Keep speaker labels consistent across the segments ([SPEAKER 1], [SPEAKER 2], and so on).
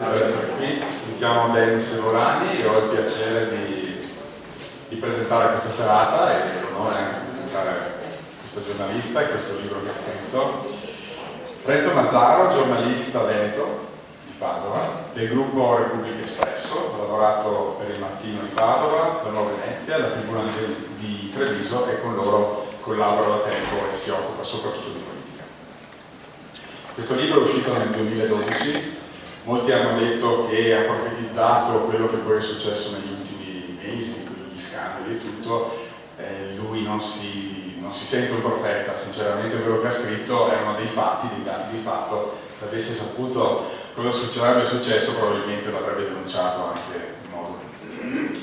[SPEAKER 1] Per essere qui, mi chiamo Dennis Volani e ho il piacere di presentare questa serata e l'onore anche di presentare questo giornalista e questo libro che ha scritto. Renzo Mazzaro, giornalista veneto di Padova, del gruppo Repubblica Espresso, ha lavorato per il Mattino di Padova, per Nuova Venezia, la Tribuna di Treviso e con loro collabora da tempo e si occupa soprattutto di politica. Questo libro è uscito nel 2012. Molti hanno detto che ha profetizzato quello che poi è successo negli ultimi mesi, gli scandali e tutto. Lui non si sente un profeta, sinceramente quello che ha scritto erano dei fatti, dei dati di fatto. Se avesse saputo cosa sarebbe successo probabilmente l'avrebbe denunciato anche in modo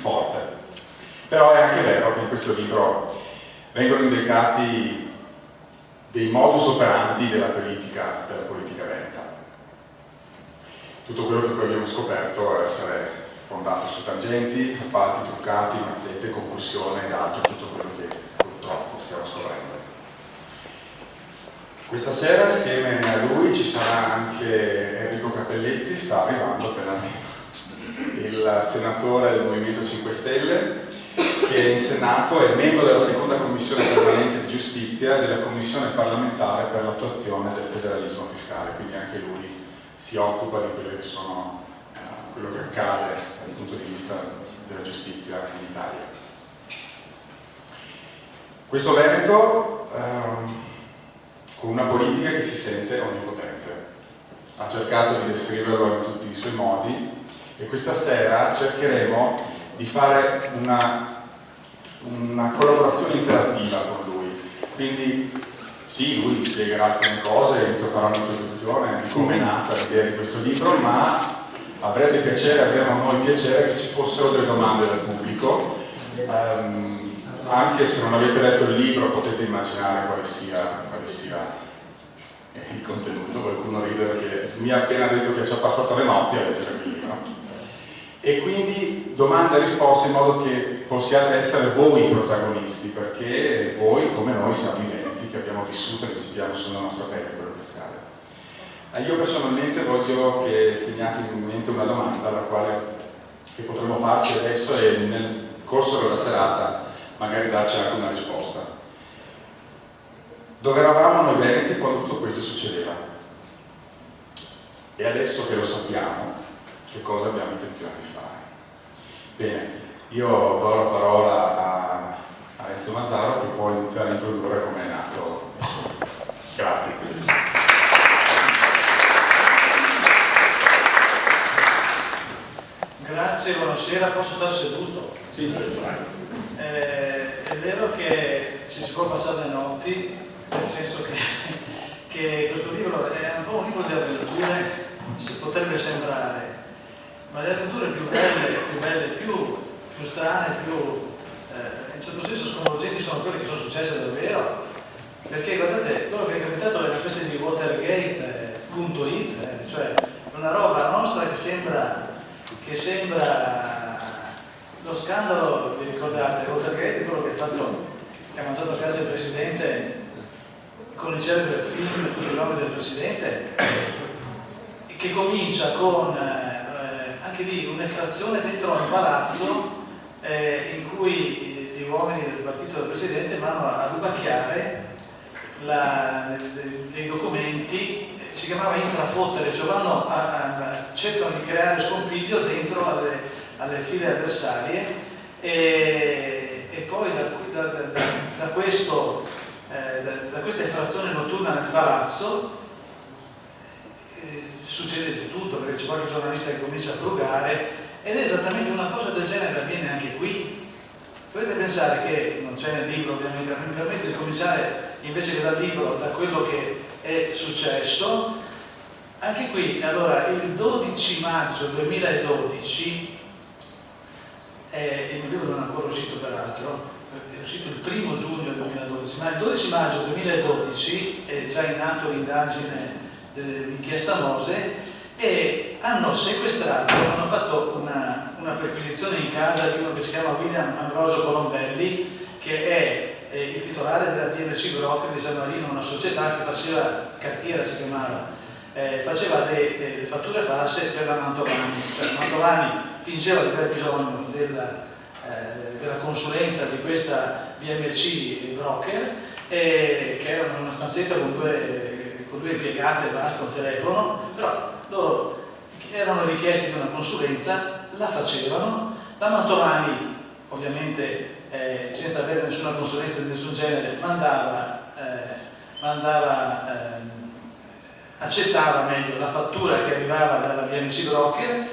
[SPEAKER 1] forte. Però è anche vero che in questo libro vengono indicati dei modus operandi della politica veneta. Tutto quello che poi abbiamo scoperto essere fondato su tangenti, appalti truccati, mazzette, concussione ed altro, tutto quello che purtroppo stiamo scoprendo. Questa sera assieme a lui ci sarà anche Enrico Cappelletti, sta arrivando per la mia, il senatore del Movimento 5 Stelle, che è in Senato, è membro della seconda commissione permanente di giustizia e della commissione parlamentare per l'attuazione del federalismo fiscale, quindi anche lui si occupa di quello che sono quello che accade dal punto di vista della giustizia in Italia. Questo Veneto con una politica che si sente onnipotente, ha cercato di descriverlo in tutti i suoi modi e questa sera cercheremo di fare una collaborazione interattiva con lui. Quindi sì, lui spiegherà alcune cose, introdurrà un'introduzione di come è nata l'idea di questo libro, ma avremo noi piacere che ci fossero delle domande dal pubblico. Anche se non avete letto il libro potete immaginare quale sia il contenuto. Qualcuno ride perché mi ha appena detto che ci ha passato le notti a leggere il libro. E quindi domande e risposte in modo che possiate essere voi i protagonisti, perché voi come noi siamo i veneti che abbiamo vissuto e che viviamo sulla nostra pelle quello che accade. Io personalmente voglio che teniate in mente una domanda che potremmo farci adesso e nel corso della serata magari darci anche una risposta. Dove eravamo noi veneti quando tutto questo succedeva? E adesso che lo sappiamo, che cosa abbiamo intenzione di fare? Bene, io do la parola a Renzo Mazzaro che può iniziare a introdurre come è nato. Grazie.
[SPEAKER 2] Grazie, buonasera, posso stare seduto?
[SPEAKER 1] Sì.
[SPEAKER 2] È vero che ci si può passare le notti, nel senso che questo libro è un po' un libro di avventure, si potrebbe sembrare, ma le avventure più belle, più strane, in un certo senso sconvolgenti sono quelle che sono successe davvero, perché guardate, quello che è capitato è una specie di Watergate.it, cioè una roba nostra che sembra lo scandalo, vi ricordate, Watergate è quello che ha mandato a casa il Presidente con il celebre film e tutti i nomi del Presidente, che comincia con anche lì un'effrazione dentro un palazzo in cui gli uomini del partito del Presidente vanno a rubacchiare dei documenti, si chiamava intrafottere, cioè cercano di creare scompiglio dentro alle file avversarie e poi da questa infrazione notturna nel palazzo succede di tutto, perché c'è qualche giornalista che comincia a frugare ed è esattamente una cosa del genere avviene anche qui. Potete pensare che, non c'è nel libro ovviamente, ma mi permetto di cominciare invece che dal libro, da quello che è successo. Anche qui, allora, il 12 maggio 2012, il mio libro non è ancora uscito peraltro, è uscito il 1° giugno 2012, ma il 12 maggio 2012 è già in atto l'indagine dell'inchiesta Mose e hanno sequestrato, hanno fatto una perquisizione in casa di uno che si chiama William Ambrosio Colombelli, che è il titolare della DMC Broker di San Marino, una società che faceva cartiera, si chiamava, faceva le fatture false per la Mantovani. Cioè, Mantovani fingeva di aver bisogno della consulenza di questa BMC broker, che era una stanzetta con due impiegate e basta, un telefono, però loro erano richiesti di una consulenza, la facevano, la Mantovani ovviamente senza avere nessuna consulenza di nessun genere accettava meglio la fattura che arrivava dalla BMC broker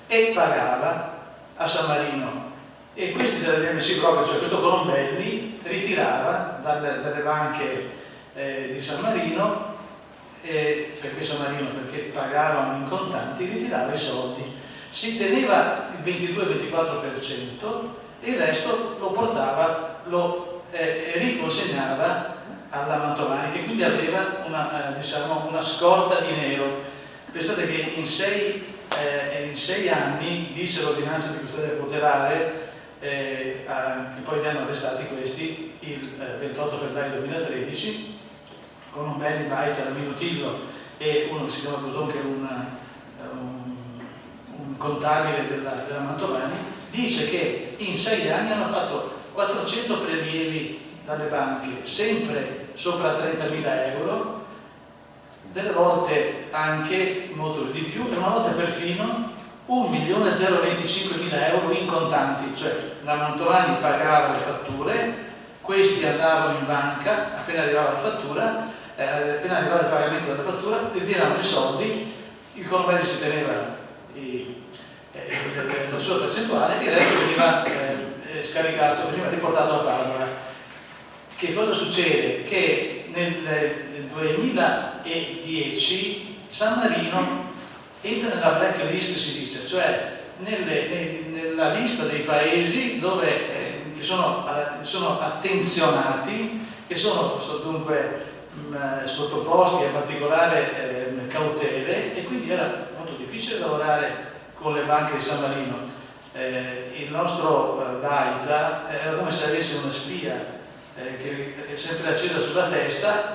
[SPEAKER 2] e pagava a San Marino. E questi della BMC broker, cioè questo Colombelli, ritirava dalle banche di San Marino, perché San Marino? Perché pagavano in contanti, ritirava i soldi, si teneva il 22-24% e il resto lo portava, lo riconsegnava alla Mantovani, che quindi aveva una scorta di nero. Pensate che in sei anni, dice l'ordinanza di custodia cautelare, che poi li hanno arrestati questi il 28 febbraio 2013, con un belli Baita, Minutillo e uno che si chiama Cosone, che è un contabile della Mantovani, dice che in 6 anni hanno fatto 400 prelievi dalle banche, sempre sopra 30.000 euro, delle volte anche molto di più, e una volta perfino 1.025.000 euro in contanti. Cioè la Mantovani pagava le fatture, questi andavano in banca, appena arrivava la fattura, appena arrivava il pagamento della fattura, ritiravano i soldi, il Colombelli si teneva la sua percentuale e il resto veniva scaricato, veniva riportato a Padova. Che cosa succede? Che nel 2010 San Marino entra nella blacklist, si dice, cioè nella lista dei paesi dove che sono attenzionati, che sono dunque sottoposti a particolare cautele, e quindi era molto difficile lavorare con le banche di San Marino. Il nostro Baita era come se avesse una spia che è sempre accesa sulla testa,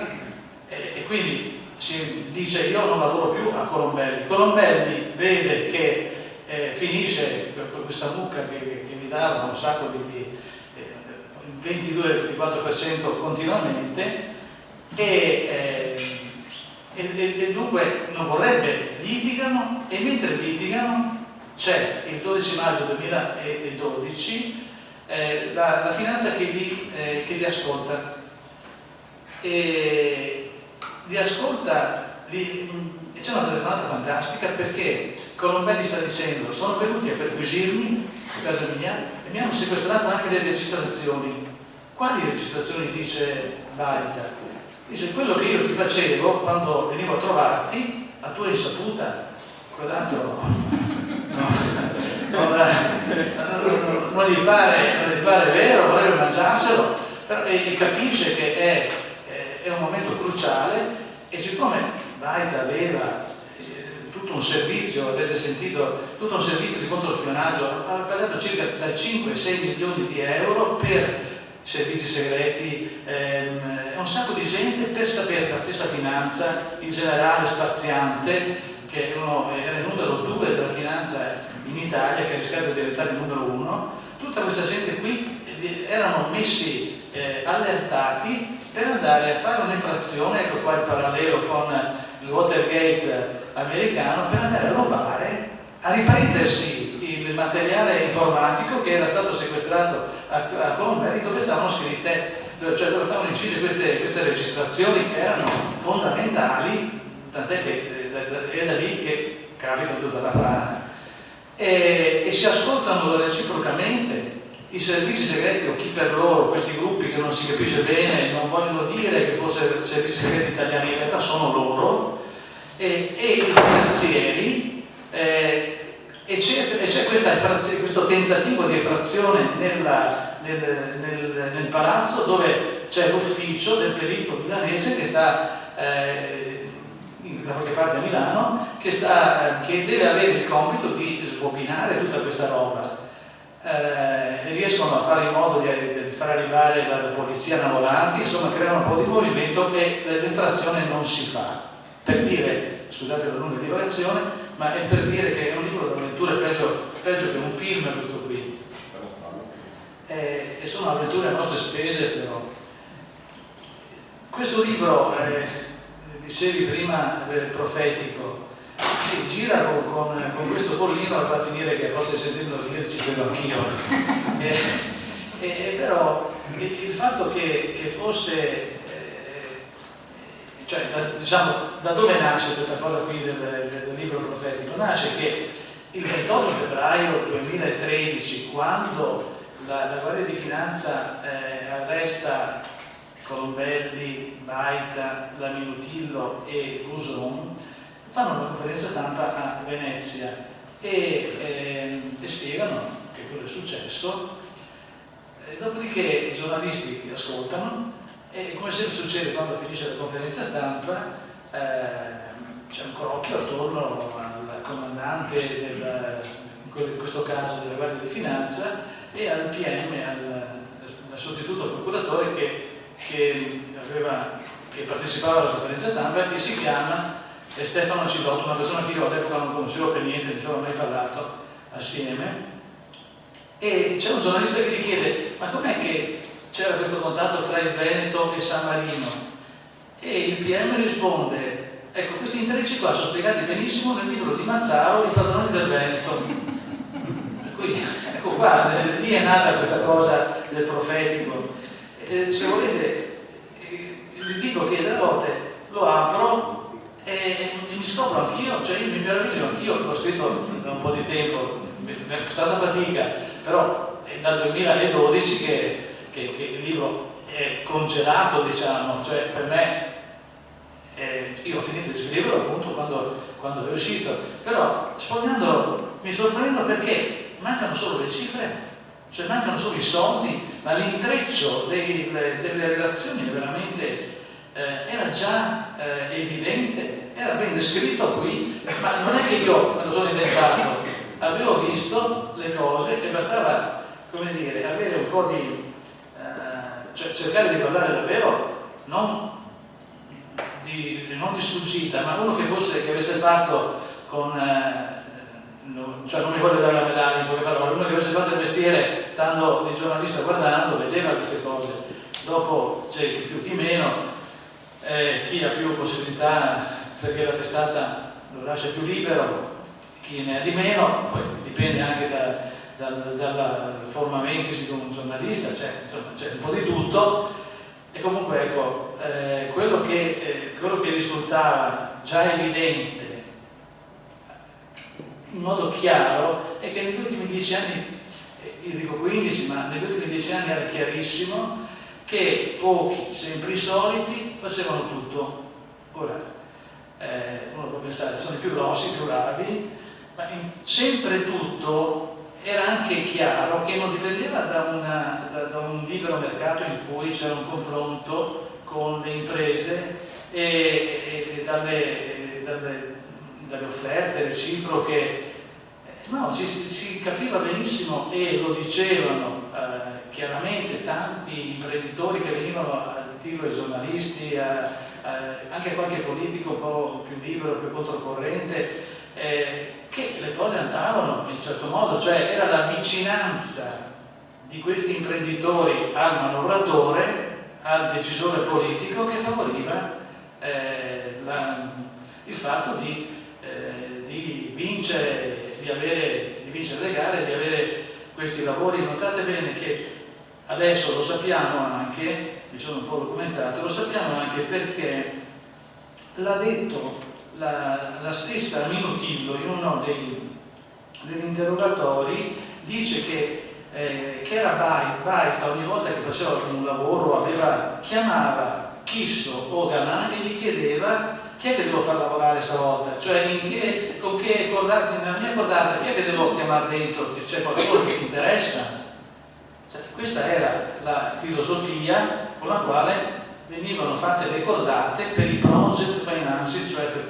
[SPEAKER 2] e quindi si dice: io non lavoro più a Colombelli. Colombelli vede che finisce questa mucca che gli dava un sacco di 22-24% continuamente, e dunque non vorrebbe, litigano, e mentre litigano c'è il 12 maggio 2012 la finanza che li ascolta, e li ascolta, e c'è una telefonata fantastica, perché Colombelli sta dicendo: sono venuti a perquisirmi a casa mia e mi hanno sequestrato anche le registrazioni. Quali registrazioni? Dice Baita. Dice: quello che io ti facevo quando venivo a trovarti a tua insaputa. Quell'altro non gli pare vero, vorrebbe mangiarselo, però, e capisce che è un momento cruciale, e siccome Baita aveva tutto un servizio, avete sentito, tutto un servizio di controspionaggio, ha pagato circa da 5 a 6 milioni di euro per servizi segreti, un sacco di gente per sapere la stessa finanza, il generale Spaziante, che era il numero 2 della finanza in Italia, che rischiava di diventare il numero 1. Tutta questa gente qui erano messi allertati per andare a fare un'infrazione, ecco qua il parallelo con il Watergate americano, per andare a rubare, a riprendersi il materiale informatico che era stato sequestrato a Colombelli, dove stavano scritte, cioè dove stavano incise queste registrazioni che erano fondamentali, tant'è che è da lì che capita tutta la frana. E si ascoltano reciprocamente i servizi segreti, o chi per loro, questi gruppi che non si capisce bene, non vogliono dire che fossero servizi segreti italiani, in realtà sono loro, e i finanzieri, e c'è questo tentativo di effrazione nel palazzo, dove c'è l'ufficio del perito milanese che sta da qualche parte a Milano, che deve avere il compito di sbobinare tutta questa roba. Riescono a fare in modo di far arrivare la polizia navolanti, insomma creano un po' di movimento, e l'infrazione non si fa. Per dire, scusate la lunga divagazione, ma è per dire che è un libro da lettura peggio che un film questo qui. E sono avventure a nostre spese, però. Questo libro, dicevi prima, profetico, gira con questo bollino e fa finire che forse sentendo dire ci credo anch'io. Però il fatto che fosse, cioè diciamo, da dove nasce questa cosa qui del libro profetico? Nasce che il 28 febbraio 2013, quando la Guardia di Finanza arresta Colombelli, Baita, La Minutillo e Guson, fanno una conferenza stampa a Venezia e spiegano che cosa è successo. Dopodiché i giornalisti ascoltano e, come sempre succede quando finisce la conferenza stampa, c'è un colloquio attorno al comandante in questo caso della Guardia di Finanza e al PM, al sostituto procuratore che partecipava alla conferenza stampa, che si chiama Stefano Cilotto, una persona che io all'epoca non conoscevo per niente, non ci avevo mai parlato assieme. E c'è un giornalista che gli chiede: ma com'è che c'era questo contatto fra il Veneto e San Marino? E il PM risponde: ecco, questi intrecci qua sono spiegati benissimo nel libro di Mazzaro, I padroni del Veneto. Quindi, ecco qua, lì è nata questa cosa del profetico. Se volete, vi dico che delle volte lo apro e mi scopro anch'io, cioè io mi meraviglio anch'io, l'ho scritto da un po' di tempo, mi è costata fatica, però è dal 2012 che il libro è congelato, diciamo, cioè per me io ho finito di scriverlo appunto quando è uscito, però sfogliandolo mi sorprendo perché mancano solo le cifre, cioè mancano solo i soldi, ma l'intreccio delle relazioni veramente era già evidente, era ben descritto qui, ma non è che io me lo sono inventato, avevo visto le cose e bastava, come dire, avere un po' di cioè cercare di guardare davvero non di sfuggita, ma uno che avesse fatto con cioè non mi voglio dare la medaglia in poche parole, uno che avesse fatto il mestiere stando di giornalista guardando, vedeva queste cose. Dopo c'è chi più chi meno, chi ha più possibilità perché la testata lo lascia più libero, chi ne ha di meno, poi dipende anche dalla forma mentis di un giornalista, c'è un po' di tutto. E comunque ecco, quello che risultava già evidente in modo chiaro è che negli ultimi 10 anni, io dico 15, ma negli ultimi 10 anni era chiarissimo che pochi, sempre i soliti, facevano tutto. Ora, uno può pensare, sono i più grossi, i più bravi, ma sempre tutto era anche chiaro che non dipendeva da un libero mercato in cui c'era un confronto con le imprese e dalle offerte reciproche. No, si capiva benissimo e lo dicevano chiaramente tanti imprenditori che venivano al tiro ai giornalisti, anche qualche politico un po' più libero, più controcorrente, che le cose andavano in un certo modo, cioè era la vicinanza di questi imprenditori al manovratore, al decisore politico, che favoriva il fatto di vincere le gare, di avere questi lavori. Notate bene che adesso lo sappiamo anche, mi sono un po' documentato, lo sappiamo anche perché l'ha detto la stessa Minutillo in uno degli interrogatori, dice che era Baita ogni volta che faceva un lavoro chiamava Chisso o Galan e gli chiedeva: chi è che devo far lavorare stavolta? Cioè nella mia cordata chi è che devo chiamare dentro? C'è qualcuno che ti interessa? Cioè, questa era la filosofia con la quale venivano fatte le cordate per i project financing, cioè per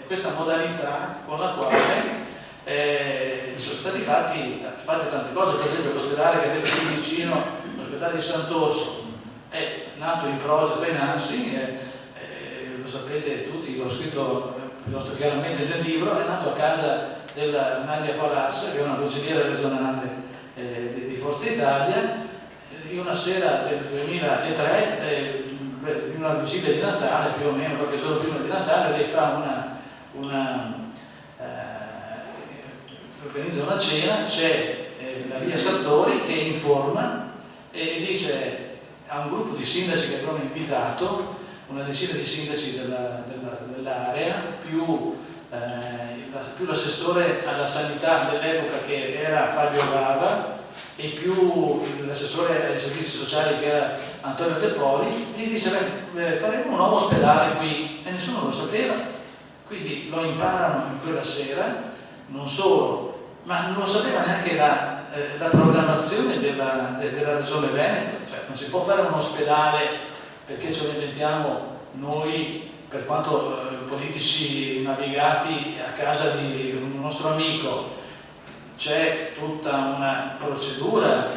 [SPEAKER 2] questa modalità con la quale sono state fatte tante cose. Per esempio l'ospedale che avete qui vicino, l'ospedale di Sant'Orso, è nato in project financing, lo sapete tutti, l'ho scritto piuttosto chiaramente nel libro, è nato a casa della Nadia Palazza, che è una consigliera regionale di Forza Italia. In una sera del 2003, in una vigilia di Natale, più o meno qualche giorno prima di Natale, lei fa organizza una cena, c'è la Lia Sartori che informa e dice a un gruppo di sindaci che abbiamo invitato, una decina di sindaci dell'area, più l'assessore alla sanità dell'epoca che era Fabio Rava e più l'assessore ai servizi sociali che era Antonio De Poli, e dice faremo un nuovo ospedale qui, e nessuno lo sapeva, quindi lo imparano in quella sera. Non solo, ma non lo sapeva neanche la programmazione della Regione Veneto, cioè non si può fare un ospedale perché ce lo inventiamo noi, per quanto politici navigati a casa di un nostro amico. C'è tutta una procedura,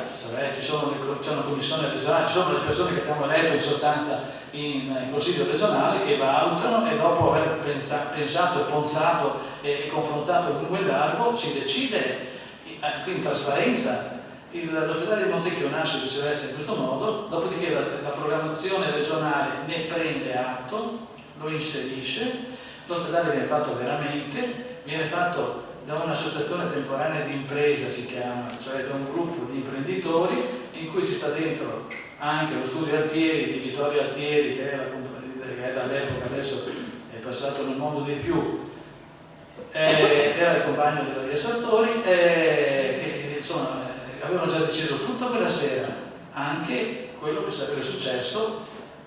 [SPEAKER 2] c'è una commissione regionale, ci sono le persone che abbiamo eletto in sostanza in Consiglio regionale che valutano, e dopo aver pensato, ponzato e confrontato con quell'albo si decide in trasparenza. L'ospedale di Montecchio nasce viceversa in questo modo, dopodiché la programmazione regionale ne prende atto, lo inserisce, l'ospedale viene fatto veramente, viene fatto da un'associazione temporanea di impresa, si chiama, cioè da un gruppo di imprenditori in cui ci sta dentro anche lo studio Altieri di Vittorio Altieri, che era all'epoca, adesso è passato nel mondo dei più, era il compagno della Lia Sartori, che insomma avevano già deciso tutta quella sera anche quello che sarebbe successo,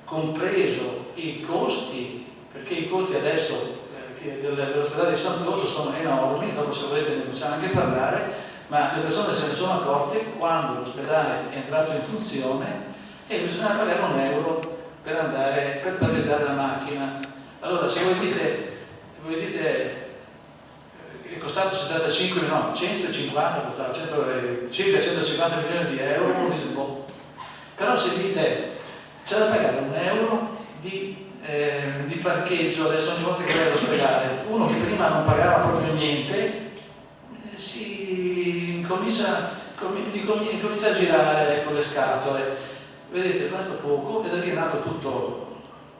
[SPEAKER 2] compreso i costi, perché i costi adesso dell'ospedale di Sant'Orso sono enormi, dopo se volete ne possiamo anche parlare, ma le persone se ne sono accorte quando l'ospedale è entrato in funzione e bisognava pagare €1 per parcheggiare la macchina. Allora se voi dite è costato 150, costava circa 150 milioni di euro, uno dice boh. Però se dite c'è da pagare €1 di parcheggio adesso ogni volta che vai all'ospedale, uno che prima non pagava proprio niente, si comincia a girare con le scatole, vedete, basta poco, ed è rinato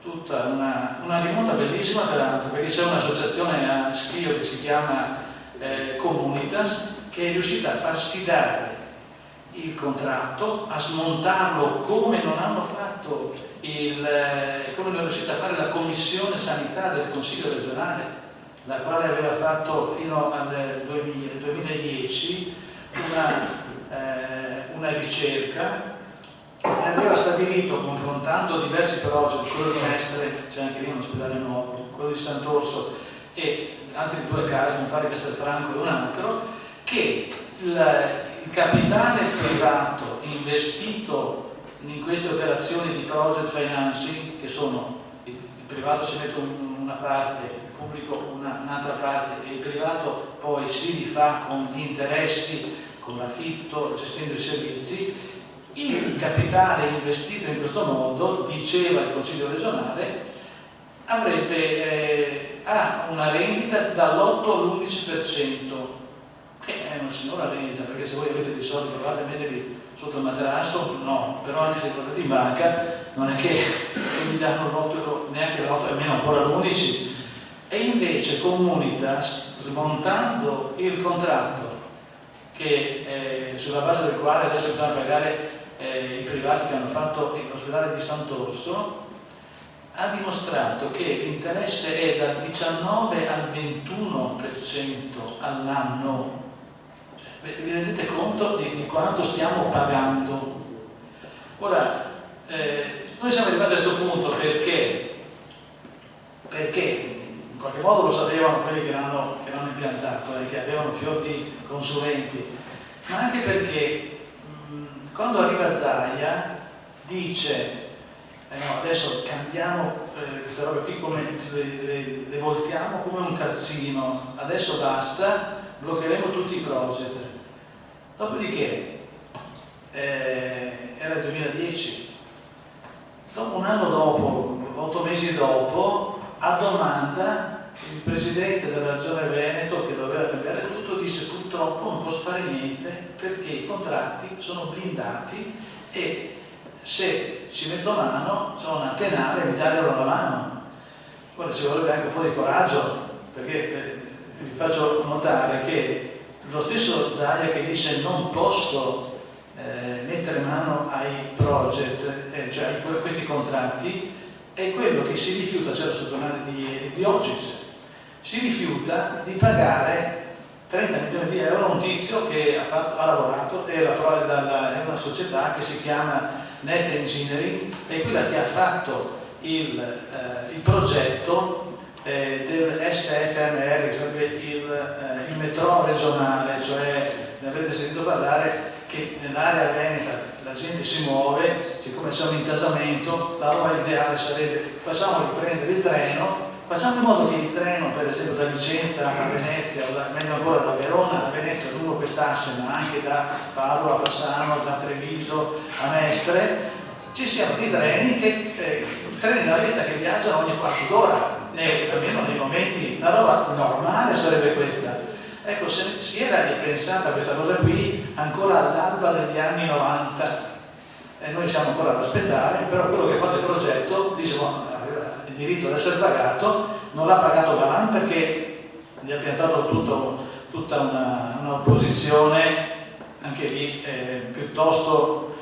[SPEAKER 2] tutta una rimonta bellissima peraltro, perché c'è un'associazione a Schio che si chiama Comunitas, che è riuscita a farsi dare il contratto, a smontarlo come non hanno fatto come non è riuscita a fare la commissione sanità del Consiglio regionale, la quale aveva fatto fino al 2010 una ricerca e aveva stabilito, confrontando diversi project, quello di Mestre, c'è anche lì un ospedale nuovo, quello di Sant'Orso e altri due casi, mi pare Castelfranco e un altro, che il capitale privato investito in queste operazioni di project financing, che sono il privato si mette una parte, il pubblico un'altra parte, e il privato poi si rifà con gli interessi, con l'affitto, gestendo i servizi. Il capitale investito in questo modo, diceva il Consiglio regionale, ha una rendita dall'8 all'11%, che è una signora rendita, perché se voi avete dei soldi provate a metterli sotto il materasso, no, però anche se trovate in banca non è che vi danno l'8, neanche l'8, almeno ancora l'11. E invece Comunitas, smontando il contratto sulla base del quale adesso bisogna pagare i privati che hanno fatto l'ospedale di Sant'Orso, ha dimostrato che l'interesse è dal 19 al 21% all'anno. Vi rendete conto di quanto stiamo pagando? Ora, noi siamo arrivati a questo punto perché in qualche modo lo sapevano quelli che l'hanno impiantato, che avevano fior di consulenti, ma anche perché quando arriva Zaia dice no, adesso cambiamo queste robe qui, come le voltiamo come un calzino, adesso basta, bloccheremo tutti i project. Dopodiché era il 2010, dopo un anno dopo, 8 mesi dopo, a domanda il presidente della regione Veneto, che doveva cambiare tutto, disse purtroppo non posso fare niente perché i contratti sono blindati e se ci metto mano c'è una penale e mi tagliano la mano. Ora ci vorrebbe anche un po' di coraggio, perché vi faccio notare che lo stesso Zaia che dice non posso mettere mano ai project, cioè a questi contratti, è quello che si rifiuta, c'era sul giornale di oggi, si rifiuta di pagare 30 milioni di euro a un tizio che ha lavorato, è una società che si chiama Net Engineering, è quella che ha fatto il progetto del SFMR, che sarebbe il metro regionale, cioè ne avrete sentito parlare che nell'area veneta la gente si muove, siccome c'è un intasamento, la roba ideale sarebbe facciamo riprendere il treno, facciamo in modo che il treno, per esempio da Vicenza a Venezia, o meglio ancora da Verona a Venezia lungo quest'asse, ma anche da Padova a Bassano, da Treviso a Mestre, ci siano dei treni treni navetta che viaggiano ogni quarto d'ora, almeno nei momenti, la roba normale sarebbe questa. Ecco, se si era pensata questa cosa qui ancora all'alba degli anni 90, e noi siamo ancora ad aspettare, però quello che ha fatto il progetto dice aveva il diritto ad essere pagato, non l'ha pagato Galan perché gli ha piantato tutta un'opposizione anche lì piuttosto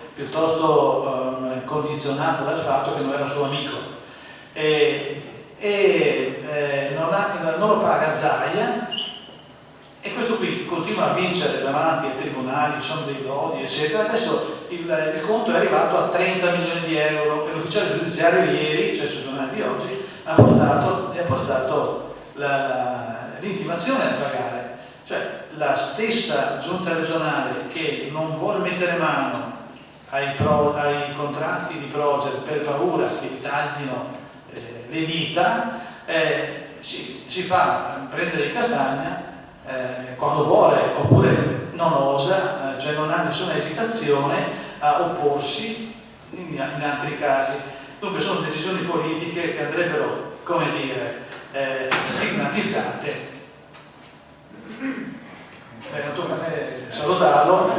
[SPEAKER 2] condizionata dal fatto che non era suo amico. Non lo paga Zaia, e questo qui continua a vincere davanti ai tribunali, ci sono dei lodi, eccetera. Adesso il conto è arrivato a 30 milioni di euro e l'ufficiale giudiziario ieri, cioè sul giornale di oggi, gli ha portato l'intimazione a pagare. Cioè la stessa giunta regionale che non vuole mettere mano ai contratti di project per paura che gli taglino le dita, si fa prendere in castagna quando vuole, oppure non osa, cioè non ha nessuna esitazione a opporsi in altri casi. Dunque sono decisioni politiche che andrebbero, come dire, stigmatizzate. Non tocca a me salutarlo.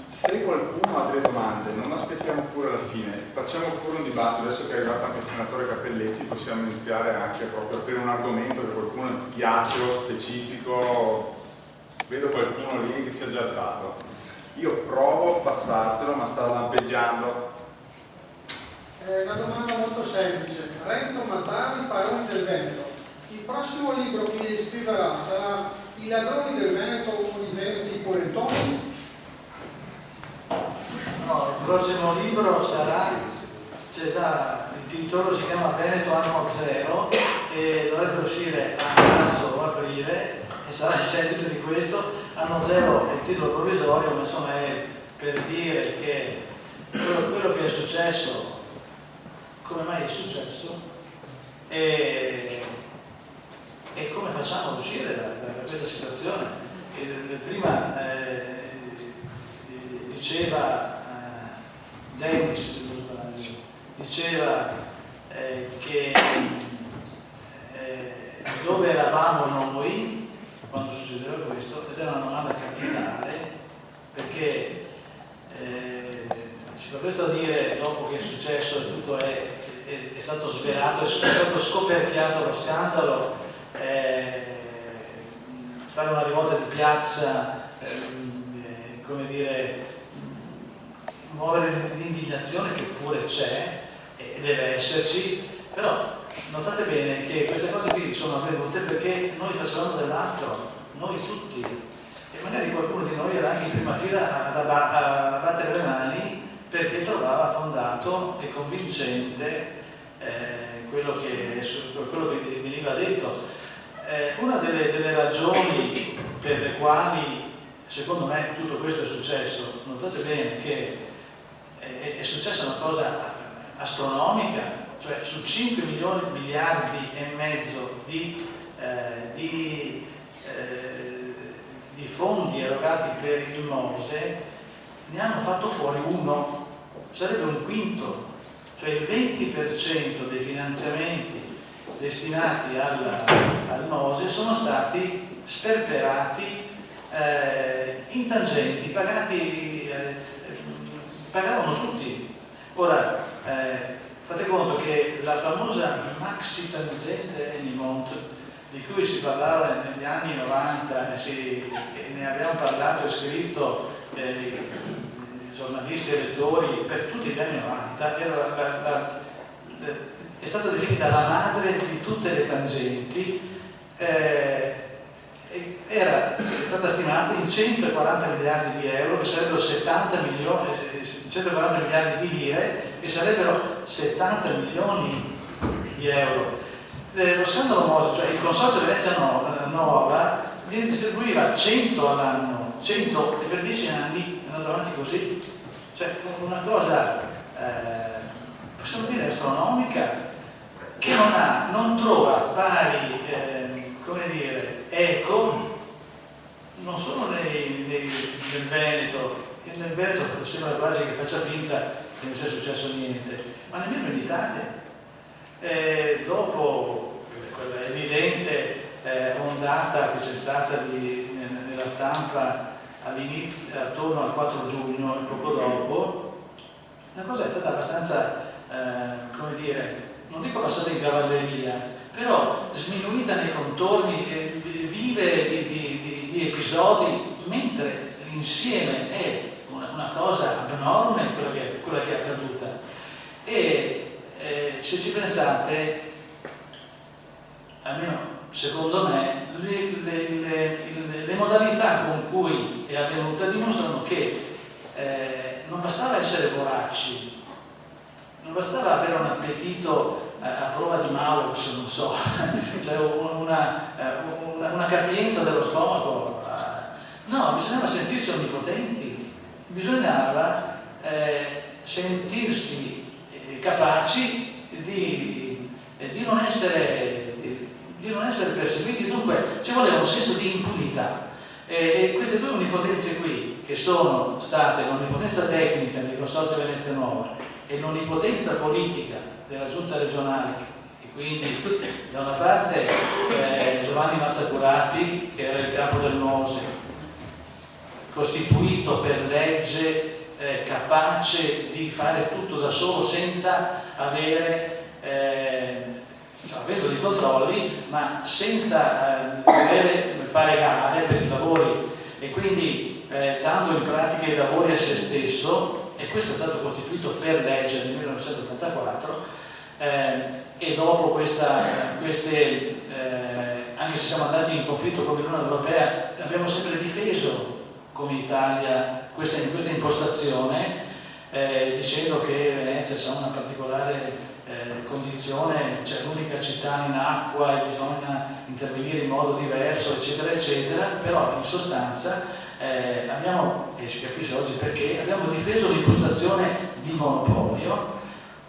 [SPEAKER 1] Se qualcuno ha delle domande, non aspettiamo pure alla fine, facciamo pure un dibattito. Adesso che è arrivato anche il senatore Cappelletti, possiamo iniziare anche proprio per un argomento che a qualcuno piace o specifico. Vedo qualcuno lì che si è già alzato. Io provo a passartelo, ma sta lampeggiando.
[SPEAKER 3] Una domanda molto semplice. Renzo Mattari, Paroni del Veneto. Il prossimo libro che scriverà sarà I ladroni del Veneto o i polentoni?
[SPEAKER 2] No, il prossimo libro sarà, c'è già, il titolo si chiama Veneto anno zero e dovrebbe uscire a marzo o aprile e sarà il seguito di questo. Anno zero è il titolo provvisorio, ma insomma è per dire che quello che è successo, come mai è successo e come facciamo ad uscire da questa situazione. Prima diceva Dennis, diceva che dove eravamo noi quando succedeva questo, ed era una domanda capitale, perché si fa questo a dire dopo che è successo e tutto è stato svelato, è stato scoperchiato lo scandalo, fare una rivolta di piazza, come dire, muovere l'indignazione che pure c'è e deve esserci, però notate bene che queste cose qui sono avvenute perché noi facevamo dell'altro, noi tutti, e magari qualcuno di noi era anche in prima fila a battere le mani perché trovava fondato e convincente quello che veniva detto. Una delle ragioni per le quali secondo me tutto questo è successo, notate bene che è successa una cosa astronomica, cioè su 5 miliardi e mezzo di di fondi erogati per il Mose, ne hanno fatto fuori uno, sarebbe un quinto, cioè il 20% dei finanziamenti destinati al Mose sono stati sperperati in tangenti, pagavano tutti. Ora, fate conto che la famosa maxi tangente Enimont, di cui si parlava negli anni 90 e ne abbiamo parlato e scritto giornalisti e lettori per tutti gli anni 90, è stata definita la madre di tutte le tangenti, è stata stimata in 140 miliardi di euro, che sarebbero 140 miliardi di lire, che sarebbero 70 milioni di euro. Lo scandalo Mose, cioè il Consorzio Venezia Nuova, ne distribuiva 100 all'anno, 100 e per 10 anni andando avanti così. Cioè una cosa, possiamo dire, astronomica, che non trova pari, come dire, eco, non solo nel Veneto. Nel Veneto sembra quasi che faccia finta che non sia successo niente, ma nemmeno in Italia. Dopo quella evidente ondata che c'è stata nella stampa all'inizio, attorno al 4 giugno e poco dopo, la cosa è stata abbastanza, come dire, non dico passata in cavalleria, però sminuita nei contorni, vivere di episodi, mentre l'insieme è una cosa abnorme quella che è accaduta. E se ci pensate, almeno secondo me, le modalità con cui è avvenuta dimostrano che non bastava essere voraci, non bastava avere un appetito a prova di Malox, non so, cioè una capienza dello stomaco. No, bisognava sentirsi onnipotenti, bisognava sentirsi capaci di non essere perseguiti, dunque ci voleva un senso di impunità. E queste due onnipotenze qui, che sono state l'onnipotenza tecnica del Consorzio Venezia Nuova e l'onnipotenza politica della giunta regionale, e quindi da una parte Giovanni Mazzacurati, che era il capo del Mose, costituito per legge, capace di fare tutto da solo senza avere dei controlli, ma senza fare gare per i lavori, e quindi dando in pratica i lavori a se stesso, e questo è stato costituito per legge nel 1984, e dopo queste anche se siamo andati in conflitto con l'Unione Europea, abbiamo sempre difeso come Italia questa impostazione, dicendo che Venezia ha una particolare condizione, c'è l'unica città in acqua e bisogna intervenire in modo diverso, eccetera, eccetera, però in sostanza abbiamo, e si capisce oggi perché, abbiamo difeso l'impostazione di monopolio,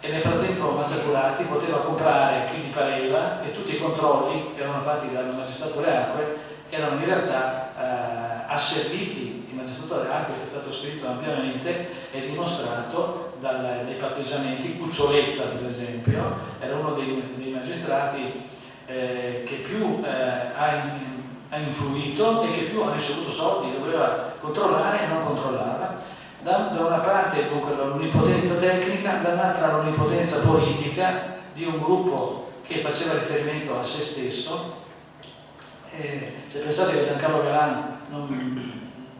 [SPEAKER 2] e nel frattempo Mazzacurati poteva comprare chi gli pareva, e tutti i controlli che erano fatti dal magistrato Acque erano in realtà asserviti. Il magistrato Acque, che è stato scritto ampiamente e dimostrato dai patteggiamenti. Cuccioletta, per esempio, era uno dei magistrati che più ha influito e che più ha ricevuto soldi, doveva controllare e non controllava. Da una parte dunque l'onnipotenza tecnica, dall'altra l'onnipotenza politica di un gruppo che faceva riferimento a se stesso. Se pensate che Giancarlo Galan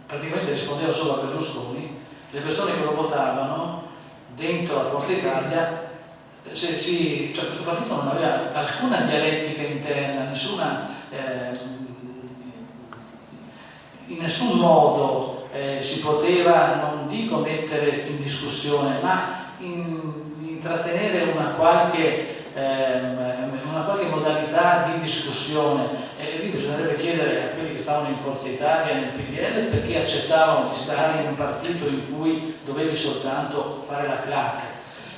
[SPEAKER 2] praticamente rispondeva solo a Berlusconi, le persone che lo votavano dentro la Forza Italia, cioè questo partito non aveva alcuna dialettica interna, in nessun modo si poteva, non dico mettere in discussione, ma intrattenere una qualche modalità di discussione. E lì bisognerebbe chiedere a quelli che stavano in Forza Italia e nel PDL perché accettavano di stare in un partito in cui dovevi soltanto fare la clac.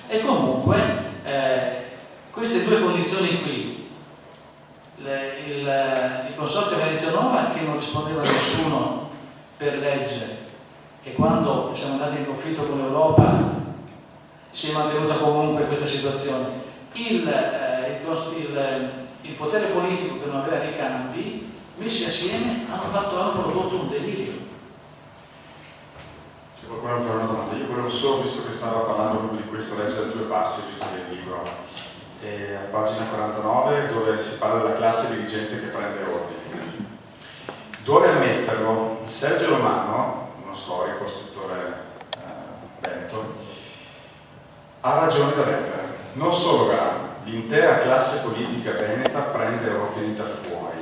[SPEAKER 2] E comunque queste due condizioni qui, il consorzio Venezia Nuova, che non rispondeva a nessuno per legge, e quando siamo andati in conflitto con l'Europa si è mantenuta comunque questa situazione. Il potere politico, che non aveva ricambi, messi assieme hanno prodotto un delirio.
[SPEAKER 1] C'è qualcuno che fa una domanda? Io volevo solo, visto che stava parlando proprio di questo, leggere due passi, visto che il libro è a pagina 49, dove si parla della classe dirigente che prende ordini. Dove ammetterlo, Sergio Romano, uno storico, scrittore veneto, ha ragione da leggere. Non solo Galano, l'intera classe politica veneta prende ordini da fuori.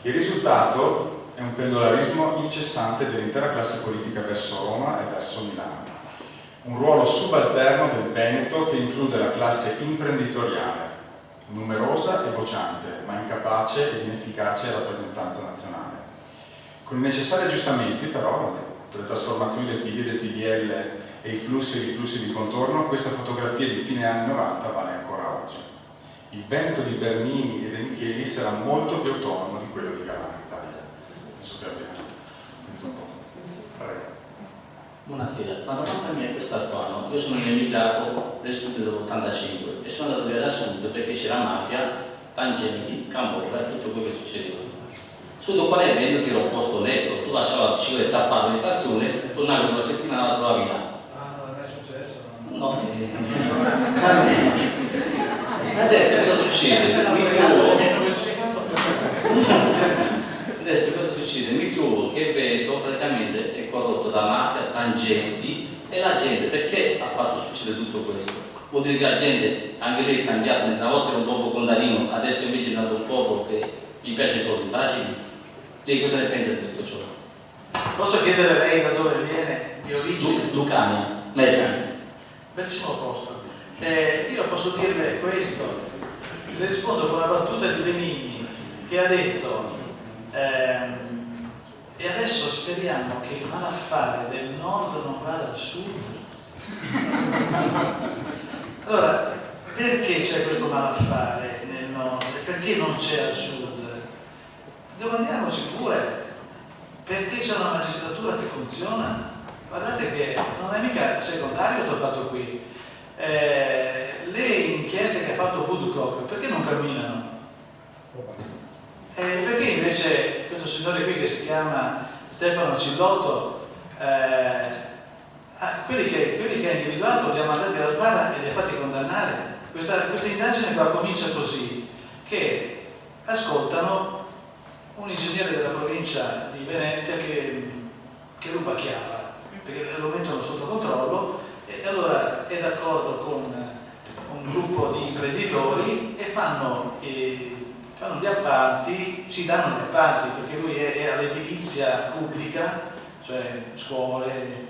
[SPEAKER 1] Il risultato è un pendolarismo incessante dell'intera classe politica verso Roma e verso Milano. Un ruolo subalterno del Veneto che include la classe imprenditoriale, numerosa e vociante, ma incapace ed inefficace rappresentanza nazionale. Con i necessari aggiustamenti, però, per le trasformazioni del PD e del PDL e i flussi e riflussi di contorno, questa fotografia di fine anni 90 vale ancora oggi. Il Veneto di Bernini e De Micheli sarà molto più autonomo di quello di Galano in Italia. Penso che abbia detto un po'. Prego.
[SPEAKER 4] Buonasera, la domanda mia è questa qua, no? Io sono un emigrato del sud dell'85 e sono andato via da sud perché c'era mafia, tangenti, camorra e tutto quello che succedeva. Su dopo l'evento che era un posto onesto, tu lasciavi la bicicletta tappato in stazione, tornavi una settimana la trovavi là.
[SPEAKER 2] Ah, non è mai successo?
[SPEAKER 4] No, adesso cosa succede? Adesso cosa succede? Mi trovo che il Veneto praticamente è corrotto da mafia, tangenti, e la gente, perché ha fatto succedere tutto questo? Vuol dire che la gente, anche lei è cambiata, una volta era un popolo contadino, adesso invece è diventato un popolo che gli piace i soldi facili. Lei cosa ne pensa di tutto ciò?
[SPEAKER 2] Posso chiedere a lei da dove viene, di origine?
[SPEAKER 4] Lucania, Americani.
[SPEAKER 2] Bellissimo posto. Io posso dirle questo, le rispondo con una battuta di Benigni che ha detto e adesso speriamo che il malaffare del nord non vada al sud. Allora, perché c'è questo malaffare nel nord? Perché non c'è al sud? Domandiamoci pure, perché c'è una magistratura che funziona? Guardate che non è mica secondario che ho fatto qui. Le inchieste che ha fatto Woodcock, perché non camminano? Perché invece questo signore qui che si chiama Stefano Cillotto, quelli che ha individuato li ha mandati alla sbarra e li ha fatti condannare? Questa indagine qua comincia così, che ascoltano un ingegnere della provincia di Venezia che ruba chiava, perché lo mettono sotto controllo, e allora è d'accordo con un gruppo di imprenditori e fanno gli appalti, si danno gli appalti, perché lui è all'edilizia pubblica, cioè scuole,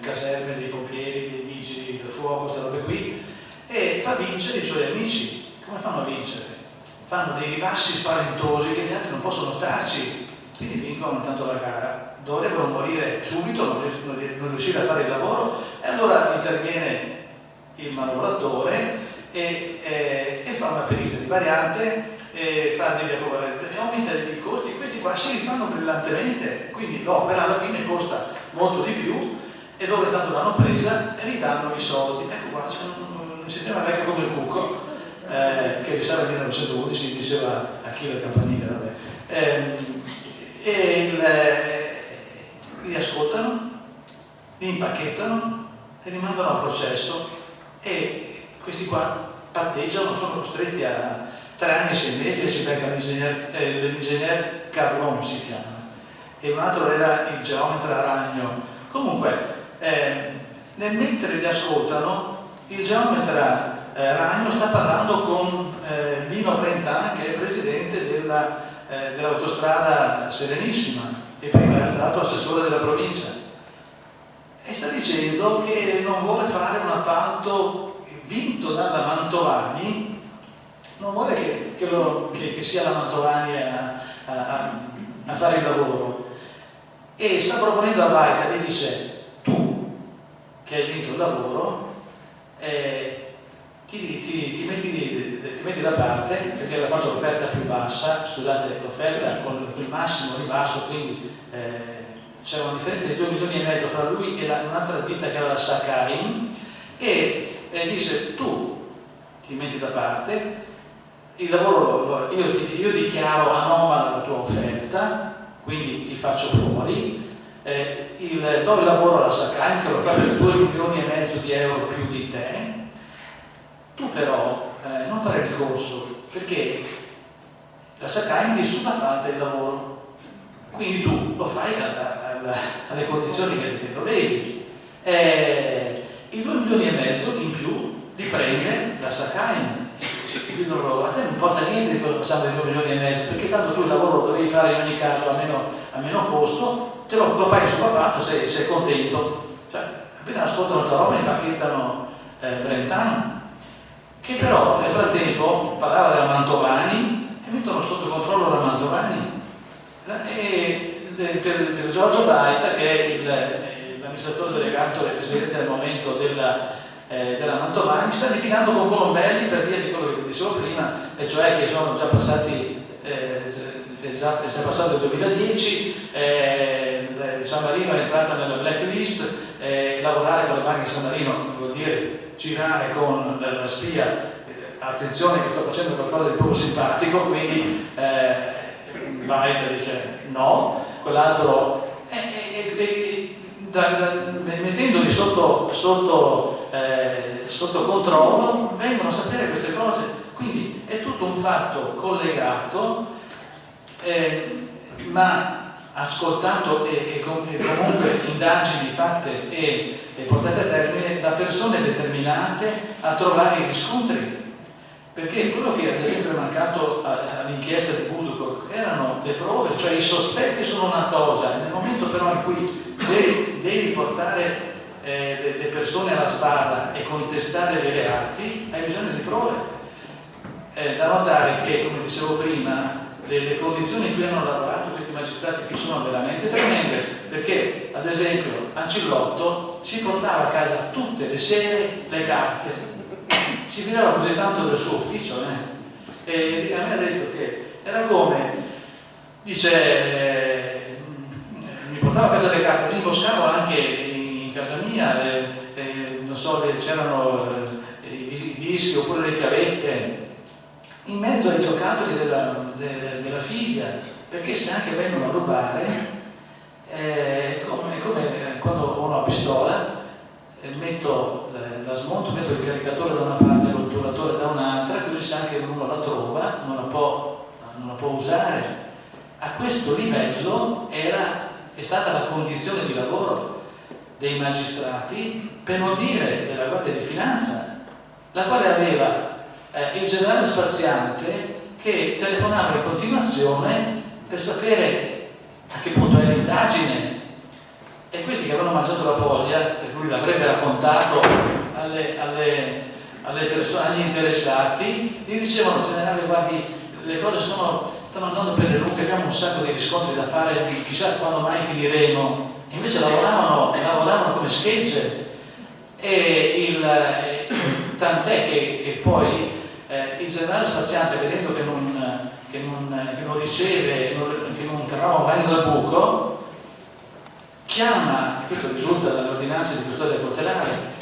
[SPEAKER 2] caserme dei pompieri, dei vigili del fuoco, queste robe qui, e fa vincere i suoi amici. Come fanno a vincere? Fanno dei ribassi spaventosi che gli altri non possono starci, quindi vincono intanto la gara. Dovrebbero morire subito, non riuscire a fare il lavoro, e allora interviene il manovalatore e fa una perizia di variante, fa degli e aumenta i costi. Questi qua si rifanno brillantemente, quindi l'opera alla fine costa molto di più, e loro intanto l'hanno presa e gli danno i soldi. Ecco qua, c'è un sistema vecchio come il Cucco, che risale al 1911, si diceva Achille il campanile, vabbè. Li ascoltano, li impacchettano e li mandano a processo, e questi qua patteggiano, sono costretti a 3 anni e 6 mesi e si beccano l'ingegner Carlon, si chiama, e un altro era il geometra Ragno. Comunque, mentre li ascoltano, il geometra Ragno sta parlando con Lino Brentan, che è presidente dell'autostrada Serenissima e prima era stato assessore della provincia, e sta dicendo che non vuole fare un appalto vinto dalla Mantovani, non vuole che sia la Mantovani a fare il lavoro, e sta proponendo a Vaida, gli dice: tu che hai vinto il lavoro, ti metti da parte perché aveva fatto l'offerta più bassa, scusate, l'offerta con il massimo ribasso, quindi c'era una differenza di 2,5 milioni fra lui e un'altra ditta che era la Sakaim, e dice: tu ti metti da parte, il lavoro io dichiaro anomala la tua offerta, quindi ti faccio fuori, do il lavoro alla Sakaim che lo fa per 2,5 milioni di euro più di te. Tu però non fare ricorso perché la Sakaim ti subappalta il lavoro, quindi tu lo fai alle condizioni che dovevi. I 2,5 milioni in più li prende la Sakaim. A te non importa niente di cosa facciamo dei 2,5 milioni, perché tanto tu il lavoro lo dovevi fare in ogni caso a meno costo, te lo fai subappalto, sei contento. Cioè, appena ascoltano la tua roba impacchettano Brentano, che però nel frattempo parlava della Mantovani e mettono sotto controllo la Mantovani, e per Giorgio Baita, che è l'amministratore delegato e presidente al momento della Mantovani, sta litigando con Colombelli per via di quello che dicevo prima, e cioè che sono già passati è già passato il 2010, San Marino è entrata nella blacklist, lavorare con le banche di San Marino vuol dire girare con la spia, attenzione che sto facendo qualcosa di poco simpatico, quindi Baita dice no, quell'altro mettendoli sotto controllo vengono a sapere queste cose, quindi è tutto un fatto collegato, ma ascoltato e comunque indagini fatte e portate a termine da persone determinate a trovare i riscontri, perché quello che ad esempio è mancato all'inchiesta di Budukov erano le prove, cioè i sospetti sono una cosa, nel momento però in cui devi portare le persone alla sbarra e contestare dei reati, hai bisogno di prove. Da notare che, come dicevo prima, le condizioni in cui hanno lavorato questi magistrati qui sono veramente tremende, perché ad esempio Ancillotto si portava a casa tutte le sere le carte, si fidava così tanto del suo ufficio, e a me ha detto che era come, dice, mi portava a casa le carte, mi imboscavo anche in casa mia, non so, c'erano i dischi oppure le chiavette in mezzo ai giocattoli della figlia, perché se anche vengono a rubare è come quando ho una pistola, la smonto, metto il caricatore da una parte e l'otturatore da un'altra, così se anche uno la trova non la può usare. A questo livello è stata la condizione di lavoro dei magistrati, per non dire della Guardia di Finanza, la quale aveva il generale Spaziante che telefonava in continuazione per sapere a che punto è l'indagine, e questi che avevano mangiato la foglia, per cui l'avrebbe raccontato alle persone, agli interessati, gli dicevano: generale, guardi, le cose stanno andando per le lunghe, abbiamo un sacco di riscontri da fare, chissà quando mai finiremo. E invece lavoravano come schegge, e tant'è che poi il generale Spaziante, vedendo che non riceve, che non cavava mai dal buco, chiama, questo risulta dalle ordinanze di custodia cautelare,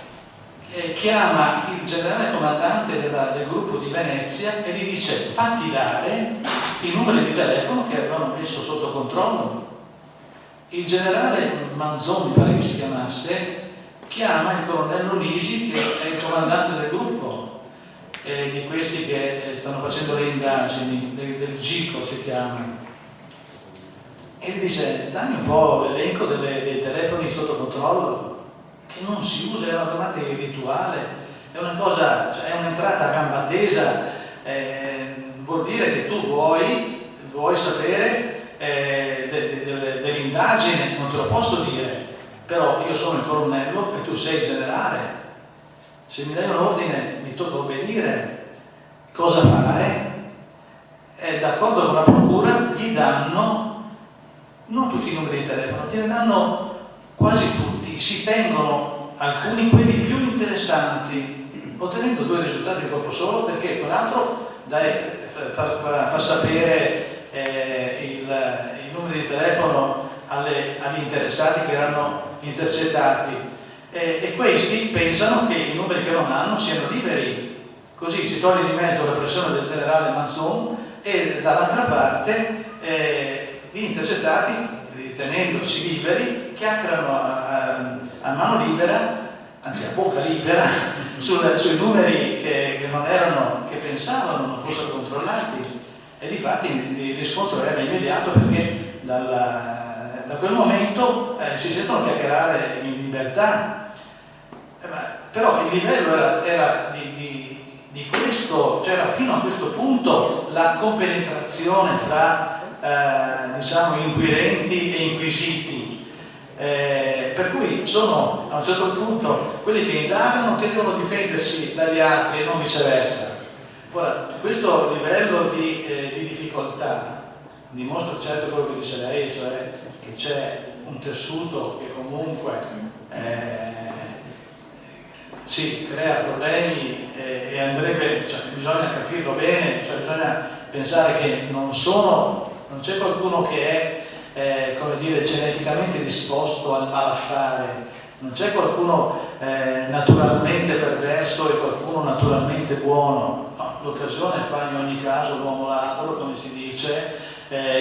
[SPEAKER 2] chiama il generale comandante del gruppo di Venezia e gli dice: fatti dare i numeri di telefono che avevano messo sotto controllo. Il generale Manzoni, pare che si chiamasse, chiama il colonnello Lisi, che è il comandante del gruppo, di questi che stanno facendo le indagini, del GICO si chiama, e gli dice: dammi un po' l'elenco dei telefoni sotto controllo, che non si usa, è una domanda rituale, è una cosa, cioè è un'entrata a gamba tesa, vuol dire che tu vuoi sapere dell'indagine, non te lo posso dire, però io sono il colonnello e tu sei il generale, se mi dai un ordine mi tocca obbedire, cosa fare? D'accordo con la procura gli danno non tutti i numeri di telefono, gliene danno quasi tutti, si tengono alcuni, quelli più interessanti, ottenendo due risultati in colpo solo, perché quell'altro fa sapere i numeri di telefono agli interessati che erano intercettati, e questi pensano che i numeri che non hanno siano liberi, così si toglie di mezzo la pressione del generale Manzon, e dall'altra parte gli intercettati, ritenendosi liberi, chiacchierano a mano libera, anzi a bocca libera, sui numeri che non erano, che pensavano non fossero controllati, e difatti il riscontro era immediato, perché da quel momento si sentono chiacchierare in libertà, però il livello era di questo, c'era fino a questo punto la compenetrazione fra diciamo inquirenti e inquisiti, per cui sono a un certo punto quelli che indagano che devono difendersi dagli altri e non viceversa. Ora, questo livello di difficoltà dimostra certo quello che dice lei, cioè che c'è un tessuto che comunque sì, crea problemi, e andrebbe, cioè, bisogna capirlo bene, cioè bisogna pensare che non c'è qualcuno che è come dire, geneticamente disposto al malaffare, non c'è qualcuno naturalmente perverso e qualcuno naturalmente buono, no, l'occasione fa in ogni caso l'uomo ladro, come si dice,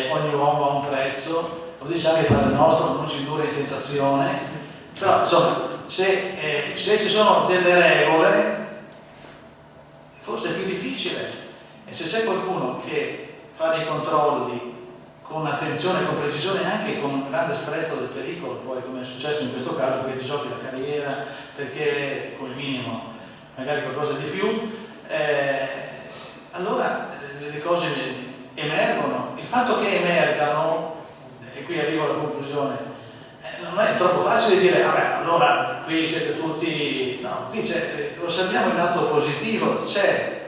[SPEAKER 2] ogni uomo ha un prezzo, lo dice anche il Padre Nostro, non ci indurre in tentazione, però insomma se ci sono delle regole forse è più difficile, e se c'è qualcuno che fa dei controlli con attenzione, con precisione, anche con un grande sprezzo del pericolo, poi come è successo in questo caso, perché ti giochi la carriera, perché con il minimo magari qualcosa di più, allora le cose emergono. Il fatto che emergano, e qui arrivo alla conclusione, non è troppo facile dire vabbè, allora qui siete tutti, no, qui osserviamo il lato positivo, c'è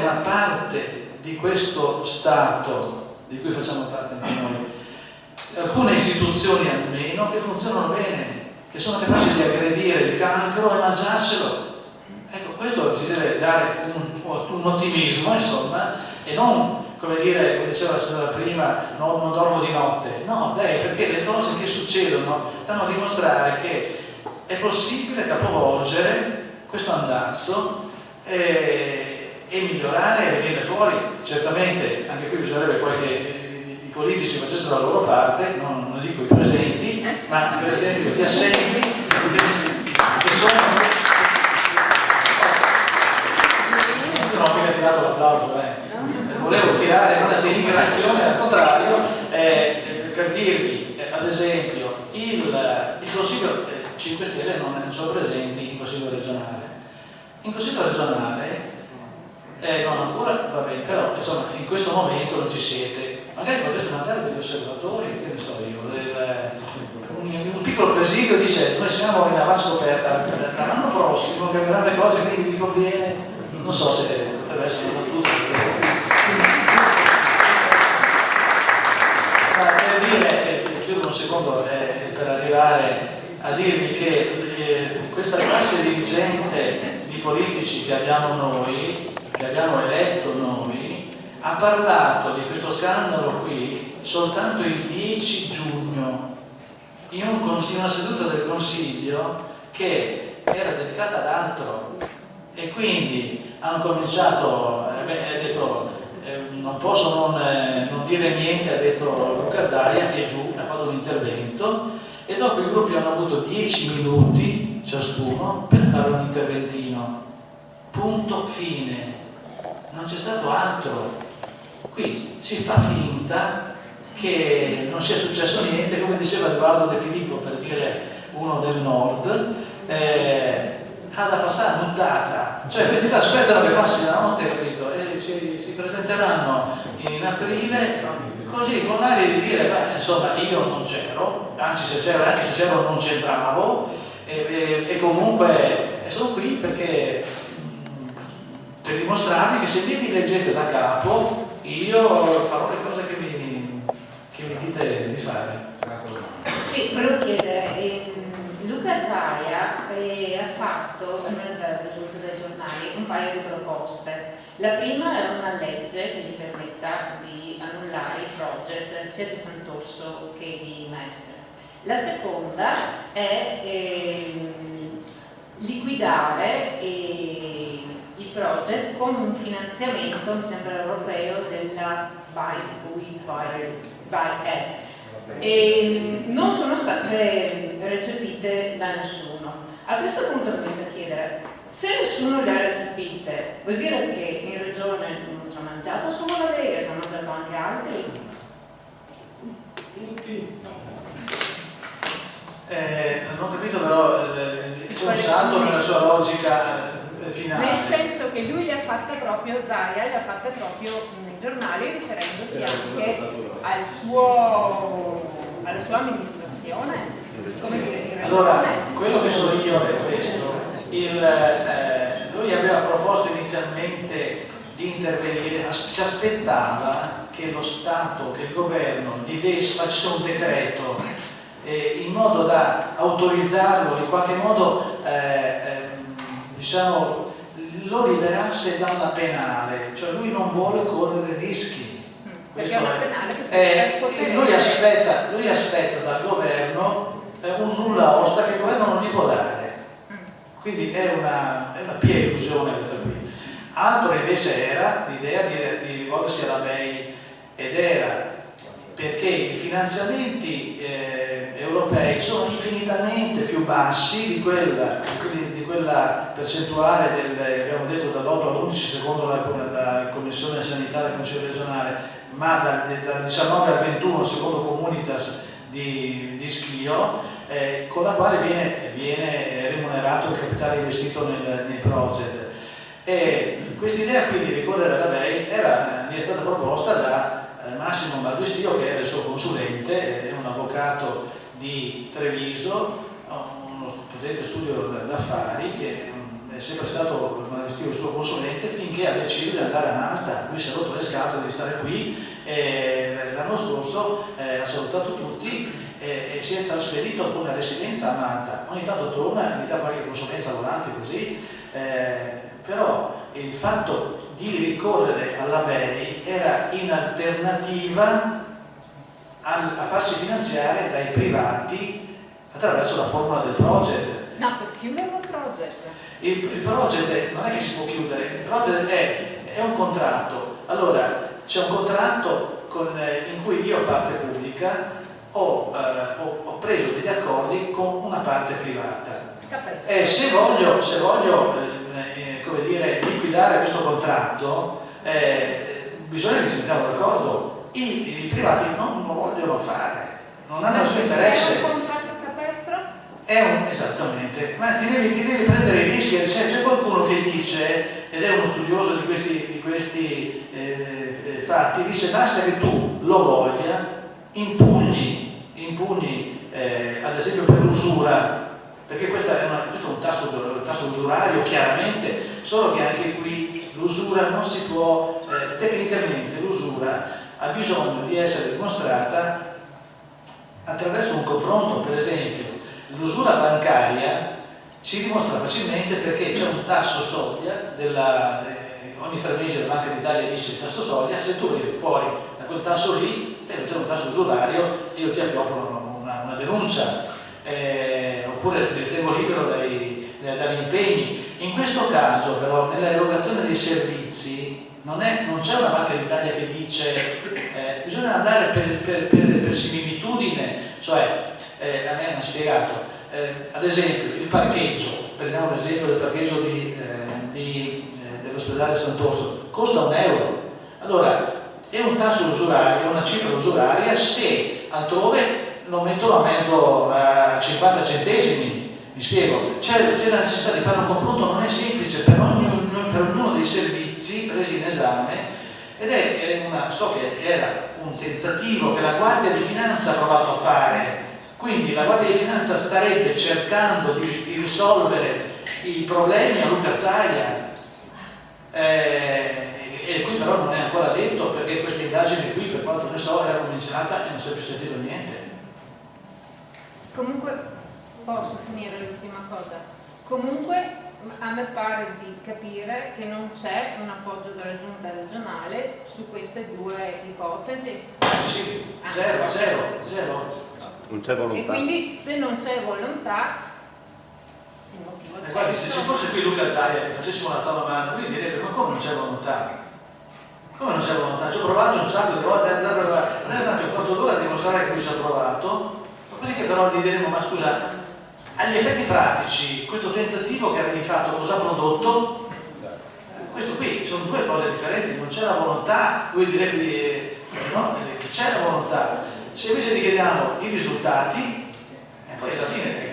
[SPEAKER 2] una parte di questo Stato di cui facciamo parte anche noi, alcune istituzioni almeno che funzionano bene, che sono capaci di aggredire il cancro e mangiarselo. Ecco, questo ci deve dare un ottimismo, insomma, e non, come dire, come diceva la signora prima, non dormo di notte. No, dai, perché le cose che succedono stanno a dimostrare che è possibile capovolgere questo andazzo e migliorare e venire fuori. Certamente anche qui bisognerebbe i politici facessero la loro parte, non dico i presenti, ma per esempio gli assenti che sono... No, mi ha tirato l'applauso, volevo tirare una denigrazione, al contrario, per dirvi, ad esempio, il Consiglio 5 Stelle non sono presenti in Consiglio regionale. In Consiglio regionale non ancora, va bene, però insomma in questo momento non ci siete, magari potreste mandare degli osservatori, che ne so io, un piccolo presidio dice noi siamo in avanscoperta, l'anno prossimo cambieranno le cose, quindi vi conviene, non so se potrebbe essere una battuta. Ma per dire, chiudo un secondo per arrivare a dirvi che questa classe dirigente di politici che abbiamo noi, che abbiamo eletto noi, ha parlato di questo scandalo qui soltanto il 10 giugno in una seduta del Consiglio che era dedicata ad altro, e quindi hanno cominciato, ha detto non posso non dire niente, ha detto Luca Zaia, e giù ha fatto un intervento, e dopo i gruppi hanno avuto 10 minuti ciascuno per fare un interventino, punto, fine. Non c'è stato altro. Qui si fa finta che non sia successo niente, come diceva Edoardo De Filippo, per dire uno del nord, ha da passare nuttata, cioè questi qua aspettano che passi la notte, capito? E si presenteranno in aprile così, con l'aria di dire beh, insomma io non c'ero, anzi se c'ero non c'entravo, e comunque sono qui perché per dimostrarvi che se mi leggete da capo io farò le cose che mi dite di fare.
[SPEAKER 5] Sì, volevo chiedere, Luca Luca Zaia ha fatto, almeno risulta dai giornali, un paio di proposte. La prima è una legge che gli permetta di annullare i project sia di Sant'Orso che di Mestre. La seconda è liquidare i project con un finanziamento, mi sembra europeo, della BAE. E non sono state recepite da nessuno. A questo punto mi viene da chiedere, se nessuno le ha recepite, vuol dire che in regione non ci ha mangiato solo la Lega, ci hanno mangiato anche altri?
[SPEAKER 3] Tutti?
[SPEAKER 2] Non ho capito, però c'è un salto nella sua logica finale.
[SPEAKER 5] Nel senso che lui le ha fatte proprio, Zaia le ha fatte proprio nei giornali, riferendosi anche alla sua amministrazione, come dire, in regione.
[SPEAKER 2] Allora, quello che so io è questo. Lui aveva proposto inizialmente di intervenire, si aspettava che lo Stato, che il governo gli facesse un decreto in modo da autorizzarlo, in qualche modo diciamo, lo liberasse dalla penale, cioè lui non vuole correre rischi.
[SPEAKER 5] Perché è una penale che
[SPEAKER 2] lui aspetta dal governo un nulla osta che il governo non gli può dare. Quindi è una pia illusione questa qui. Altro invece era l'idea di rivolgersi alla BEI, ed era perché i finanziamenti europei sono infinitamente più bassi di quella percentuale abbiamo detto dall'8 all'11 secondo la Commissione Sanità della Commissione regionale, ma dal 19 al 21 secondo Comunitas di Schio, con la quale viene remunerato il capitale investito nei project. E quest'idea qui di ricorrere alla BEI mi è stata proposta da Massimo Malvestio, che era il suo consulente, è un avvocato di Treviso, uno studente studio d'affari che è sempre stato Malvestio il suo consulente finché ha deciso di andare a Malta. Lui si è rotto le scatole di stare qui e l'anno scorso ha salutato tutti e si è trasferito con una residenza a Malta. Ogni tanto torna, mi dà qualche consulenza volante così, però il fatto di ricorrere alla BEI era in alternativa a farsi finanziare dai privati attraverso la formula del project.
[SPEAKER 5] No, per chiudere un project.
[SPEAKER 2] Il project non è che si può chiudere, il project è un contratto. Allora, c'è un contratto in cui io, parte pubblica, ho preso degli accordi con una parte privata. E se voglio come dire, liquidare questo contratto, bisogna che ci mettiamo d'accordo. I privati non lo vogliono fare, non hanno il suo interesse.
[SPEAKER 5] È un contratto capestro?
[SPEAKER 2] Esattamente, ma ti devi prendere i rischi. Se c'è qualcuno che dice, ed è uno studioso di questi fatti, dice basta che tu lo voglia, impugni ad esempio per l'usura, perché questo è un tasso usurario chiaramente, solo che anche qui l'usura non si può, tecnicamente l'usura ha bisogno di essere dimostrata attraverso un confronto. Per esempio l'usura bancaria si dimostra facilmente perché c'è un tasso soglia, ogni 3 mesi la Banca d'Italia dice il tasso soglia, se tu vai fuori da quel tasso lì, c'è un tasso usurario, io ti applico una denuncia, oppure mi ritengo libero dagli impegni. In questo caso però nella erogazione dei servizi non c'è una Banca d'Italia che dice bisogna andare per similitudine, cioè a me hanno spiegato ad esempio il parcheggio, prendiamo l'esempio del parcheggio dell'ospedale Sant'Orso, costa €1. Allora è un tasso usurario, è una cifra usuraria se altrove lo mettono a mezzo a 50 centesimi, mi spiego. C'è la necessità di fare un confronto, non è semplice per ognuno dei servizi presi in esame, ed so che era un tentativo che la Guardia di Finanza ha provato a fare, quindi la Guardia di Finanza starebbe cercando di risolvere i problemi a Luca Zaia, e qui però non è ancora detto perché questa indagine qui, per quanto ne so, era cominciata e non si è più sentito niente.
[SPEAKER 5] Comunque posso finire l'ultima cosa? Comunque a me pare di capire che non c'è un appoggio della giunta regionale su queste due ipotesi.
[SPEAKER 2] Sì, zero.
[SPEAKER 6] Non c'è volontà.
[SPEAKER 5] E quindi se non c'è volontà, il motivo c'è.
[SPEAKER 2] Guardi, se ci fosse qui Luca Zaia e facessimo una tua domanda, lui direbbe: ma come non c'è volontà? Come non c'è volontà? Ci ho provato un sacco di volte, andare avanti un quarto d'ora a dimostrare che lui ci ha provato, dopodiché però gli diremo: ma scusa, agli effetti pratici, questo tentativo che avevi fatto cosa ha prodotto? Questo qui sono due cose differenti, non c'è la volontà, lui direbbe no, che c'è la volontà. Se invece gli chiediamo i risultati, e poi alla fine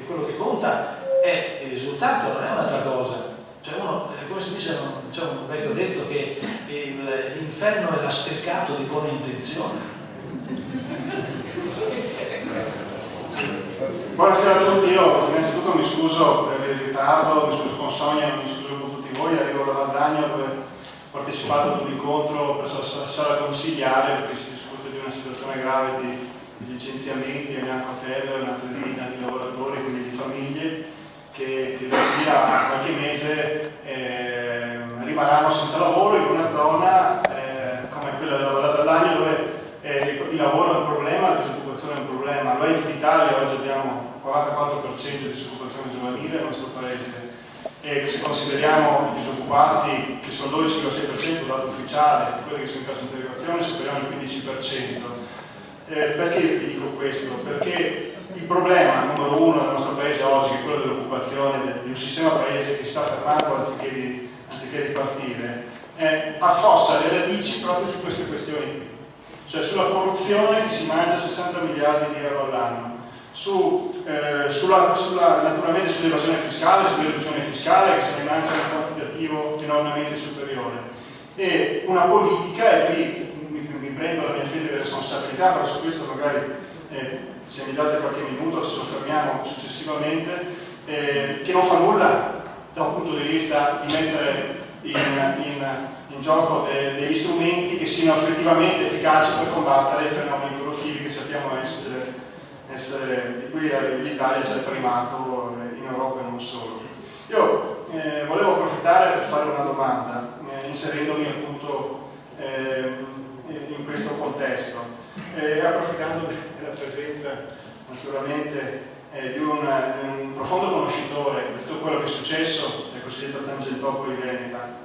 [SPEAKER 2] quello che conta è il risultato, non è un'altra cosa. Cioè uno, come si dice, c'è un vecchio detto che l'inferno è lastricato di buone intenzioni.
[SPEAKER 7] Buonasera a tutti, io innanzitutto mi scuso per il ritardo, mi scuso con Sonia, mi scuso con tutti voi, arrivo da Valdagno dove ho partecipato ad un incontro presso la sala consigliare perché si discute di una situazione grave di licenziamenti a mia fratello e una trentina di lavoratori, quindi di famiglie che da qui a qualche mese rimarranno senza lavoro in una zona come quella della Valle d'Aldagno dove il lavoro è un problema, la disoccupazione è un problema. Lo è in tutta Italia, oggi abbiamo il 44% di disoccupazione giovanile nel nostro paese e se consideriamo i disoccupati che sono 12,6% dato ufficiale, quelli che sono in cassa integrazione superiamo il 15%. Perché vi dico questo? Perché il problema numero uno del nostro paese oggi, che è quello dell'occupazione, di un sistema paese che si sta fermando anziché ripartire, affossa le radici proprio su queste questioni qui. Cioè sulla corruzione che si mangia 60 miliardi di euro all'anno, naturalmente sull'evasione fiscale, sull'elusione fiscale che se ne mangia un quantitativo enormemente superiore e una politica, e qui mi prendo la mia fede di responsabilità, però su questo magari se mi date qualche minuto ci soffermiamo successivamente, che non fa nulla da un punto di vista di mettere in gioco degli strumenti che siano effettivamente efficaci per combattere i fenomeni corruttivi che sappiamo essere di cui l'Italia c'è il primato in Europa e non solo. Io volevo approfittare per fare una domanda, inserendomi appunto in questo contesto, approfittando della presenza naturalmente di un profondo conoscitore di tutto quello che è successo nel cosiddetto Tangentopoli Veneta.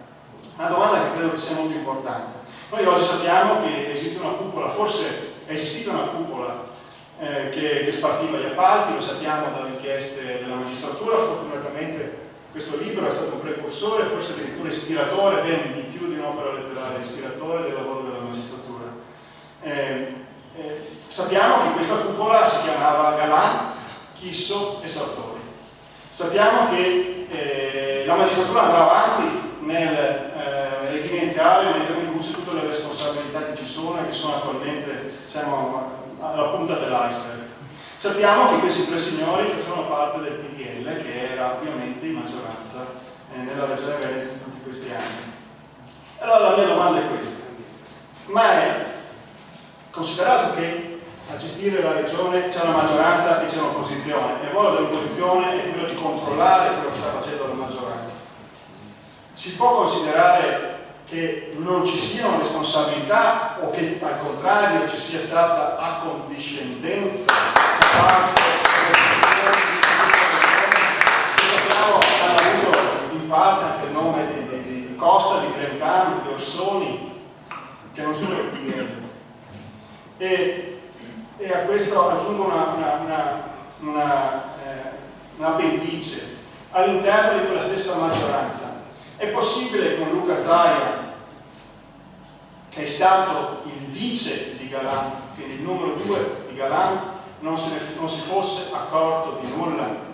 [SPEAKER 7] Una domanda che credo che sia molto importante. Noi oggi sappiamo che esiste una cupola, forse è esistita una cupola che spartiva gli appalti, lo sappiamo dalle inchieste della magistratura, fortunatamente questo libro è stato un precursore, forse addirittura ispiratore, ben di più di un'opera letteraria, ispiratore del lavoro della magistratura. Sappiamo che questa cupola si chiamava Galan, Chisso e Sartori. Sappiamo che la magistratura andrà avanti nel evidenziare e mettere in luce tutte le responsabilità che ci sono e che sono attualmente, siamo alla punta dell'iceberg. Sappiamo che questi tre signori facevano parte del PDL, che era ovviamente in maggioranza nella regione Veneto in tutti questi anni. Allora la mia domanda è questa: ma è considerato che a gestire la regione c'è una maggioranza e c'è un'opposizione, e il ruolo dell'opposizione è quello di controllare quello che sta facendo la maggioranza, si può considerare che non ci siano responsabilità o che al contrario ci sia stata accondiscendenza da parte che hanno avuto in parte anche il nome di Costa, di Brentano, di Orsoni, che non sono il PDL. E a questo aggiungo una appendice. All'interno di quella stessa maggioranza è possibile che con Luca Zaia, che è stato il vice di Galan, quindi il numero 2 di Galan, non si fosse accorto di nulla?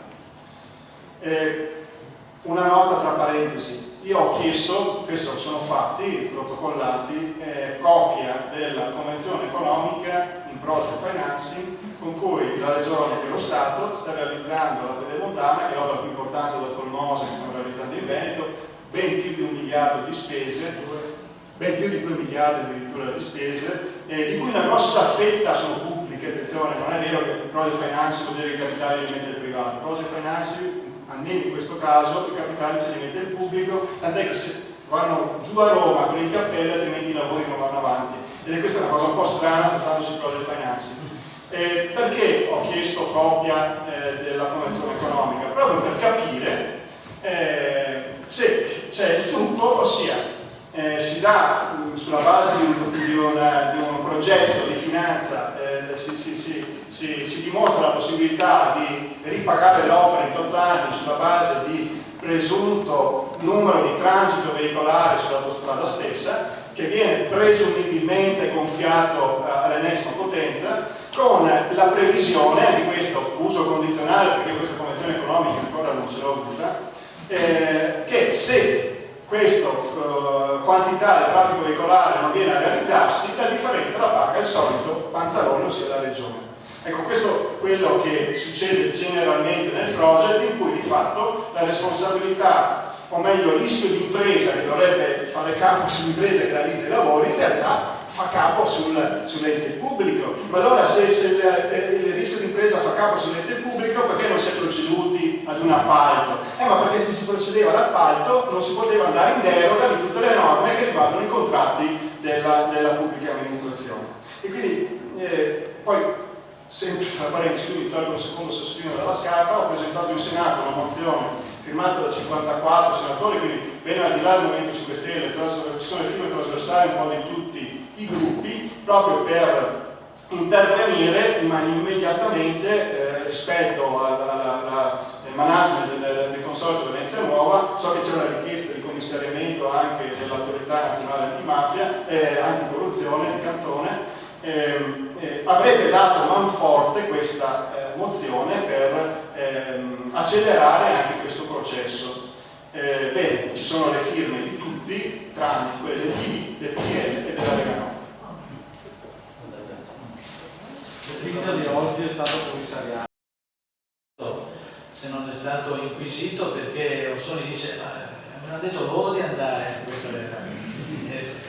[SPEAKER 7] Una nota tra parentesi: io ho chiesto, questi sono fatti protocollati, copia della convenzione economica in project financing con cui la regione e lo Stato sta realizzando la Pedemontana, che è l'opera più importante dopo il Mose che stiamo realizzando in Veneto, ben più di 1 miliardo di spese, ben più di 2 miliardi addirittura di spese, di cui una grossa fetta sono pubbliche perché attenzione, non è vero che il project financing vuol dire che i capitali li mette il privato. Il project financing, almeno in questo caso, i capitali ce li mette il pubblico, tant'è che se vanno giù a Roma con il cappello, altrimenti i lavori non vanno avanti. Ed è questa una cosa un po' strana trattandosi di project financing. Perché ho chiesto copia della convenzione economica? Proprio per capire se c'è di tutto, ossia si dà sulla base di un progetto di finanza, si dimostra la possibilità di ripagare l'opera in 8 anni sulla base di presunto numero di transito veicolare sull'autostrada stessa, che viene presumibilmente gonfiato all'ennesima potenza, con la previsione, anche questo uso condizionale perché questa convenzione economica ancora non ce l'ho avuta, che se questa quantità di traffico veicolare non viene a realizzarsi, la differenza la paga il solito pantalone, ossia la regione. Ecco, questo è quello che succede generalmente nel project, in cui di fatto la responsabilità, o meglio il rischio di impresa che dovrebbe fare capo sull'impresa che realizza i lavori, in realtà fa capo sull'ente pubblico. Ma allora se il rischio di impresa fa capo sull'ente pubblico, perché non si è proceduti ad un appalto? Ma perché se si procedeva all'appalto non si poteva andare in deroga di tutte le norme che riguardano i contratti della pubblica amministrazione. E quindi poi, sempre fra parentesi, quindi tolgo un secondo sospiro dalla scarpa, ho presentato in Senato una mozione firmata da 54 senatori, quindi bene al di là del Movimento 5 Stelle, ci sono le firme trasversali un po' di tutti i gruppi, proprio per intervenire immediatamente rispetto al management del Consorzio Venezia Nuova. So che c'è una richiesta di commissariamento anche dell'Autorità Nazionale Antimafia, Anticorruzione di Cantone. Avrebbe dato manforte questa mozione per accelerare anche questo processo. Bene, ci sono le firme di tutti, tranne quelle del PD, del PDL e della Lega Nord.
[SPEAKER 2] Il video di oggi è stato commissariato, se non è stato inquisito, perché Orsoni dice mi hanno detto loro di andare, questo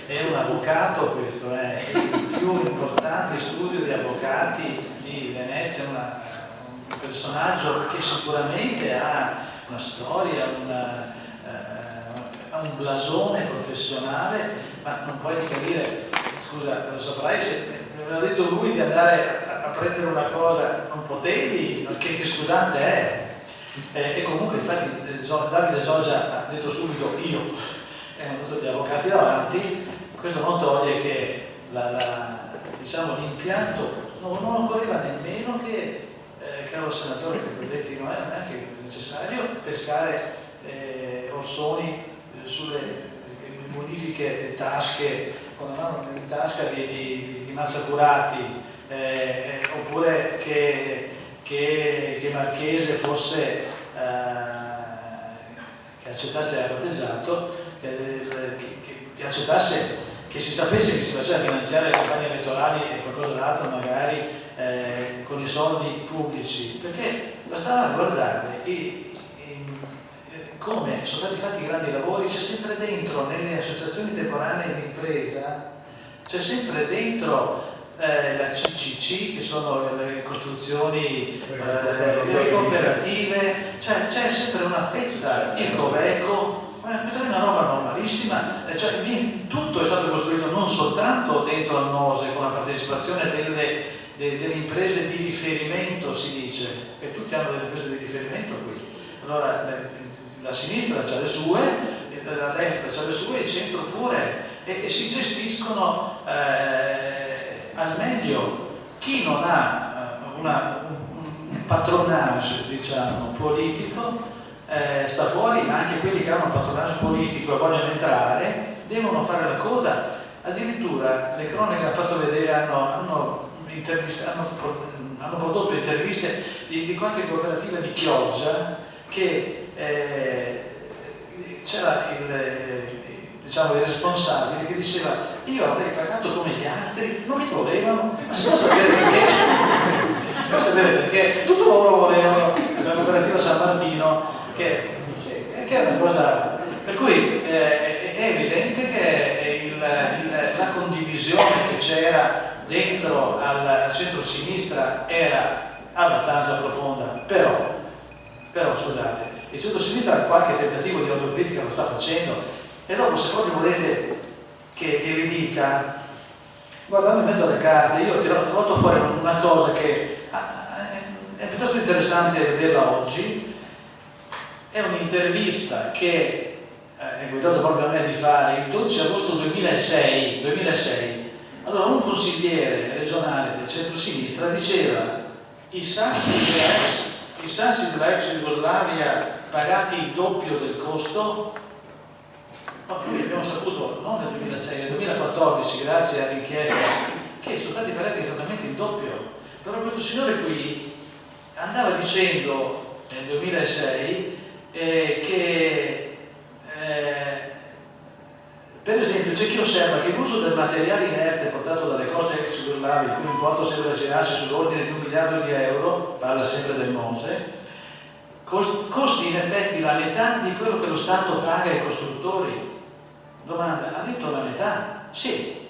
[SPEAKER 2] è un avvocato, questo è il più importante studio di avvocati di Venezia, un personaggio che sicuramente ha una storia, ha un blasone professionale, ma non puoi mica dire, scusa, lo saprai, se mi ha detto lui di andare a prendere una cosa, non potevi, che scusante è. E comunque infatti Davide Zoggia ha detto subito io, e hanno tutti gli avvocati davanti. Questo non toglie che diciamo, l'impianto non occorreva nemmeno che, caro senatore, che detti non era neanche necessario pescare Orsoni sulle bonifiche tasche, con la mano in tasca di Mazzacurati, oppure che Marchese fosse che accettasse il battezzato, che accettasse, che si sapesse che si faceva finanziare le campagne elettorali e qualcosa d'altro magari con i soldi pubblici, perché bastava guardare come sono stati fatti i grandi lavori. C'è sempre dentro, nelle associazioni temporanee di impresa, c'è sempre dentro la CCC, che sono le costruzioni, le cooperative, cioè c'è sempre una fetta, il Coveco. Questa è una roba normalissima, cioè, tutto è stato costruito non soltanto dentro al Mose, con la partecipazione delle imprese di riferimento, si dice, che tutti hanno delle imprese di riferimento qui. Allora la sinistra ha le sue, la destra ha le sue, il centro pure, e si gestiscono al meglio. Chi non ha un patronage, diciamo, politico, sta fuori, ma anche quelli che hanno un patronage politico e vogliono entrare devono fare la coda. Addirittura le cronache hanno fatto vedere, hanno prodotto interviste di qualche cooperativa di Chioggia che c'era il responsabile che diceva io avrei pagato come gli altri, non mi volevano, ma si può sapere perché? Può sapere perché tutto loro volevano la cooperativa San Martino, che è una cosa per cui è evidente che la condivisione che c'era dentro al centro-sinistra era abbastanza profonda, però scusate, il centro-sinistra qualche tentativo di autocritica lo sta facendo, e dopo, se proprio volete che vi dica, guardando in mezzo alle carte, io ho trovato fuori una cosa che è piuttosto interessante vederla oggi. È un'intervista che è guidato proprio a me di fare il 12 agosto 2006. Allora, un consigliere regionale del centro-sinistra diceva: i sazi della ex Jugoslavia pagati il doppio del costo. No, noi abbiamo saputo non nel 2006, nel 2014, grazie all'inchiesta, che sono stati pagati esattamente il doppio. Però questo signore qui andava dicendo nel 2006 che per esempio c'è chi osserva che l'uso del materiale inerte portato dalle coste ex jugoslavi, il cui importo sembra girarsi sull'ordine di 1 miliardo di euro, parla sempre del MOSE, costi in effetti la metà di quello che lo Stato paga ai costruttori. Domanda: ha detto la metà? Sì,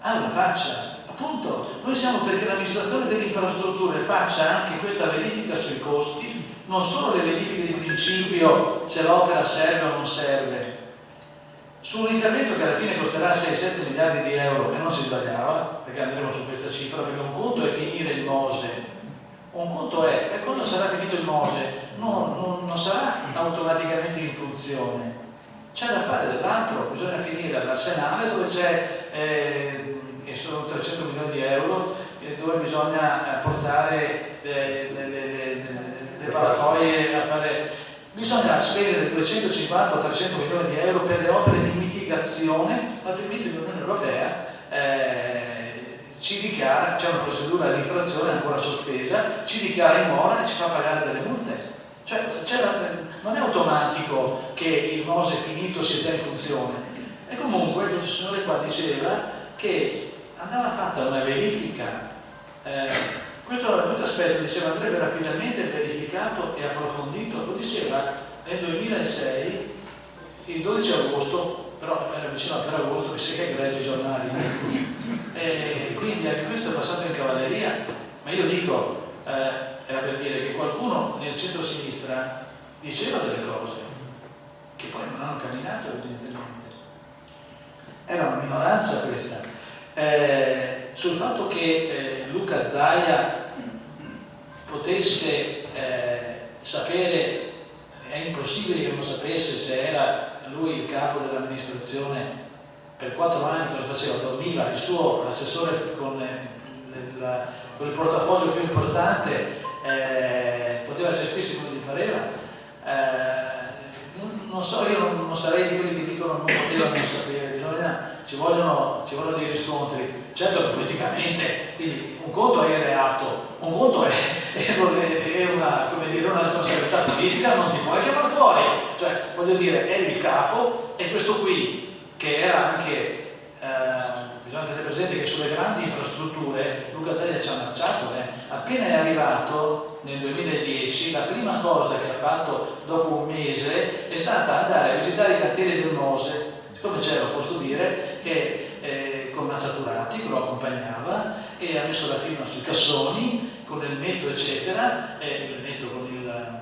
[SPEAKER 2] alla faccia. Appunto, noi siamo perché l'amministratore delle infrastrutture faccia anche questa verifica sui costi, non solo le verifiche di principio se l'opera serve o non serve, su un intervento che alla fine costerà 6-7 miliardi di euro, e non si sbagliava, perché andremo su questa cifra, perché un conto è finire il MOSE, un conto è, e quando sarà finito il MOSE non sarà automaticamente in funzione, c'è da fare dell'altro, bisogna finire all'Arsenale dove c'è e sono 300 milioni di euro, dove bisogna portare le paratoie a fare, bisogna spendere 250 o 300 milioni di euro per le opere di mitigazione, altrimenti l'Unione Europea ci dichiara, c'è una procedura di infrazione ancora sospesa, ci dichiara in mora e ci fa pagare delle multe. Cioè, non è automatico che il MOSE finito sia già in funzione. E comunque questo signore qua diceva che andava fatta una verifica, questo aspetto diceva andrebbe rapidamente verificato e approfondito, lo diceva nel 2006, il 12 agosto, però era vicino a Ferragosto, che si che legge i giornali, quindi anche questo è passato in cavalleria, ma io dico, era per dire che qualcuno nel centro-sinistra diceva delle cose che poi non hanno camminato evidentemente. Era una minoranza questa. Sul fatto che Luca Zaia potesse sapere, è impossibile che non sapesse se era lui il capo dell'amministrazione per 4 anni, cosa faceva? Dormiva, il suo assessore con il portafoglio più importante poteva gestirsi come gli pareva. Non so, io non sarei di quelli che dicono non potevano sapere, ci vogliono dei riscontri. Certo, politicamente, quindi un conto è il reato, un conto è una responsabilità politica, non ti puoi chiamare fuori, cioè voglio dire, eri il capo, e questo qui che era anche bisogna tenere presente che sulle grandi infrastrutture Luca Zaia ci ha marciato, appena è arrivato nel 2010 la prima cosa che ha fatto dopo un mese è stata andare a visitare i cantieri del MOSE. Siccome c'era, posso dire che con Mazzaturati che lo accompagnava e ha messo la firma sui cassoni con il netto eccetera, il netto con il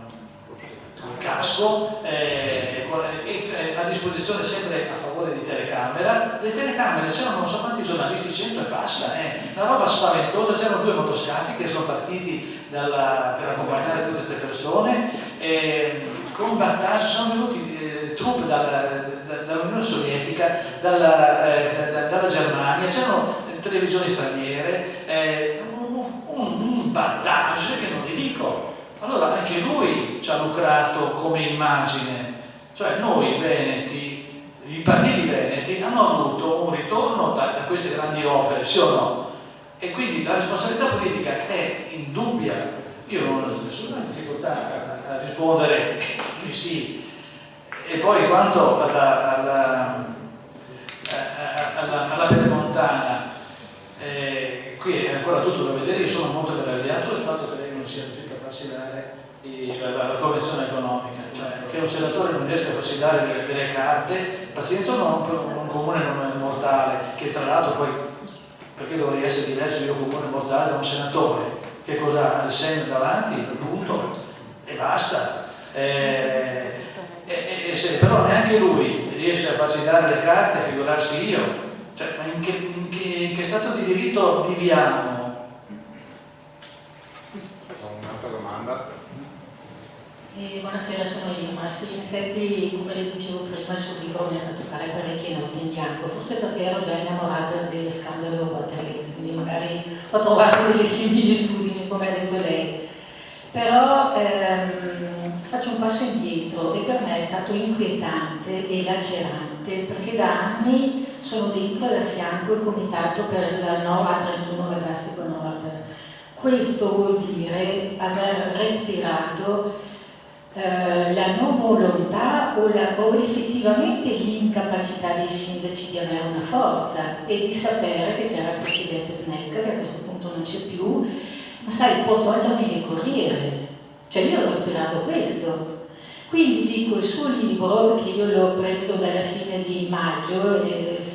[SPEAKER 2] casco, a disposizione sempre a favore di telecamera. Le telecamere c'erano non so quanti giornalisti, 100 e passa, una roba spaventosa. C'erano 2 motoscafi che sono partiti per accompagnare tutte queste persone, con battage sono venuti truppe dall'Unione Sovietica, dalla Germania, c'erano televisioni straniere, un battage che non vi dico. Allora anche lui ci ha lucrato come immagine, cioè noi veneti, i partiti veneti hanno avuto un ritorno da queste grandi opere, sì o no? E quindi la responsabilità politica è indubbia. Io non ho nessuna difficoltà a rispondere che sì. E poi quanto alla Pedemontana, qui è ancora tutto da vedere. Io sono molto meravigliato del fatto che lei non sia riuscita a farsi dare la convenzione economica, cioè che un senatore non riesca a farsi dare delle carte pazienza un comune non mortale, che tra l'altro poi, perché dovrei essere diverso io comune mortale da un senatore, che cosa ha il Sen davanti, punto, e basta. Però neanche lui riesce a farci dare le carte, figurarsi io. Cioè, ma in che stato di diritto viviamo?
[SPEAKER 1] Un'altra domanda?
[SPEAKER 6] Buonasera, sono io, ma sì, in effetti, come le dicevo prima, il suo libro mi ha fatto fare parecchie note in bianco, forse perché ero già innamorata del scandalo Watergate, quindi magari ho trovato delle similitudini, come ha detto lei. Però faccio un passo indietro, e per me è stato inquietante e lacerante, perché da anni sono dentro e a fianco il comitato per la Nova 31 Valdastico Nord. Questo vuol dire aver respirato la non volontà o effettivamente l'incapacità dei sindaci di avere una forza e di sapere che c'era il presidente Snack, che a questo punto non c'è più, ma sai, può togliermi le corriere. Cioè io ho respirato questo. Quindi dico, il suo libro, che io l'ho preso dalla fine di maggio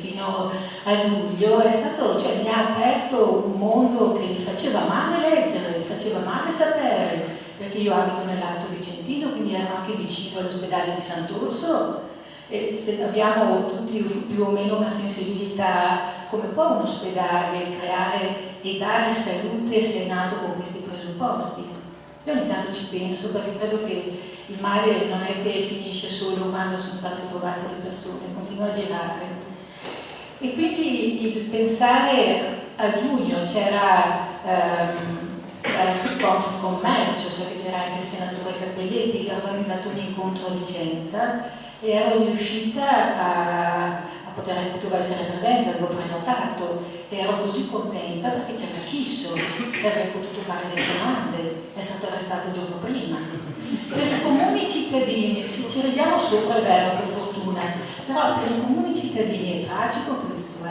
[SPEAKER 6] fino a luglio, è stato, cioè, mi ha aperto un mondo che mi faceva male leggere, mi faceva male sapere, perché io abito nell'Alto Vicentino, quindi ero anche vicino all'ospedale di Sant'Orso, e se abbiamo tutti più o meno una sensibilità, come può un ospedale creare e dare salute se è nato con questi presupposti? Io ogni tanto ci penso, perché credo che il male non è che finisce solo quando sono state trovate le persone, continua a girare. E quindi il pensare a giugno c'era Confcommercio, so che c'era anche il senatore Cappelletti che ha organizzato un incontro a Vicenza, e ero riuscita a poter essere presente, avevo prenotato e ero così contenta perché c'era Chisso e avrei potuto fare delle domande, è stato arrestato il giorno prima. Per i comuni cittadini, sì, ci ridiamo sopra, è vero, per fortuna, però per i comuni cittadini è tragico questo,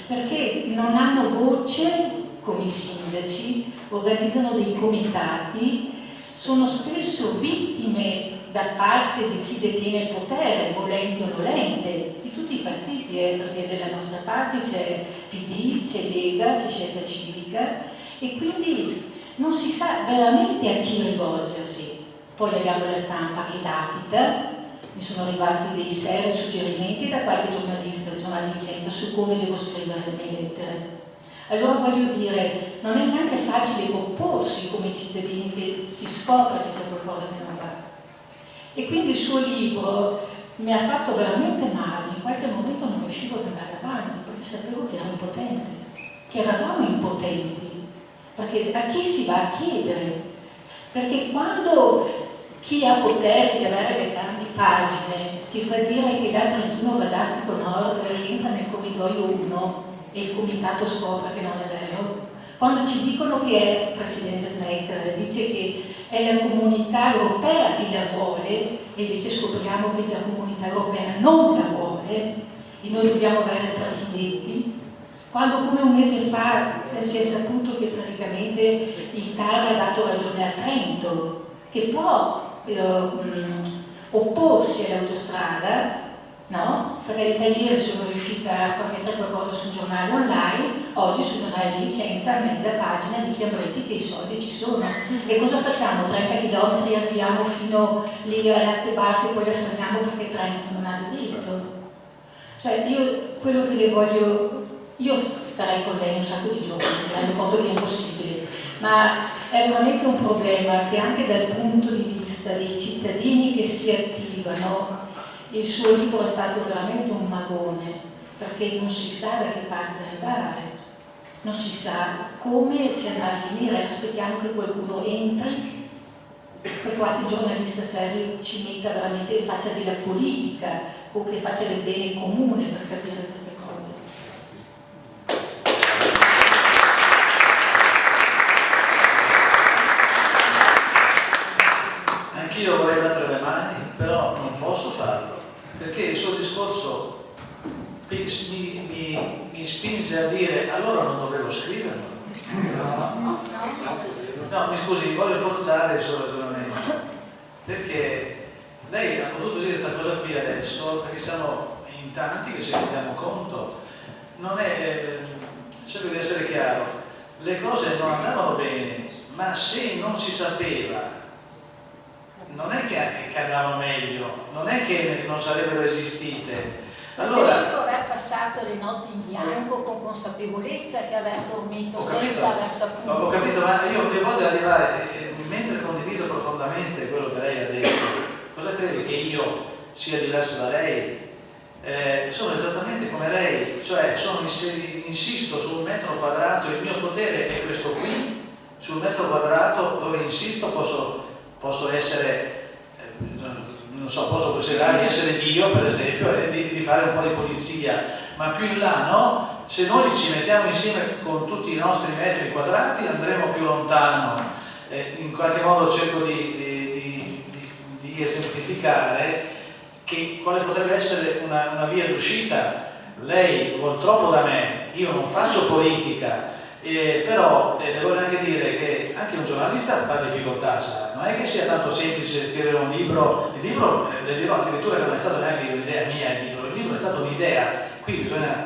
[SPEAKER 6] perché non hanno voce come i sindaci, organizzano dei comitati, sono spesso vittime da parte di chi detiene il potere, volente o nolente, di tutti i partiti, perché dalla nostra parte c'è PD, c'è Lega, c'è Scelta Civica, e quindi non si sa veramente a chi rivolgersi. Poi abbiamo la stampa che latita, mi sono arrivati dei seri suggerimenti da qualche giornalista del giornale di Vicenza su come devo scrivere le mie lettere. Allora voglio dire, non è neanche facile opporsi come cittadini che si scopre che c'è qualcosa che non va. E quindi il suo libro mi ha fatto veramente male, in qualche momento non riuscivo ad andare avanti, perché sapevo che ero impotente, che eravamo impotenti, perché a chi si va a chiedere? Perché quando chi ha potere di avere le grandi pagine si fa dire che da 31 Valdastico Nord rientra nel corridoio 1 e il comitato scopre che non è vero, quando ci dicono che è il presidente Snack, dice che è la comunità europea che la vuole, e invece scopriamo che la comunità europea non la vuole e noi dobbiamo avere 3 filetti, quando come un mese fa si è saputo che praticamente il TAR ha dato ragione a Trento, che può opporsi all'autostrada, no? Fratelli d'Italia sono riuscita a far mettere qualcosa sul giornale online, oggi sul giornale di Vicenza, a mezza pagina di Chiambretti che i soldi ci sono. E cosa facciamo? 30 km arriviamo fino lì alle Aste Basse e poi la fermiamo perché Trento non ha diritto. Cioè io quello che le voglio, io starei con lei un sacco di giorni, mi rendo conto che è impossibile, ma è veramente un problema che anche dal punto di vista dei cittadini che si attivano, il suo libro è stato veramente un magone, perché non si sa da che parte andare, non si sa come si andrà a finire, aspettiamo che qualcuno entri, che qualche giornalista serio ci metta veramente, faccia della politica o che faccia del bene comune per capire queste cose.
[SPEAKER 2] Anch'io vorrei battere le mani, però non posso farlo, perché il suo discorso mi spinge a dire allora non dovevo scriverlo. No, mi scusi, voglio forzare il suo ragionamento, perché lei ha potuto dire questa cosa qui adesso, perché siamo in in tanti che ci rendiamo conto. Non è, cerco di essere chiaro, le cose non andavano bene, ma se non si sapeva, non è che andavano meglio, non è che non sarebbero esistite. Allora,
[SPEAKER 6] preferisco aver passato le notti in bianco con consapevolezza che aver dormito senza aver saputo.
[SPEAKER 2] Ho capito, ma io voglio arrivare, mentre condivido profondamente quello che lei ha detto, cosa crede che io sia diverso da lei? Sono esattamente come lei, cioè insisto sul metro quadrato, il mio potere è questo qui, sul metro quadrato dove insisto posso essere, non so, posso considerare di essere Dio per esempio e di fare un po' di polizia, ma più in là no, se noi ci mettiamo insieme con tutti i nostri metri quadrati andremo più lontano. In qualche modo cerco di esemplificare quale potrebbe essere una via d'uscita. Lei vuol troppo da me, io non faccio politica, però le voglio anche dire che anche un giornalista fa difficoltà, sa? Non è che sia tanto semplice scrivere un libro. Il libro, le dirò addirittura che non è stata neanche un'idea mia, il libro è stata un'idea, qui bisogna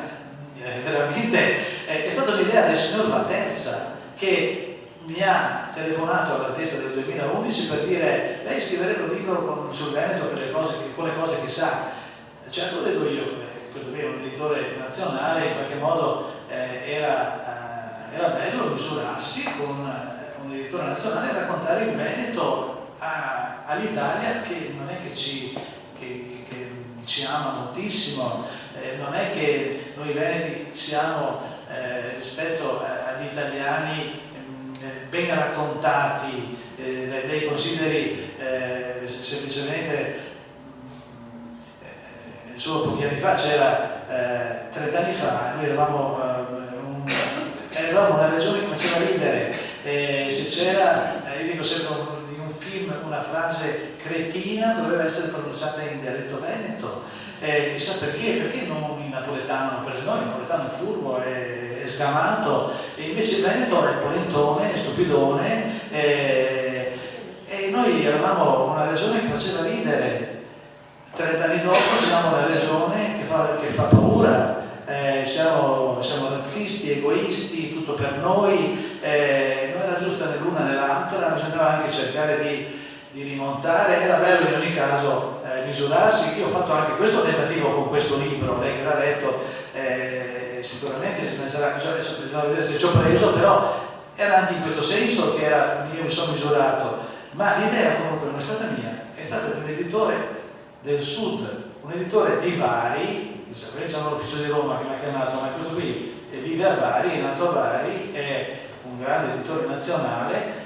[SPEAKER 2] veramente, è stata un'idea del signor Laterza, che mi ha telefonato alla testa del 2011 per dire: lei scriverebbe un libro sul Veneto con le cose che sa. Certo, dico io, questo qui è un editore nazionale, in qualche modo era bello misurarsi con un editore nazionale e raccontare il Veneto all'Italia, che non è che ci ama moltissimo, non è che noi veneti siamo rispetto agli italiani ben raccontati, lei consideri semplicemente solo pochi anni fa, c'era 30 anni fa, noi eravamo una regione che faceva ridere, se c'era, io dico sempre di un film, una frase cretina doveva essere pronunciata in dialetto veneto, chissà perché non in napoletano, perché no, il napoletano è furbo, è sgamato, e invece il veneto è polentone, è stupidone, e noi eravamo una regione che faceva ridere. 30 anni dopo siamo una regione che fa paura, siamo razzisti, egoisti, tutto per noi, non era giusta né l'una né l'altra, bisognava anche cercare di rimontare, era bello in ogni caso misurarsi. Io ho fatto anche questo tentativo con questo libro, lei che l'ha letto sicuramente si penserà, bisogna vedere se ci ho preso, però era anche in questo senso che io mi sono misurato, ma l'idea comunque non è stata mia, è stata di un editore del sud, un editore di Bari, c'è l'ufficio di Roma che mi ha chiamato, ma questo qui vive a Bari, è nato a Bari, è un grande editore nazionale,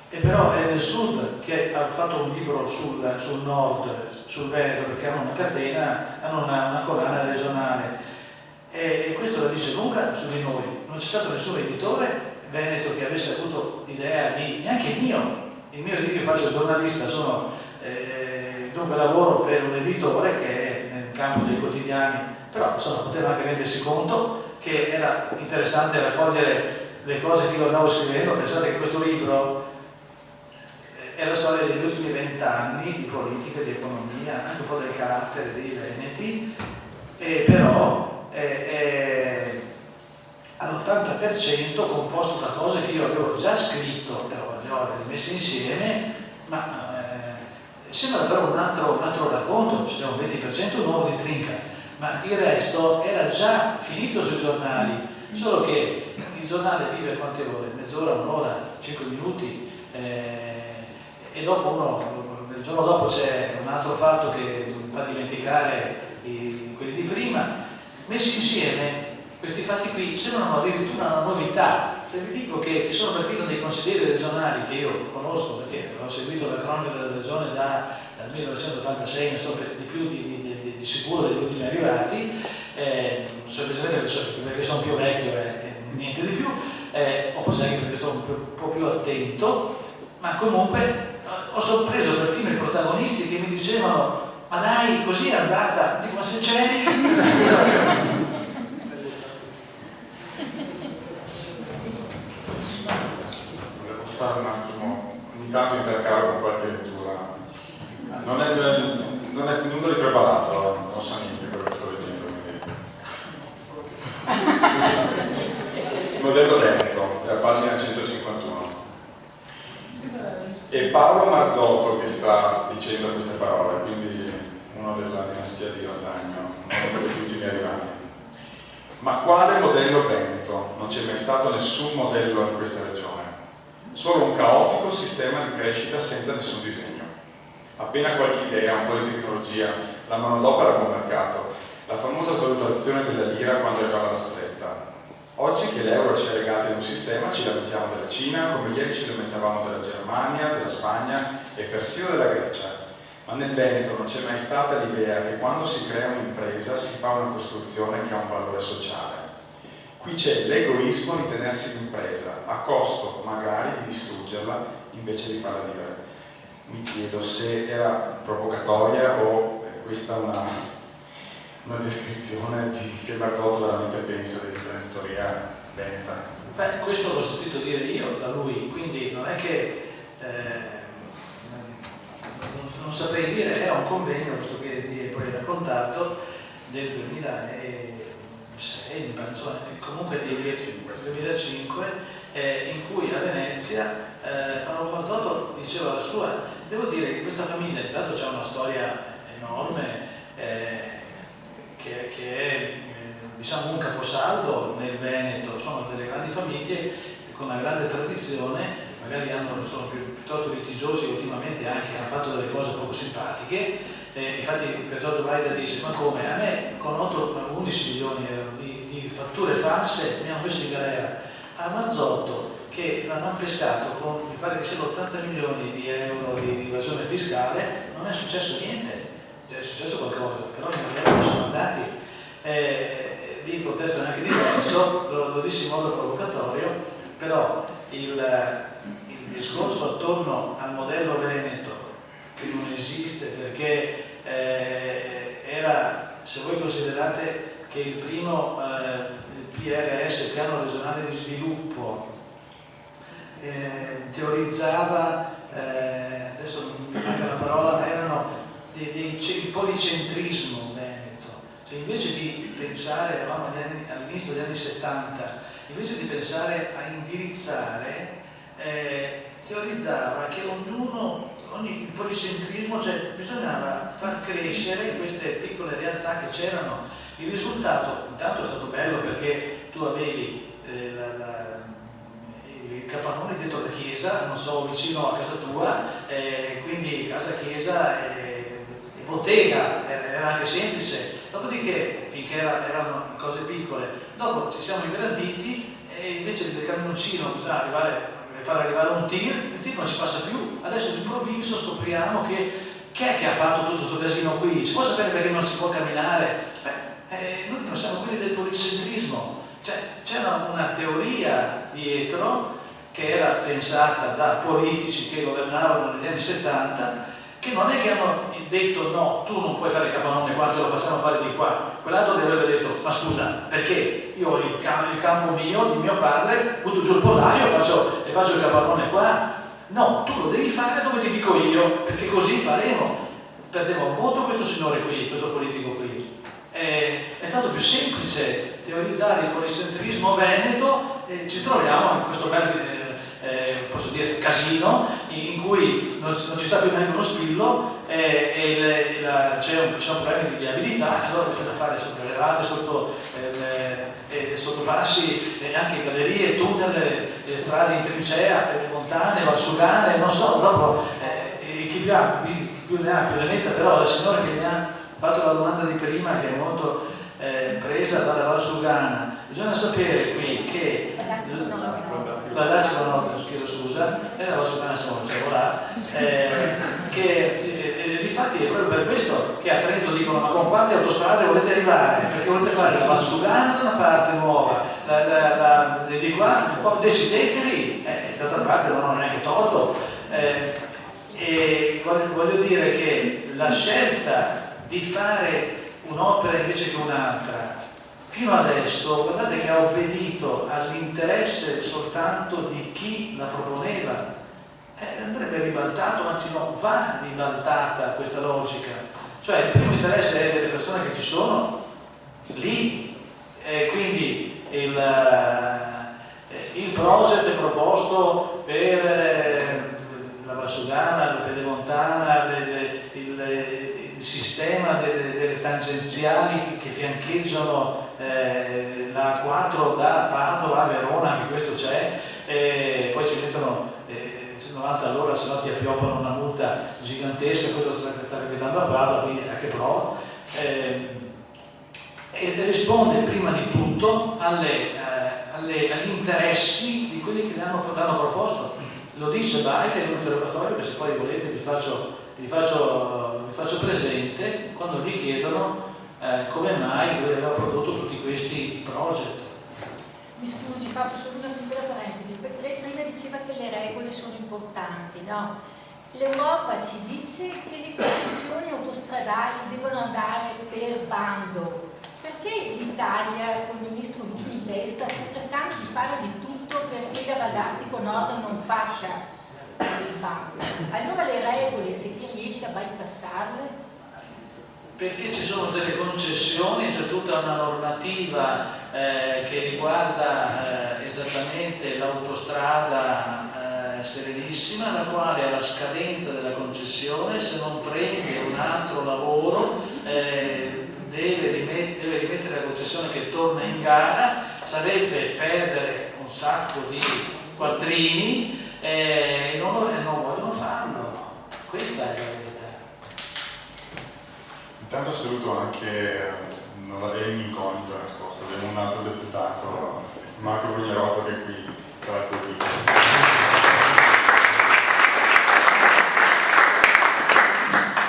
[SPEAKER 2] e però è del sud, che ha fatto un libro sul nord, sul Veneto, perché hanno una catena, hanno una collana regionale, e questo la dice lunga su di noi. Non c'è stato nessun editore veneto che avesse avuto l'idea neanche il mio, io faccio il giornalista, dunque lavoro per un editore che è nel campo dei quotidiani, però insomma poteva anche rendersi conto che era interessante raccogliere le cose che io andavo scrivendo. Pensate che questo libro è la storia degli ultimi 20 anni di politica, di economia, anche un po' del carattere dei veneti, però è all'80% composto da cose che io avevo già scritto, le ho messe insieme, ma sembra però un altro racconto, c'è un 20% nuovo di Trinca, ma il resto era già finito sui giornali, solo che il giornale vive quante ore? Mezz'ora, un'ora, 5 minuti, e dopo il giorno dopo c'è un altro fatto che fa dimenticare quelli di prima. Messi insieme questi fatti qui sembrano addirittura una novità. Se vi dico che ci sono perfino dei consiglieri regionali che io conosco, perché ho seguito la cronaca della regione dal 1986, ne so di più di sicuro degli ultimi arrivati, semplicemente perché sono più vecchio e niente di più, o forse anche perché sto un po' più attento, ma comunque ho sorpreso perfino i protagonisti che mi dicevano: ma dai, così è andata. Dico: ma se c'è...
[SPEAKER 1] Volevo fare un attimo, ogni tanto intercalo con qualche lettura. Non ero preparato, non so niente quello che sto leggendo, Marzotto che sta dicendo queste parole, quindi uno della dinastia di Valdagno, uno degli ultimi arrivati. Ma quale modello veneto? Non c'è mai stato nessun modello in questa regione, solo un caotico sistema di crescita senza nessun disegno. Appena qualche idea, un po' di tecnologia, la manodopera a buon mercato, la famosa svalutazione della lira quando arrivava la stretta. Oggi che l'euro ci è legato in un sistema ci lamentiamo della Cina, come ieri ci lamentavamo della Germania, della Spagna e persino della Grecia. Ma nel Veneto non c'è mai stata l'idea che quando si crea un'impresa si fa una costruzione che ha un valore sociale. Qui c'è l'egoismo di tenersi l'impresa, a costo magari di distruggerla invece di farla vivere. Mi chiedo se era provocatoria o questa una descrizione di che Marzotto veramente pensa dell'imprenditoria veneta.
[SPEAKER 2] Beh, questo l'ho sentito dire io da lui, quindi non è che non saprei dire, era un convegno, questo che poi hai raccontato, del 2006, comunque del 2005, in cui a Venezia Paolo Marzotto diceva la sua. Devo dire che questa famiglia intanto c'è una storia enorme, che è diciamo un caposaldo nel Veneto, sono delle grandi famiglie con una grande tradizione, magari sono piuttosto litigiosi ultimamente anche, hanno fatto delle cose poco simpatiche, infatti Giorgio Baida dice ma come, a me con 11 milioni di fatture false mi hanno messo in galera, a Marzotto che l'hanno pescato con mi pare che siano 80 milioni di euro di evasione fiscale, non è successo niente, è successo qualcosa, però in realtà sono andati. Lì il contesto è anche diverso, lo dissi in modo provocatorio, però il discorso attorno al modello veneto, che non esiste perché era, se voi considerate che il primo PRS, Piano Regionale di Sviluppo, teorizzava, adesso non mi manca la parola, ma erano il policentrismo veneto, cioè invece di pensare, eravamo all'inizio degli anni 70, invece di pensare a indirizzare, teorizzava che il policentrismo, cioè bisognava far crescere queste piccole realtà che c'erano. Il risultato intanto è stato bello perché tu avevi i capannoni dentro la chiesa, non so, vicino a casa tua, quindi casa chiesa e bottega, era anche semplice. Dopodiché, finché erano cose piccole, dopo ci siamo ingranditi e invece del camioncino bisogna far arrivare un tir, il tir non ci passa più. Adesso d'improvviso scopriamo che chi è che ha fatto tutto questo casino qui? Si può sapere perché non si può camminare? Noi non siamo quelli del policentrismo, cioè c'era una teoria dietro che era pensata da politici che governavano negli anni 70, che non è che hanno detto no, tu non puoi fare il capannone qua, te lo facciamo fare di qua. Quell'altro gli avrebbe detto ma scusa, perché io ho il campo mio, di mio padre, butto giù il pollaio e faccio il capannone qua? No, tu lo devi fare dove ti dico io, perché così faremo. Perdevo un voto questo signore qui, questo politico qui. È stato più semplice teorizzare il policentrismo veneto e ci troviamo in questo bel posso dire casino in cui non ci sta più neanche uno spillo c'è un problema di viabilità e allora bisogna fare sopraelevate, sottopassi, anche gallerie, tunnel, strade in trincea, montane, valsugane, non so, dopo chi più ne ha più ne metta, però la signora che mi ha fatto la domanda di prima, che è molto presa dalla Valsugana, bisogna sapere qui che scusa, la Valsugana siamo là, che difatti è proprio per questo che a Trento dicono ma con quante autostrade volete arrivare? Perché volete fare la Valsugana da una parte nuova, di qua, decidetevi, d'altra parte non ho neanche torto. E voglio dire che la scelta di fare un'opera invece che un'altra fino adesso, guardate che ha obbedito all'interesse soltanto di chi la proponeva, andrebbe ribaltato, anzi no, va ribaltata questa logica, cioè il primo interesse è delle persone che ci sono lì, quindi il project proposto per la Valsugana, la Pedemontana, il sistema delle tangenziali che fiancheggiano la A4 da Padova a Verona, anche questo c'è, poi ci mettono 90 all'ora, se no ti appioppano una multa gigantesca, questo sta capitando a Padova, quindi a che prova. E risponde prima di tutto agli interessi di quelli che l'hanno proposto. Lo dice Baita in un interrogatorio, che se poi volete vi faccio presente, quando gli chiedono come mai lui aveva prodotto tutti questi project.
[SPEAKER 6] Mi scusi, faccio solo una piccola parentesi. Lei prima diceva che le regole sono importanti, no? L'Europa ci dice che le concessioni autostradali devono andare per bando. Perché l'Italia, con il ministro Lupi in testa, sta cercando di fare di tutto perché la Valdastico Nord non faccia il bando? Allora le regole c'è chi riesce a bypassarle?
[SPEAKER 2] Perché ci sono delle concessioni, c'è tutta una normativa che riguarda esattamente l'autostrada Serenissima, la quale alla scadenza della concessione, se non prende un altro lavoro, deve rimettere la concessione che torna in gara, sarebbe perdere un sacco di quattrini e non vogliono farlo. Questa è la verità.
[SPEAKER 1] Intanto saluto anche, non l'avevo incognito la risposta, abbiamo un altro deputato, Marco Brugnerotto, che è qui tra il pubblico.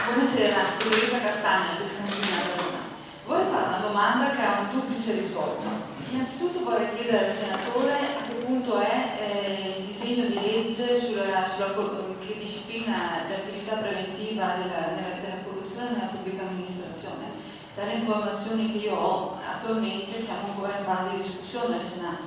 [SPEAKER 8] Buonasera, Luisa Castagna, Pescantina da Roma. Vorrei fare una domanda che ha un duplice risvolto. Innanzitutto vorrei chiedere al senatore a che punto è il disegno di legge che disciplina l'attività preventiva della corruzione nella pubblica amministrazione. Dalle informazioni che io ho attualmente siamo ancora in fase di discussione al Senato.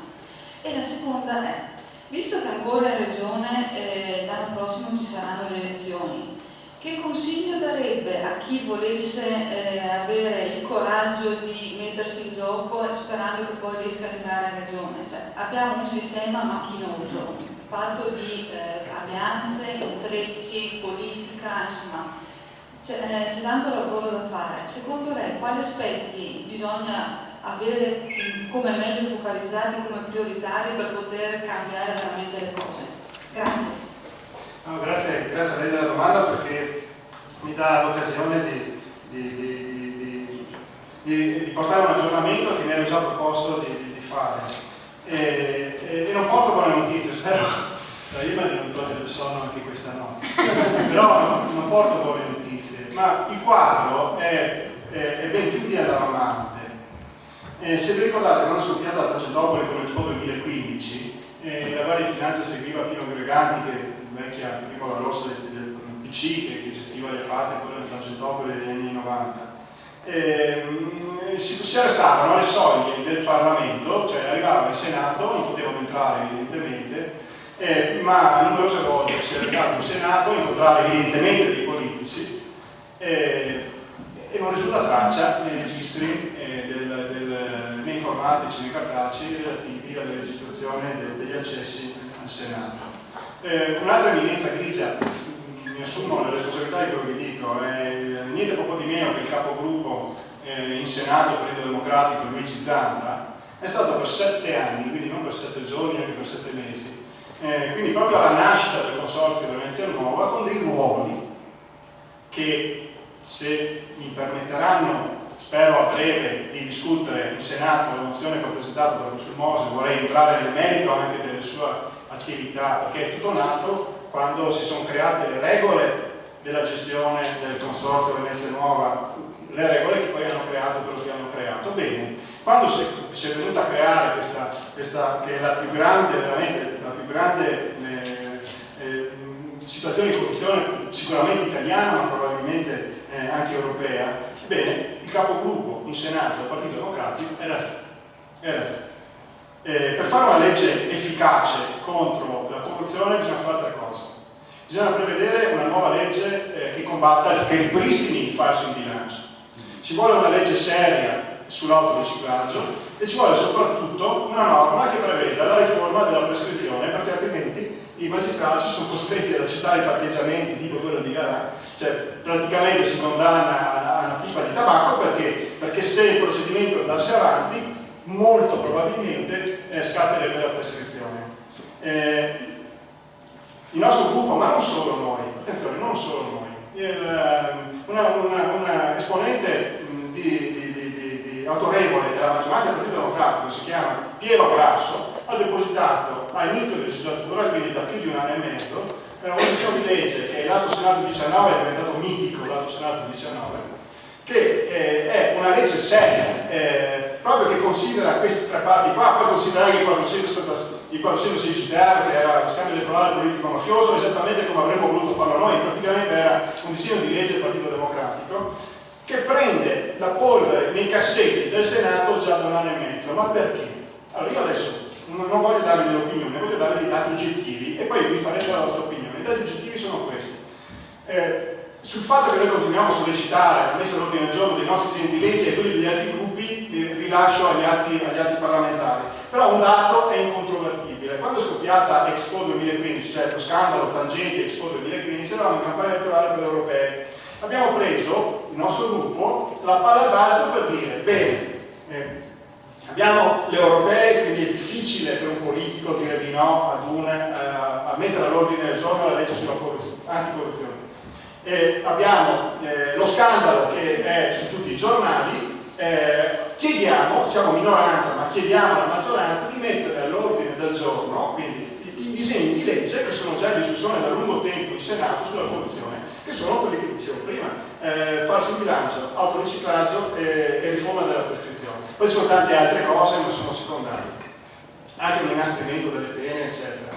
[SPEAKER 8] E la seconda è, visto che ancora in Regione l'anno prossimo ci saranno le elezioni, che consiglio darebbe a chi volesse avere il coraggio di mettersi in gioco sperando che poi riesca ad entrare in Regione? Cioè, abbiamo un sistema macchinoso, fatto di alleanze, intrecci, politica, insomma, c'è tanto lavoro da fare. Secondo lei quali aspetti bisogna avere come meglio focalizzati, come prioritari per poter cambiare veramente le cose? Grazie.
[SPEAKER 7] No, grazie a lei della domanda, perché mi dà l'occasione di portare un aggiornamento che mi ero già proposto di fare. E non porto buone notizie, spero da Ima di non togliere il sonno anche questa notte. Però non porto buone notizie, ma il quadro è ben più di allarmante. Se vi ricordate, quando sono finito a Tangentopoli con l'Expo 2015, la Guardia di Finanza seguiva Pino Greganti, che vecchia piccola rossa del PC che gestiva le appalti quello del Tangentopoli degli anni 90. Si arrestavano alle soglie del Parlamento, cioè arrivavano in Senato, non potevano entrare evidentemente, ma numerose volte si è recato in Senato a incontrare evidentemente dei politici e non risulta traccia nei registri né informatici né cartacei relativi alla registrazione degli accessi al Senato. Un'altra eminenza grigia, mi assumo la responsabilità di quello che dico, è niente poco di meno che il capogruppo in Senato, il Partito Democratico, Luigi Zanda, è stato per 7 anni, quindi non per 7 giorni, anche per 7 mesi, quindi proprio alla nascita del consorzio Venezia Nuova, con dei ruoli che, se mi permetteranno, spero a breve, di discutere in Senato la mozione che ho presentato proprio sul Mose, vorrei entrare nel merito anche delle sue attività, perché è tutto nato quando si sono create le regole della gestione del consorzio Venezia Nuova, le regole che poi hanno creato quello che hanno creato. Bene, quando si è venuta a creare questa che è la più grande, veramente la più grande situazione di corruzione sicuramente italiana, ma probabilmente anche europea, bene, il capogruppo in Senato del Partito Democratico era per fare una legge efficace contro la corruzione bisogna fare 3 cose. Bisogna prevedere una nuova legge che ripristini il falso in bilancio. Ci vuole una legge seria, sull'autoriciclaggio, e ci vuole soprattutto una norma che preveda la riforma della prescrizione, perché altrimenti i magistrati sono costretti ad accettare i patteggiamenti tipo quello di Galan, cioè praticamente si condanna a una pipa di tabacco perché se il procedimento andasse avanti molto probabilmente scatterebbe la prescrizione. Il nostro gruppo, ma non solo noi, attenzione, non solo noi, una esponente autorevole della maggioranza del Partito Democratico, si chiama Piero Grasso, ha depositato a inizio legislatura, quindi da più di un anno e mezzo, un disegno di legge che è l'Atto Senato 19, è diventato mitico l'Atto Senato 19, che è una legge seria, proprio che considera queste tre parti qua, poi considerare il 416 ter, che era lo scambio elettorale politico-mafioso, esattamente come avremmo voluto farlo noi, praticamente era un disegno di legge del Partito Democratico, che prende la polvere nei cassetti del Senato già da un anno e mezzo. Ma perché? Allora io adesso non voglio darvi delle opinioni, voglio darvi dei dati oggettivi e poi vi farete la vostra opinione. I dati oggettivi sono questi. Sul fatto che noi continuiamo a sollecitare la messa all'ordine del giorno dei nostri disegni di legge e quelli degli altri gruppi, vi lascio agli atti parlamentari. Però un dato è incontrovertibile. Quando è scoppiata Expo 2015, cioè lo scandalo tangente Expo 2015, eravamo in campagna elettorale per le europee. Abbiamo preso, il nostro gruppo, la palla al balzo per dire, bene, abbiamo le europee, quindi è difficile per un politico dire di no a mettere all'ordine del giorno la legge sulla anticorruzione. Abbiamo lo scandalo che è su tutti i giornali, chiediamo, siamo minoranza, ma chiediamo alla maggioranza di mettere all'ordine del giorno, quindi i disegni di legge che sono già in discussione da lungo tempo in Senato sulla corruzione, che sono quelli che dicevo prima, falso in bilancio, autoriciclaggio e riforma della prescrizione. Poi ci sono tante altre cose, ma sono secondarie, anche l'inasprimento delle pene, eccetera.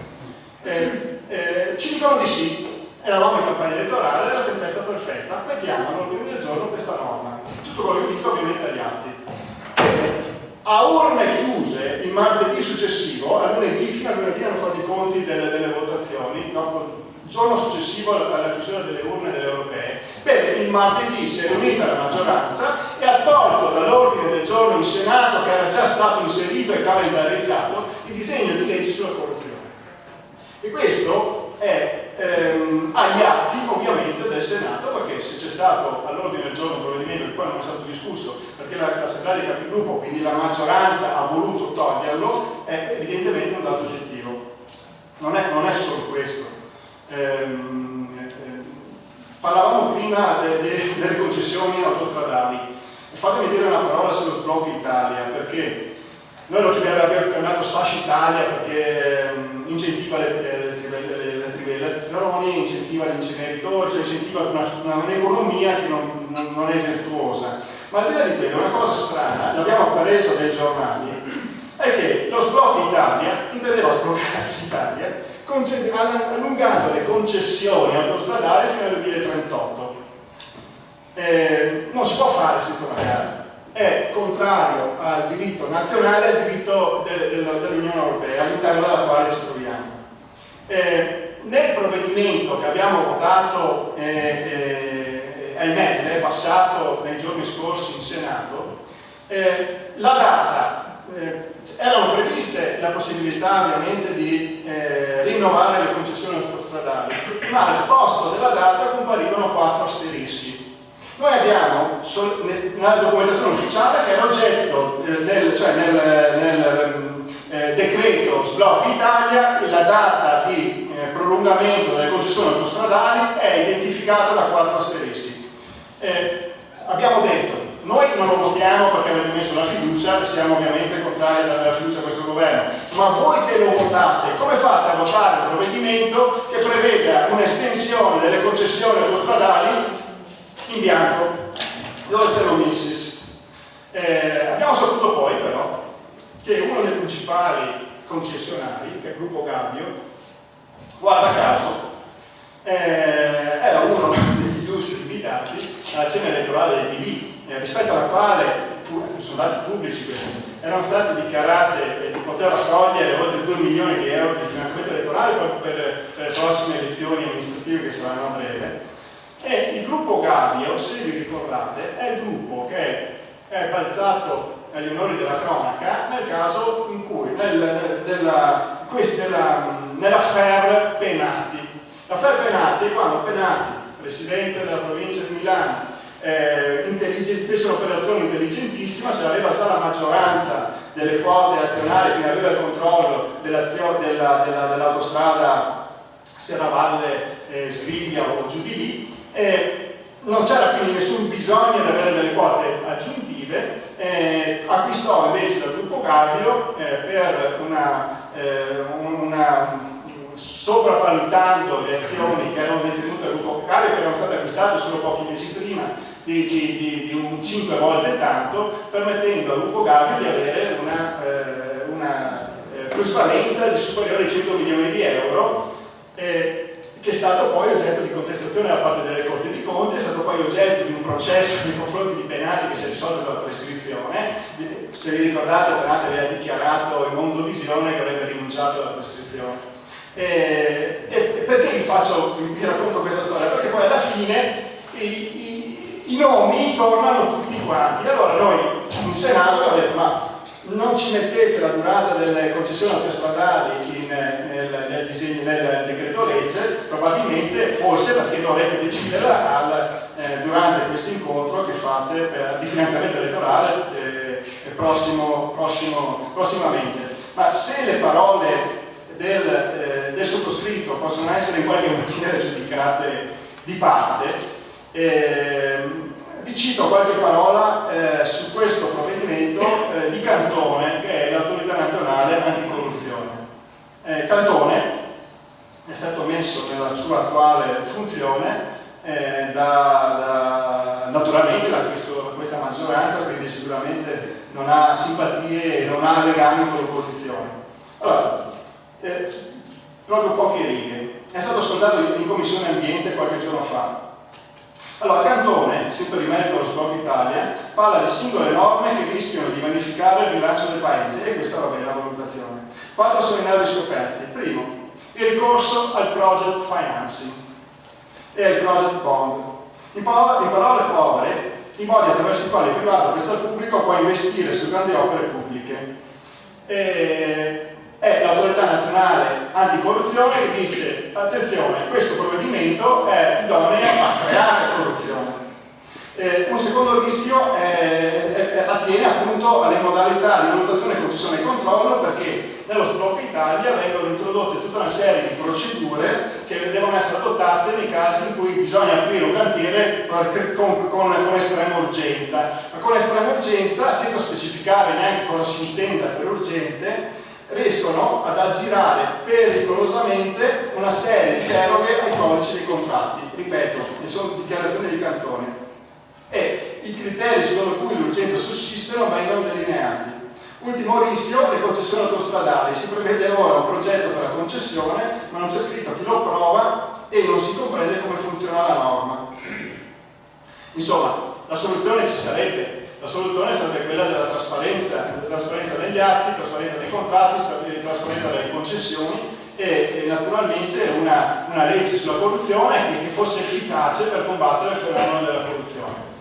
[SPEAKER 7] Ci dicono di sì, eravamo in campagna elettorale, è la tempesta perfetta, mettiamo all'ordine del giorno questa norma. Tutto quello che dico ovviamente agli atti. A urne chiuse il martedì successivo, a lunedì, fino a lunedì hanno fatto i conti delle votazioni, dopo il giorno successivo alla chiusura delle urne delle europee. Bene, il martedì si è riunita la maggioranza e ha tolto dall'ordine del giorno in Senato, che era già stato inserito e calendarizzato, il disegno di legge sulla corruzione. E questo è agli atti ovviamente del Senato, perché se c'è stato all'ordine del giorno un provvedimento che poi non è stato discusso perché l'Assemblea dei Capigruppo, quindi la maggioranza, ha voluto toglierlo, è evidentemente un dato oggettivo. Non è solo questo. Parlavamo prima delle concessioni autostradali. Fatemi dire una parola sullo sblocco Italia, perché noi lo abbiamo chiamato Sfasci Italia perché incentiva le trivellazioni, incentiva gli inceneritori, cioè incentiva un'economia che non è virtuosa. Ma al di là di quello, una cosa strana, l'abbiamo appresa dai giornali, è che lo sblocco Italia intendeva sbloccare l'Italia allungando le concessioni autostradali fino al 2038. Non si può fare senza una gara. È contrario al diritto nazionale e al diritto dell'Unione Europea, all'interno della quale ci troviamo. Nel provvedimento che abbiamo votato, ahimè, è passato nei giorni scorsi in Senato, la data, erano previste la possibilità ovviamente di rinnovare le concessioni autostradali, ma al posto della data comparivano 4 asterischi. Noi abbiamo nella documentazione ufficiale, che era oggetto nel decreto Sblocca Italia, la data di prolungamento delle concessioni autostradali è identificata da 4 asterischi. Abbiamo detto, noi non lo votiamo perché avete messo la fiducia e siamo ovviamente contrari a dare la fiducia a questo governo, ma voi che lo votate, come fate a votare un provvedimento che preveda un'estensione delle concessioni autostradali in bianco, dove c'è l'omissis? Abbiamo saputo poi però che uno dei principali concessionari, che è il gruppo Gabbio, guarda caso, era uno degli illustri invitati alla cena elettorale del PD, rispetto alla quale, sono dati pubblici questi, erano state dichiarate di poter raccogliere oltre 2 milioni di euro di finanziamento elettorale proprio per le prossime elezioni amministrative che saranno a breve. E il gruppo Gabbio, se vi ricordate, è il gruppo che è balzato agli onori della cronaca nel caso in cui, nell'affaire Penati. L'affaire Penati, quando Penati, presidente della provincia di Milano, fece un'operazione intelligentissima, cioè aveva già la maggioranza delle quote azionarie, quindi aveva il controllo dell'autostrada Serravalle Scrivia o giù di lì, non c'era quindi nessun bisogno di avere delle quote aggiuntive, acquistò invece dal gruppo Gavio per sopravvalutando le azioni che erano detenute dal gruppo Gavio, che erano state acquistate solo pochi mesi prima di un 5 volte tanto, permettendo al gruppo Gavio di avere una plusvalenza di superiore ai 100 milioni di euro, che è stato poi oggetto di contestazione da parte delle Corti dei Conti, è stato poi oggetto di un processo nei confronti di Penati che si è risolto con la prescrizione. Se vi ricordate, Penati aveva dichiarato in Mondovisione che avrebbe rinunciato alla prescrizione. Perché vi racconto questa storia? Perché poi alla fine i nomi tornano tutti quanti. Allora noi in Senato abbiamo detto: ma non ci mettete la durata delle concessioni autostradali nel decreto legge, probabilmente, forse perché dovrete deciderla durante questo incontro che fate di finanziamento elettorale prossimamente. Ma se le parole del sottoscritto possono essere in qualche maniera giudicate di parte, vi cito qualche parola su questo provvedimento di Cantone, che è l'autorità nazionale anticorruzione. Cantone è stato messo nella sua attuale funzione naturalmente da questa maggioranza, quindi sicuramente non ha simpatie e non ha legami con l'opposizione. Allora, proprio poche righe. È stato ascoltato in Commissione Ambiente qualche giorno fa. Allora, Cantone, sempre di merito allo Sblocco Italia, parla di singole norme che rischiano di vanificare il rilancio del Paese, e questa va bene la valutazione. 4 sono i nodi scoperti. Primo, il ricorso al project financing e al project bond. In parole povere, i modi attraverso i quali il privato presta al pubblico può investire su grandi opere pubbliche. È l'autorità nazionale anticorruzione che dice: attenzione, questo provvedimento è idoneo a creare corruzione. Un secondo rischio attiene appunto alle modalità di valutazione, concessione e controllo, perché nello Sblocco Italia vengono introdotte tutta una serie di procedure che devono essere adottate nei casi in cui bisogna aprire un cantiere con estrema urgenza, ma con estrema urgenza, senza specificare neanche cosa si intenda per urgente, riescono ad aggirare pericolosamente una serie di deroghe ai codici dei contratti. Ripeto, ne sono dichiarazioni di Cantone. E i criteri secondo cui l'urgenza sussiste non vengono delineati. Ultimo rischio, le concessioni autostradali. Si prevede ora un progetto per la concessione, ma non c'è scritto chi lo approva e non si comprende come funziona la norma. Insomma, la soluzione ci sarebbe. La soluzione sarebbe quella della trasparenza degli atti, trasparenza dei contratti, trasparenza delle concessioni e naturalmente una legge sulla corruzione che fosse efficace per combattere il fenomeno della corruzione.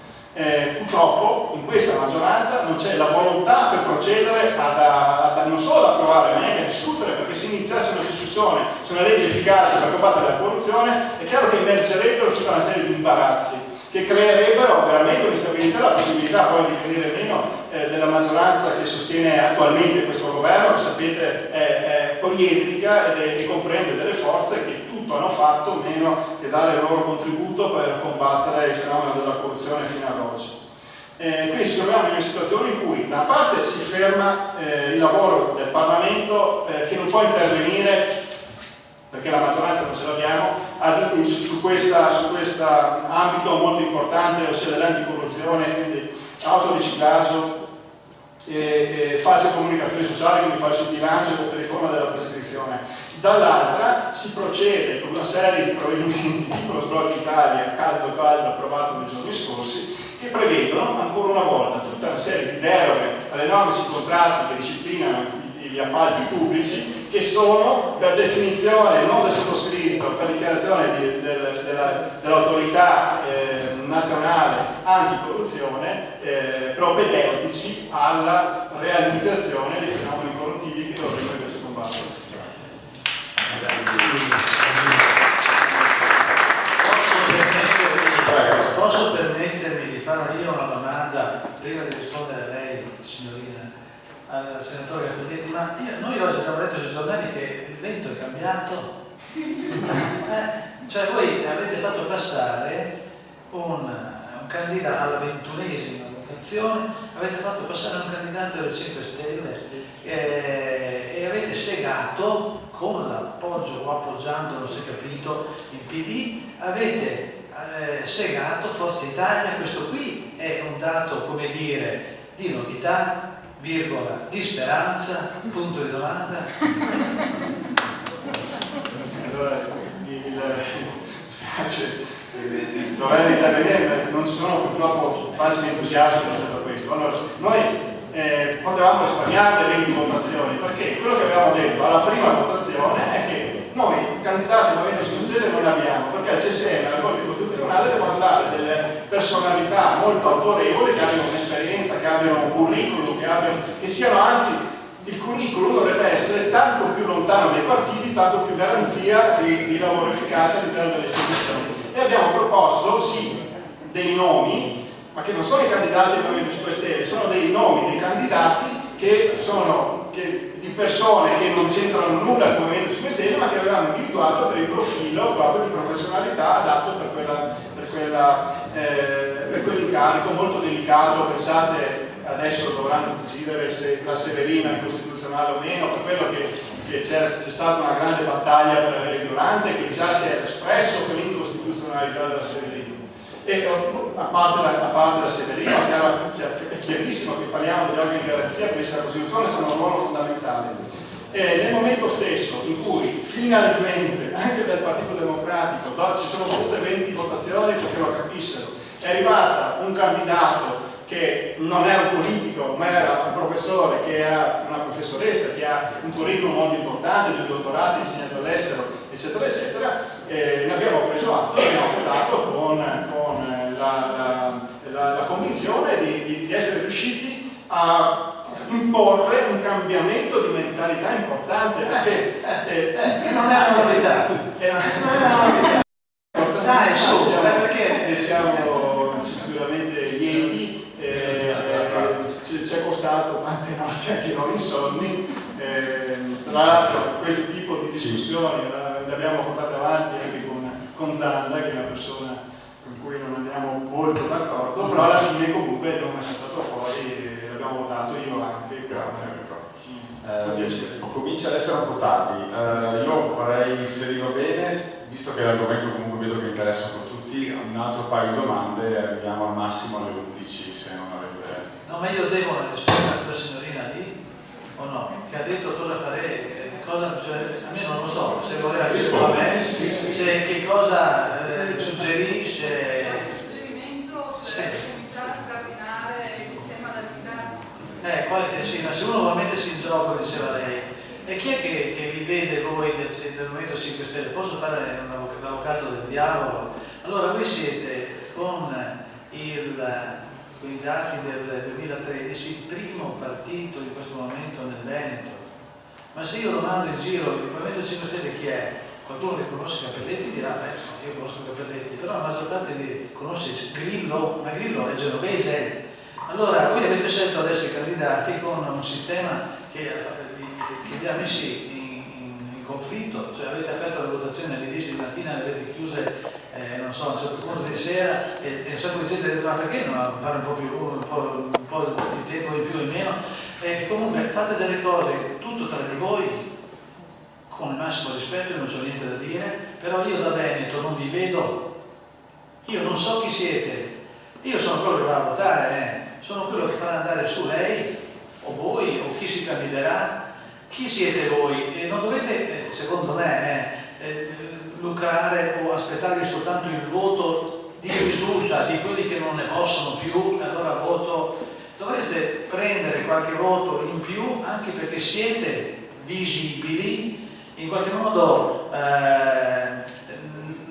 [SPEAKER 7] Purtroppo in questa maggioranza non c'è la volontà per procedere non solo ad approvare, ma neanche a discutere, perché se iniziasse una discussione su una legge efficace per combattere la corruzione è chiaro che emergerebbero tutta una serie di imbarazzi che creerebbero veramente un'instabilità, la possibilità poi di venire meno della maggioranza che sostiene attualmente questo governo, che sapete è poliedrica e comprende delle forze che tutto hanno fatto meno che dare il loro contributo per combattere il fenomeno della corruzione fino ad oggi. Quindi ci troviamo in una situazione in cui da una parte si ferma il lavoro del Parlamento che non può intervenire perché la maggioranza non ce l'abbiamo, su questo ambito molto importante, ossia dell'anticorruzione, quindi autoriciclaggio, false comunicazioni sociali, quindi falso bilancio e riforma della prescrizione. Dall'altra si procede con una serie di provvedimenti tipo lo Sblocco Italia, caldo approvato nei giorni scorsi, che prevedono ancora una volta tutta una serie di deroghe alle norme sui contratti che disciplinano gli appalti pubblici, che sono per definizione non del sottoscritto, per dichiarazione dell'autorità nazionale anticorruzione propedeutici alla realizzazione dei fenomeni corruttivi che dovremmo invece combattere.
[SPEAKER 2] Posso permettermi di fare io una domanda prima di rispondere a lei, signorina, al senatore Cappelletti? Ma noi oggi abbiamo letto sui giornali che il vento è cambiato. Cioè voi avete fatto passare un candidato alla 21esima votazione, avete fatto passare un candidato delle 5 Stelle e avete segato con l'appoggio o appoggiando, non si è capito, il PD, avete segato Forza Italia. Questo qui è un dato, come dire, di novità, virgola, di speranza, punto di domanda.
[SPEAKER 7] Allora, dover intervenire, non ci sono purtroppo facili entusiasmi rispetto a questo. Allora, noi potevamo risparmiare le 20 votazioni, perché quello che avevamo detto alla prima votazione è che noi candidati Movimento 5 Stelle non abbiamo, perché al CSM, alla Corte Costituzionale, devono andare delle personalità molto autorevoli, che abbiano un'esperienza, che abbiano un curriculum, che siano, anzi, il curriculum dovrebbe essere tanto più lontano dai partiti, tanto più garanzia di lavoro efficace all'interno delle istituzioni. E abbiamo proposto, sì, dei nomi, ma che non sono i candidati del Movimento 5 Stelle, sono dei nomi dei candidati che sono di persone che non c'entrano nulla al Movimento 5 Stelle, ma che avevamo individuato per il profilo proprio di professionalità adatto per quell'incarico molto delicato. Pensate, adesso dovranno decidere se la Severina è costituzionale o meno, per quello che c'è stata una grande battaglia per avere Violante, che già si è espresso per l'incostituzionalità della Severina. E a parte la Severina, è chiarissimo che parliamo degli organi di garanzia, che la Costituzione sono un ruolo fondamentale. E nel momento stesso in cui finalmente anche del Partito Democratico ci sono volute 20 votazioni perché lo capissero, è arrivata un candidato che non era un politico, ma era un professore, che ha una professoressa, che ha un curriculum molto importante, 2 dottorati, insegnato all'estero, eccetera, eccetera, ne abbiamo preso atto e abbiamo votato con la convinzione di essere riusciti a imporre un cambiamento di mentalità importante, perché
[SPEAKER 2] non è una novità. Dai, su, perché
[SPEAKER 7] ne siamo sicuramente lieti. Ci è costato tante notti anche noi insonni. Tra l'altro questo tipo di discussioni le abbiamo portate avanti anche con Zanda, che è una persona con cui non andiamo molto d'accordo, però alla fine comunque abbiamo messo fuori e l'abbiamo votato io anche.
[SPEAKER 1] Grazie. Comincia ad essere un po' tardi. Io farei, se vi va bene, visto che l'argomento comunque vedo che interessa un po' tutti, un altro paio di domande, arriviamo al massimo alle 11 se non avete...
[SPEAKER 2] No, ma io devo una risposta a quella signorina lì, o no? Che ha detto cosa farei, cioè, a me non lo so, se voleva rispondere a me, se che cosa suggerisce... Sì, ma se uno vuole mettersi in gioco, diceva lei, e chi è che vi vede voi del Movimento 5 Stelle? Posso fare l'avvocato del diavolo? Allora voi siete con i dati del 2013 il primo partito in questo momento nel Veneto. Ma se io lo mando in giro, il Movimento 5 Stelle chi è? Qualcuno che conosce Cappelletti dirà, beh, io conosco Cappelletti, però la maggior parte conosce Grillo, ma Grillo è genovese. Allora, voi avete scelto adesso i candidati con un sistema che vi ha messi in conflitto, cioè avete aperto le votazioni alle 10 di mattina, le avete chiuse, non so, a un certo punto di sera, e un sacco di gente ha detto, ma perché non fare un po' di tempo in più o in meno? E comunque fate delle cose tutto tra di voi, con il massimo rispetto, non c'ho niente da dire, però io da Veneto non vi vedo, io non so chi siete, io sono quello che va a votare, sono quello che farà andare su lei, o voi, o chi si candiderà. Chi siete voi? E non dovete, secondo me, lucrare o aspettarvi soltanto il voto di chi risulta, di quelli che non ne possono più, e allora voto. Dovreste prendere qualche voto in più, anche perché siete visibili, in qualche modo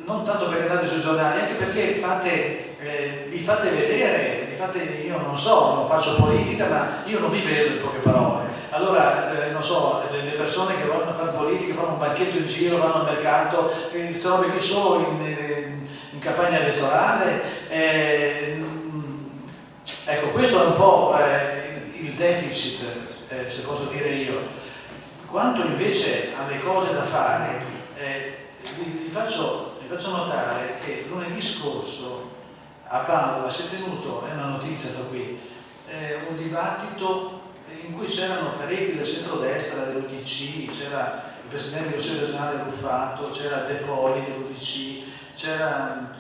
[SPEAKER 2] non tanto perché andate sui giornali, anche perché vi fate vedere, io non so, non faccio politica, ma io non mi vedo in poche parole. Allora, non so, le persone che vogliono fare politica fanno un banchetto in giro, vanno al mercato, si trovi qui solo in campagna elettorale. Ecco, questo è un po' il deficit, se posso dire io. Quanto invece alle cose da fare, vi faccio notare che lunedì scorso a Padova si è tenuto, è una notizia da qui, un dibattito in cui c'erano parecchi del centrodestra, dell'UDC, c'era il presidente del Consiglio regionale Ruffato, c'era De Poli dell'UDC, c'era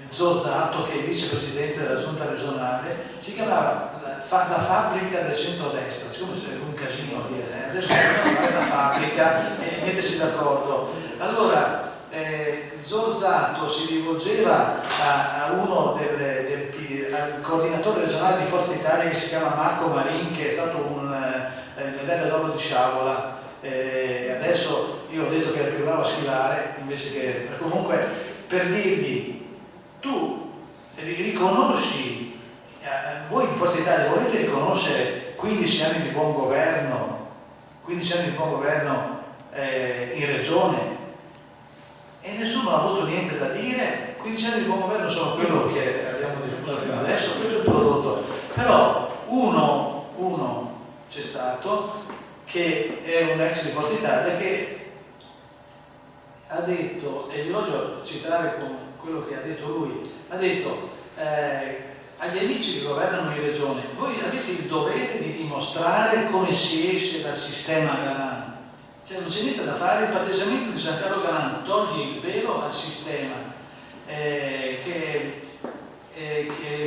[SPEAKER 2] Zozzato che è il vicepresidente della giunta regionale, si chiamava la fabbrica del centrodestra, siccome c'è un casino a dire, adesso dobbiamo fare la fabbrica e mettersi d'accordo. Allora Zozzato si rivolgeva a uno al coordinatore regionale di Forza Italia che si chiama Marco Marin, che è stato un medaglia d'oro di sciabola. Adesso io ho detto che era più bravo a schivare invece che, comunque, per dirgli: tu riconosci, voi di Forza Italia volete riconoscere 15 anni di buon governo, 15 anni di buon governo in regione? E nessuno ha avuto niente da dire. 15 anni di buon governo sono quello che abbiamo discusso fino adesso, questo è il prodotto. Però uno c'è stato, che è un ex di Forza Italia, che ha detto, e vi voglio citare con quello che ha detto lui, ha detto agli amici che governano in regione: voi avete il dovere di dimostrare come si esce dal sistema Galan. Cioè non c'è niente da fare, il patteggiamento di Giancarlo Galan toglie il velo al sistema,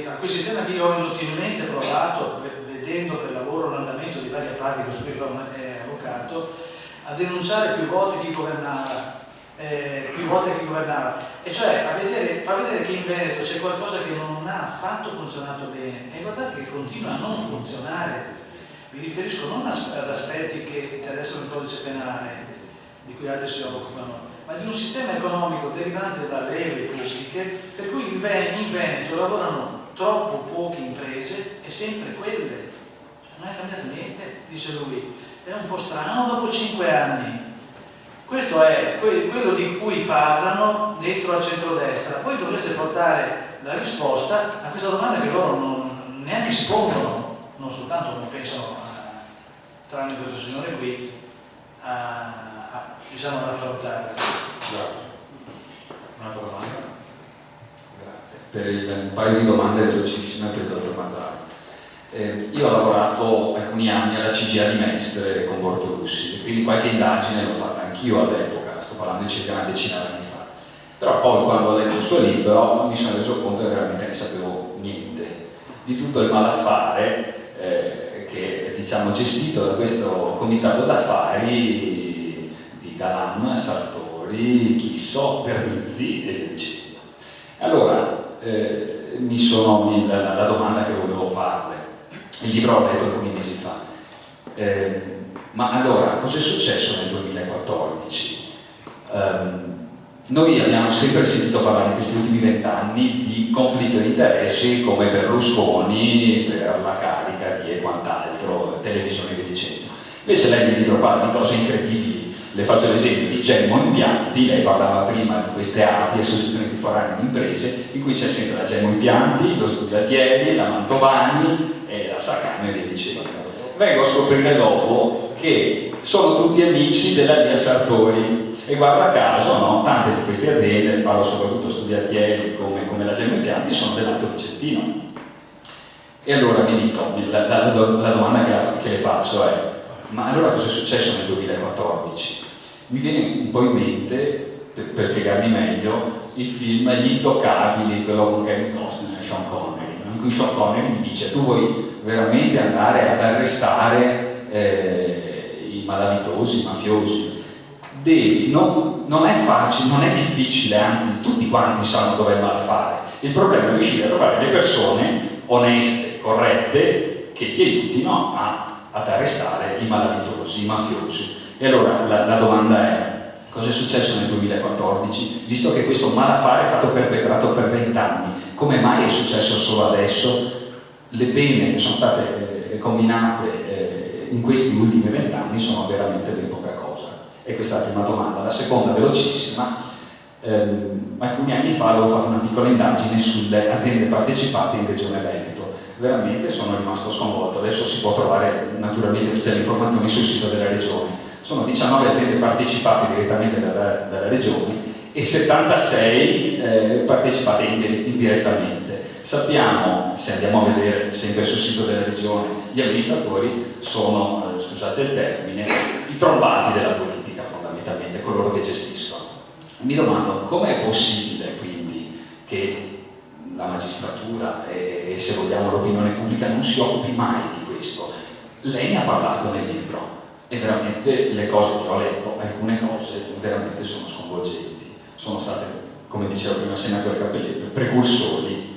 [SPEAKER 2] a quel sistema che io ho inutilmente provato, vedendo per lavoro l'andamento di varie parti, questo qui è avvocato, a denunciare più volte chi governava, e cioè fa vedere che in Veneto c'è qualcosa che non ha affatto funzionato bene, e guardate che continua a non funzionare. Mi riferisco non ad aspetti che interessano il codice penale, di cui altri si occupano, ma di un sistema economico derivante dalle leve pubbliche, per cui in Veneto lavorano troppo poche imprese e sempre quelle. Cioè, non è cambiato niente, dice lui. È un po' strano dopo 5 anni. Questo è quello di cui parlano dentro al centrodestra. Voi dovreste portare la risposta a questa domanda che loro neanche si pongono. Non soltanto non pensano, tranne questo signore qui, diciamo ad affrontare.
[SPEAKER 1] Grazie. Un'altra domanda?
[SPEAKER 9] Grazie. Per un paio di domande velocissime per il dottor Mazzari. Io ho lavorato alcuni anni alla CGA di Mestre con Bortolussi, quindi qualche indagine l'ho fatta anch'io all'epoca, sto parlando di circa una decina d'anni fa. Però poi quando ho letto il suo libro mi sono reso conto che veramente ne sapevo niente di tutto il malaffare che è, diciamo, gestito da questo comitato d'affari di Galan, Sartori, Chisso, Perrizzi e via dicendo. Allora, la domanda che volevo farle, il libro l'ho letto alcuni mesi fa, ma allora cosa è successo nel 2014? Noi abbiamo sempre sentito parlare in questi ultimi 20 anni di conflitto di interessi come Berlusconi per la carica di e quant'altro, televisione e via dicendo. Invece lei nel libro parla di cose incredibili. Le faccio l'esempio di Gemmo Impianti, lei parlava prima di queste ATI, associazioni temporanee di imprese, in cui c'è sempre la Gemmo Impianti, lo Studiatieri, la Mantovani e la Sacano e via dicendo. Vengo a scoprire dopo che sono tutti amici della via Sartori. E guarda caso, no, tante di queste aziende, parlo soprattutto Studiatieri come la Gemmo Impianti, sono dell'Alto Vicentino. E allora mi dico, la domanda che le faccio è: ma allora cosa è successo nel 2014? Mi viene un po' in mente, per spiegarmi meglio, il film Gli Intoccabili, quello con Kevin Costner e Sean Connery, in cui Sean Connery mi dice: tu vuoi veramente andare ad arrestare i malavitosi, i mafiosi? Non è facile, non è difficile, anzi tutti quanti sanno dove è malaffare. Il problema è riuscire a trovare le persone oneste, corrette, che ti aiutino ad arrestare i malavitosi, i mafiosi. E allora la domanda è: Cosa è successo nel 2014? Visto che questo malaffare è stato perpetrato per 20 anni, come mai è successo solo adesso? Le pene che sono state combinate in questi ultimi 20 anni sono veramente ben poca cosa. E questa è la prima domanda. La seconda, velocissima, alcuni anni fa avevo fatto una piccola indagine sulle aziende partecipate in Regione Veneto. Veramente sono rimasto sconvolto. Adesso si può trovare naturalmente tutte le informazioni sul sito della Regione. Sono 19 aziende partecipate direttamente dalla Regione e 76 partecipate indirettamente. Sappiamo, se andiamo a vedere sempre sul sito della Regione, gli amministratori sono, scusate il termine, i trombati della politica fondamentalmente, coloro che gestiscono. Mi domando come è possibile quindi che la magistratura e se vogliamo l'opinione pubblica non si occupi mai di questo. Lei ne ha parlato nel libro e veramente le cose che ho letto, alcune cose veramente sono sconvolgenti. Sono state, come diceva prima il senatore Cappelletto, precursori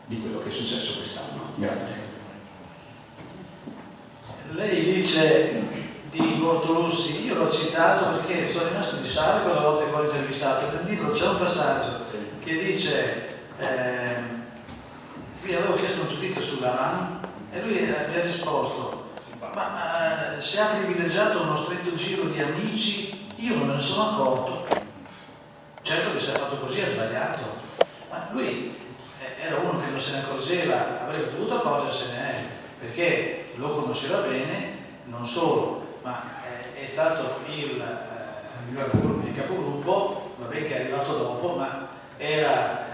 [SPEAKER 9] di quello che è successo quest'anno. Grazie.
[SPEAKER 2] Lei dice di Bortolussi, io l'ho citato perché sono rimasto di sale quella volta che l'ho intervistato. Nel libro c'è un passaggio che dice, io avevo chiesto un giudizio sulla RAN e lui mi ha risposto, ma se ha privilegiato uno stretto giro di amici, io non me ne sono accorto. Certo che se ha fatto così ha sbagliato, ma lui era uno che non se ne accorgeva, avrebbe dovuto accorgersene, perché lo conosceva bene, non solo, ma è stato il capogruppo, vabbè che è arrivato dopo, ma era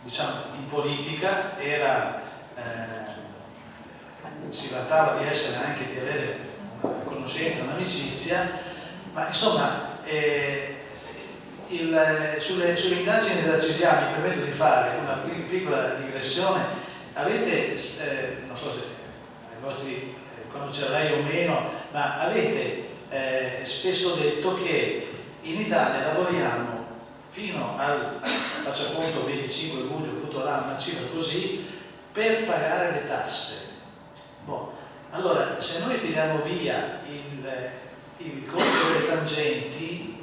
[SPEAKER 2] diciamo in politica, si trattava di essere anche di avere una conoscenza, un'amicizia, ma insomma sulle indagini della CGIA mi permetto di fare una piccola digressione. Avete, non so se ai vostri conoscere lei o meno, ma avete spesso detto che in Italia lavoriamo fino al, faccio appunto 25 luglio, tutto l'anno, una cifra così, per pagare le tasse. Boh. Allora, se noi tiriamo via il costo delle tangenti,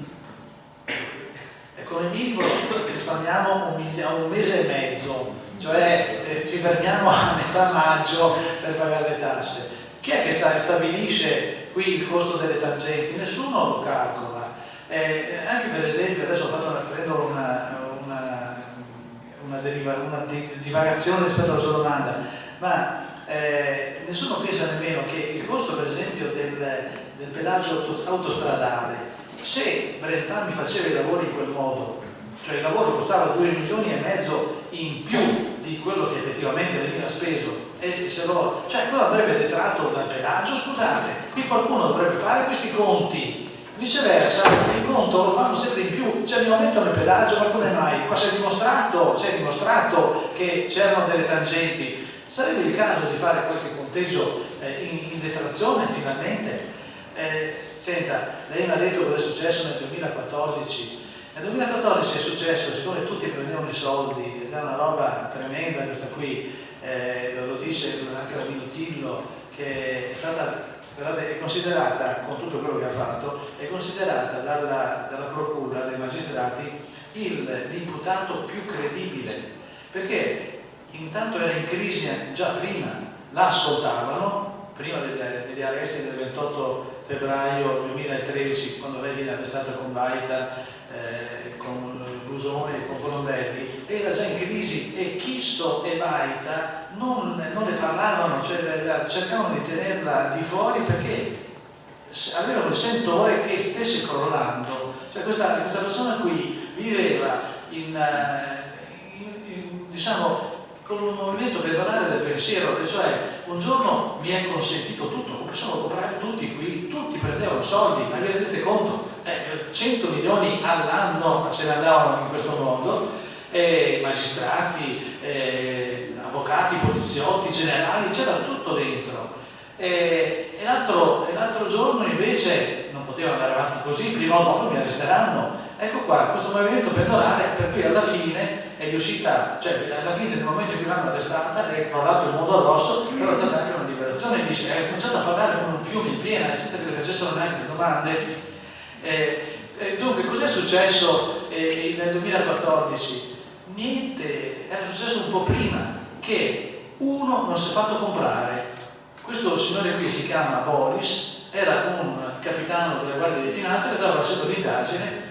[SPEAKER 2] come minimo risparmiamo un mese e mezzo, cioè ci fermiamo a metà maggio per pagare le tasse. Chi è che stabilisce qui il costo delle tangenti? Nessuno lo calcola. Anche per esempio, adesso prendo una divagazione rispetto alla sua domanda, ma nessuno pensa nemmeno che il costo per esempio del pedaggio autostradale, se Brentani faceva i lavori in quel modo, cioè il lavoro costava 2,5 milioni in più di quello che effettivamente veniva speso, e cioè quello andrebbe detratto dal pedaggio, scusate, qui qualcuno dovrebbe fare questi conti, viceversa il conto lo fanno sempre in più, cioè mi aumentano il pedaggio, ma come mai? Qua si è dimostrato che c'erano delle tangenti, sarebbe il caso di fare qualche conteggio in detrazione finalmente. Senta, lei mi ha detto cosa è successo nel 2014. Nel 2014 è successo, siccome tutti prendevano i soldi, ed è una roba tremenda questa qui, lo dice anche la Minutillo, che è considerata, con tutto quello che ha fatto, è considerata dalla procura, dai magistrati, l'imputato più credibile, perché intanto era in crisi già prima, la ascoltavano, prima degli arresti del 28 febbraio 2013, quando lei viene arrestata con Baita, con Busone e con Colombelli, era già in crisi e Chisto e Baita non ne parlavano, cioè cercavano di tenerla di fuori perché avevano il sentore che stesse crollando. Cioè questa persona qui viveva diciamo con un movimento pedonale del pensiero, cioè un giorno mi è consentito tutto, possiamo comprare tutti qui, tutti prendevano soldi, ma vi rendete conto? 100 milioni all'anno se ne andavano in questo modo, magistrati, avvocati, poliziotti, generali, c'era tutto dentro. E l'altro giorno invece non poteva andare avanti così, prima o dopo mi arresteranno. Ecco qua, questo movimento pedonale, per cui alla fine è riuscita, cioè alla fine nel momento in cui l'hanno arrestata è crollato il mondo addosso, però è stata anche una liberazione, dice, è cominciato a parlare come un fiume in piena, senza che le facessero neanche le domande. Dunque, cos'è successo nel 2014? Niente, era successo un po' prima, che uno non si è fatto comprare. Questo signore qui si chiama Boris, era un capitano della Guardia di Finanza che stava facendo l'indagine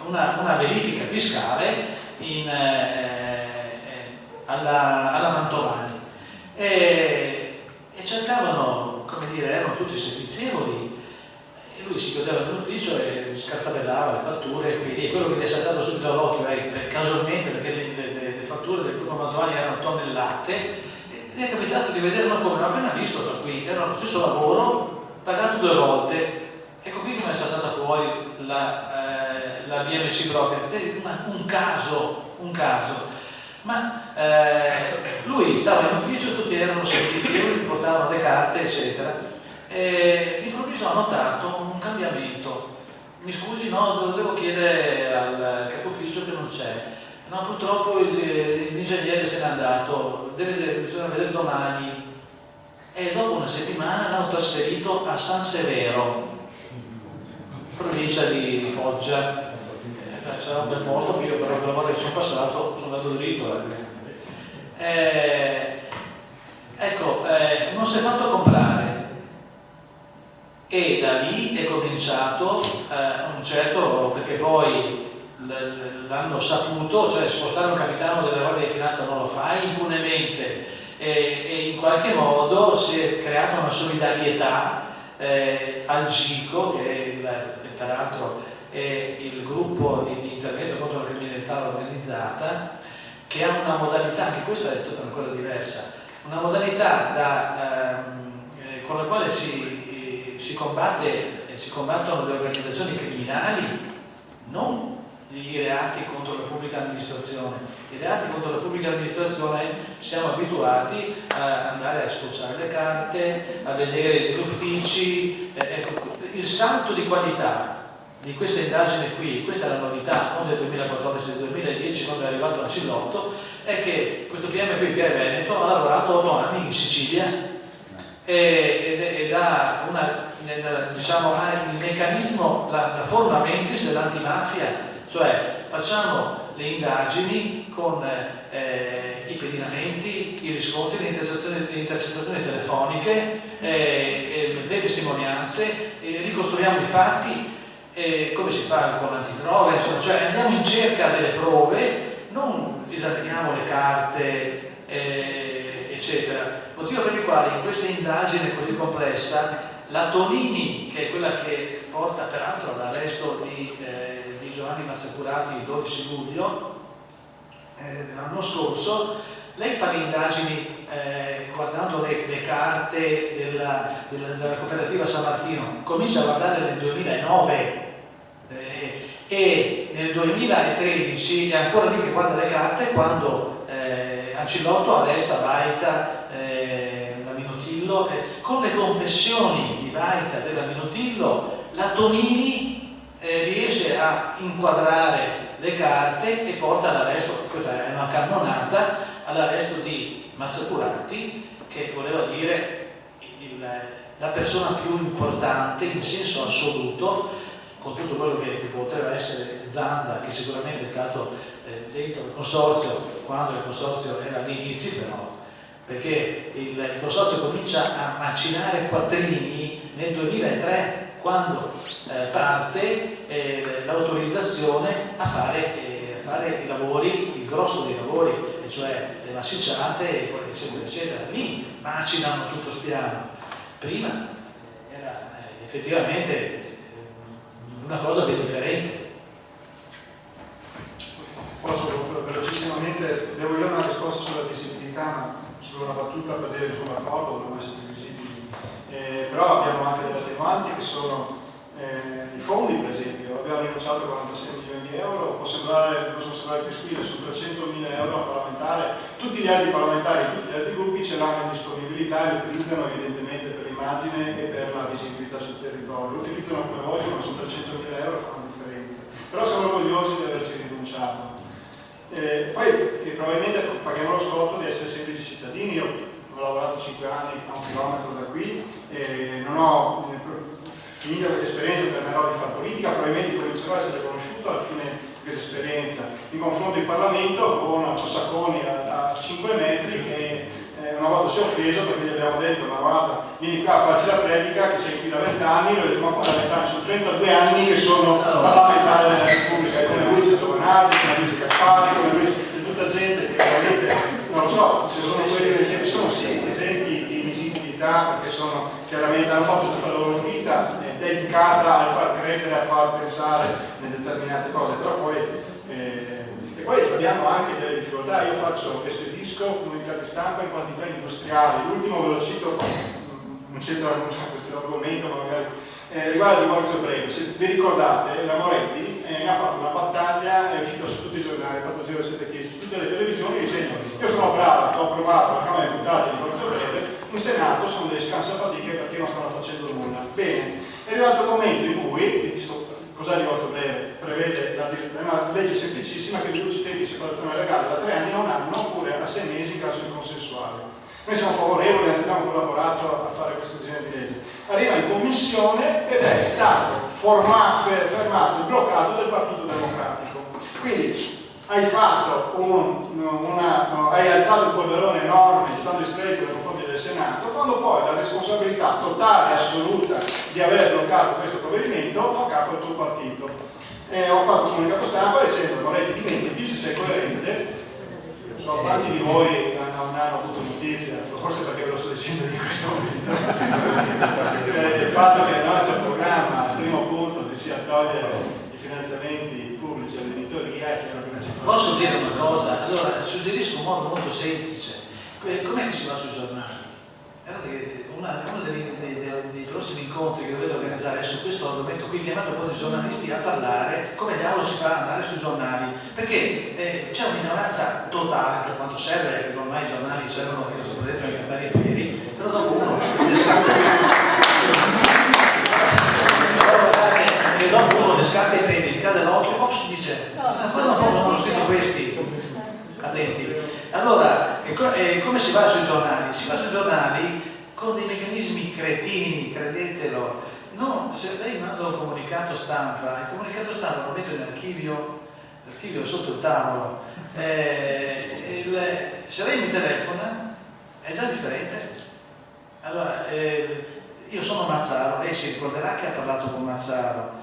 [SPEAKER 2] una verifica fiscale alla Mantovani e cercavano, come dire, erano tutti servizievoli e lui si chiudeva nell'ufficio e scartabellava le fatture, quindi quello che gli è saltato subito all'occhio è casualmente, perché le fatture del gruppo Mantovani erano tonnellate, e mi è capitato di vederlo come l'ho appena visto da qui, era lo stesso lavoro pagato 2 volte. Ecco qui come è saltata fuori la BMC Broker, un caso. Ma lui stava in ufficio, tutti erano servizievoli, portavano le carte, eccetera. E d'improvviso ha notato un cambiamento. Mi scusi, no, lo devo chiedere al capo ufficio che non c'è. No, purtroppo l'ingegnere se n'è andato, bisogna vedere domani. E dopo una settimana l'hanno trasferito a San Severo, provincia di Foggia. Sarà un bel posto, io però per la volta che sono passato sono andato dritto. Non si è fatto comprare e da lì è cominciato un certo, perché poi l'hanno saputo, cioè spostare un capitano della Guardia di Finanza non lo fai impunemente, e in qualche modo si è creata una solidarietà al GICO, che è peraltro è il gruppo di intervento contro la criminalità organizzata, che ha una modalità, anche questa è tutta una cosa diversa, una modalità con la quale si combattono le organizzazioni criminali, non i reati contro la pubblica amministrazione. I reati contro la pubblica amministrazione siamo abituati a andare a spulciare le carte, a vedere gli uffici. Il salto di qualità di questa indagine qui, questa è la novità, non del 2014, del 2010, quando è arrivato Ancillotto, è che questo PM qui, che è Veneto, ha lavorato 8 anni in Sicilia ed ha il meccanismo, la forma mentis dell'antimafia, cioè facciamo le indagini con i pedinamenti, i riscontri, le intercettazioni telefoniche, le testimonianze, ricostruiamo i fatti. Come si fa con l'antidroga, insomma, cioè andiamo in cerca delle prove, non esaminiamo le carte, eccetera. Motivo per il quale in questa indagine così complessa la Tonini, che è quella che porta peraltro all'arresto di Giovanni Mazzacurati il 12 luglio dell'anno scorso, lei fa le indagini guardando le carte della cooperativa San Martino, comincia a guardare nel 2009 e nel 2013 è ancora lì che guarda le carte quando Ancillotto arresta Baita, la Minotillo, con le confessioni di Baita e della Minotillo la Tonini riesce a inquadrare le carte e porta all'arresto, questa è una cannonata, all'arresto di Mazzacurati, che voleva dire la persona più importante in senso assoluto, con tutto quello che poteva essere Zanda, che sicuramente è stato dentro il consorzio quando il consorzio era all'inizio, però, perché il consorzio comincia a macinare quattrini nel 2003, quando parte l'autorizzazione a fare i lavori, il grosso dei lavori, e cioè le massicciate, eccetera, eccetera. Lì macinano tutto spiano. Prima era effettivamente una cosa ben differente.
[SPEAKER 7] Posso velocissimamente, devo io una risposta sulla visibilità, ma solo una battuta per dire che sono d'accordo, devono essere visibili. Però abbiamo anche delle attenuanti che sono i fondi, per esempio. Abbiamo rinunciato a 46 milioni di euro, possono sembrare più squille, su 300.000 euro a parlamentare. Tutti gli altri parlamentari, tutti gli altri gruppi ce l'hanno in disponibilità e lo utilizzano evidentemente per l'immagine e per la visibilità sul territorio. Lo utilizzano come vogliono, ma su 300.000 euro fanno differenza. Però sono orgogliosi di averci rinunciato. Poi probabilmente paghiamo lo scotto di essere semplici cittadini. Io ho lavorato 5 anni a 1 chilometro da qui, non ho finito questa esperienza, tornerò di fare politica, probabilmente comincerò a essere conosciuto alla fine di questa esperienza in confronto in Parlamento con Ciossaconi a 5 metri che una volta si è offeso perché gli abbiamo detto: ma guarda, vieni qua a farci la predica che sei qui da 20 anni. Lui ha detto: ma qua da 20 anni, sono 32 anni che sono parlamentare della Repubblica, e come lui c'è Giovanardi, come lui c'è Caspari, come lui c'è tutta gente che veramente, non lo so, se sono quelli esempi, sono sì esempi di visibilità, perché sono chiaramente, hanno fatto questa loro vita dedicata al far credere, a far pensare in determinate cose, però poi e poi abbiamo anche delle difficoltà. Io spedisco comunicati stampa in quantità industriali. L'ultimo ve lo cito, non c'entra questo argomento, ma magari riguarda il divorzio breve. Se vi ricordate, la Moretti ne ha fatto una battaglia, è uscito su tutti i giornali, ha fatto giro 7 chiesi, su tutte le televisioni, dicendo: io sono brava, ho approvato la Camera dei Deputati il divorzio breve, in Senato sono delle scansafatiche perché non stanno facendo nulla. Bene, è arrivato il momento in cui, cos'è il divorzio breve? Prevede una legge semplicissima che riduce i tempi di separazione legale da 3 anni a 1 anno oppure a 6 mesi in caso di consensuale. Noi siamo favorevoli, anzi abbiamo collaborato a fare questo disegno di legge. Arriva in commissione ed è stato fermato e bloccato dal Partito Democratico. Quindi hai fatto hai alzato il polverone enorme, tanto stretto nei confronti del Senato, quando poi la responsabilità totale e assoluta di aver bloccato questo provvedimento fa capo al tuo partito. Ho fatto un comunicato stampa dicendo: Moretti, dimenticati se sei coerente. So, quanti di voi non hanno avuto notizia, forse perché ve lo sto dicendo di questo momento, il fatto che il nostro programma, al primo punto, sia togliere i finanziamenti pubblici all'editoria.
[SPEAKER 2] Posso dire una cosa? Allora, suggerisco un modo molto semplice. Com'è che si va sui giornali? Uno dei prossimi incontri che dovete organizzare è su questo argomento qui, chiamate un po' di giornalisti a parlare come diavolo si fa ad andare sui giornali, perché c'è un'ignoranza totale, per quanto serve, perché ormai i giornali servono, io sto detto, ai cartari piedi, però dopo uno ne scarta i piedi, cade l'occhio, si dice: ma non sono scritto questi, attenti. Allora, come si va sui giornali? Si va sui giornali con dei meccanismi cretini, credetelo. No, se lei manda un comunicato stampa, il comunicato stampa lo metto in archivio, l'archivio è sotto il tavolo. Se lei mi telefona è già differente. Allora, io sono Mazzaro, lei si ricorderà che ha parlato con Mazzaro.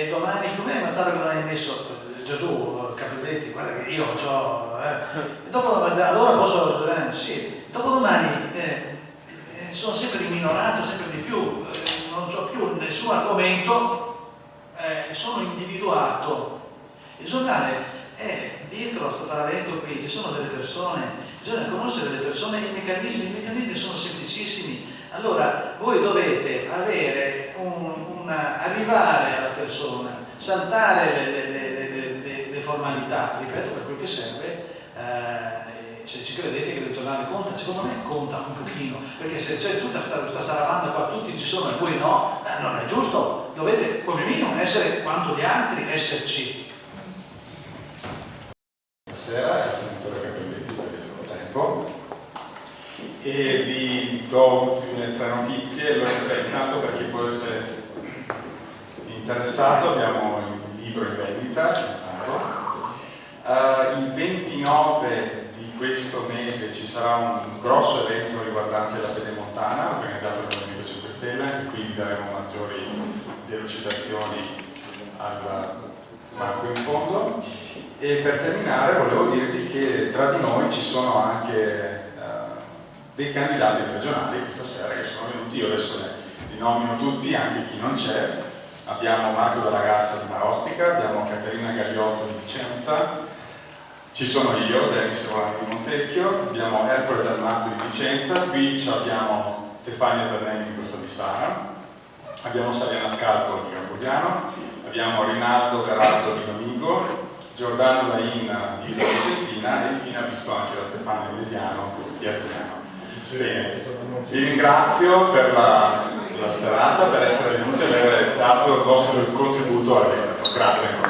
[SPEAKER 2] Domani, com'è Mazzaro che non hai messo? Gesù, Capriletti, guarda che io ho. Allora posso. Sì, dopodomani sono sempre in minoranza, sempre di più, non ho più nessun argomento, sono individuato. Il giornale è dietro a sto paravento qui, ci sono delle persone, bisogna conoscere le persone e i meccanismi sono semplicissimi. Allora voi dovete avere arrivare alla persona, saltare le formalità, ripeto, per quel che serve. Se ci credete che il giornale conta, secondo me conta un pochino, perché se c'è tutta questa salamanda qua, tutti ci sono e voi no, non è giusto, dovete come minimo essere quanto gli altri esserci.
[SPEAKER 1] Stasera è il senatore Capriletti per il tempo e vi do 3 notizie. Intanto, per chi può essere interessato, abbiamo il libro in vendita. Il 29 di questo mese ci sarà un grosso evento riguardante la Pedemontana organizzato dal Movimento 5 Stelle, qui vi daremo maggiori delucidazioni al banco in fondo. E per terminare volevo dirvi che tra di noi ci sono anche dei candidati regionali questa sera che sono venuti. Io adesso li nomino tutti, anche chi non c'è. Abbiamo Marco Dalla Gassa di Marostica, abbiamo Caterina Gagliotto di Vicenza, ci sono io, Denis Volani di Montecchio, abbiamo Ercole Dalmazzo di Vicenza, qui abbiamo Stefania Zannelli di Costa di Sara, abbiamo Saliana Scalco di Campogliano, abbiamo Rinaldo Garaldo di Domingo, Giordano Lain di Isola Vicentina e infine ha visto anche la Stefania Mesiano di Arziano. Bene, vi ringrazio per la serata, per essere venuti e aver dato il vostro contributo all'evento. Grazie.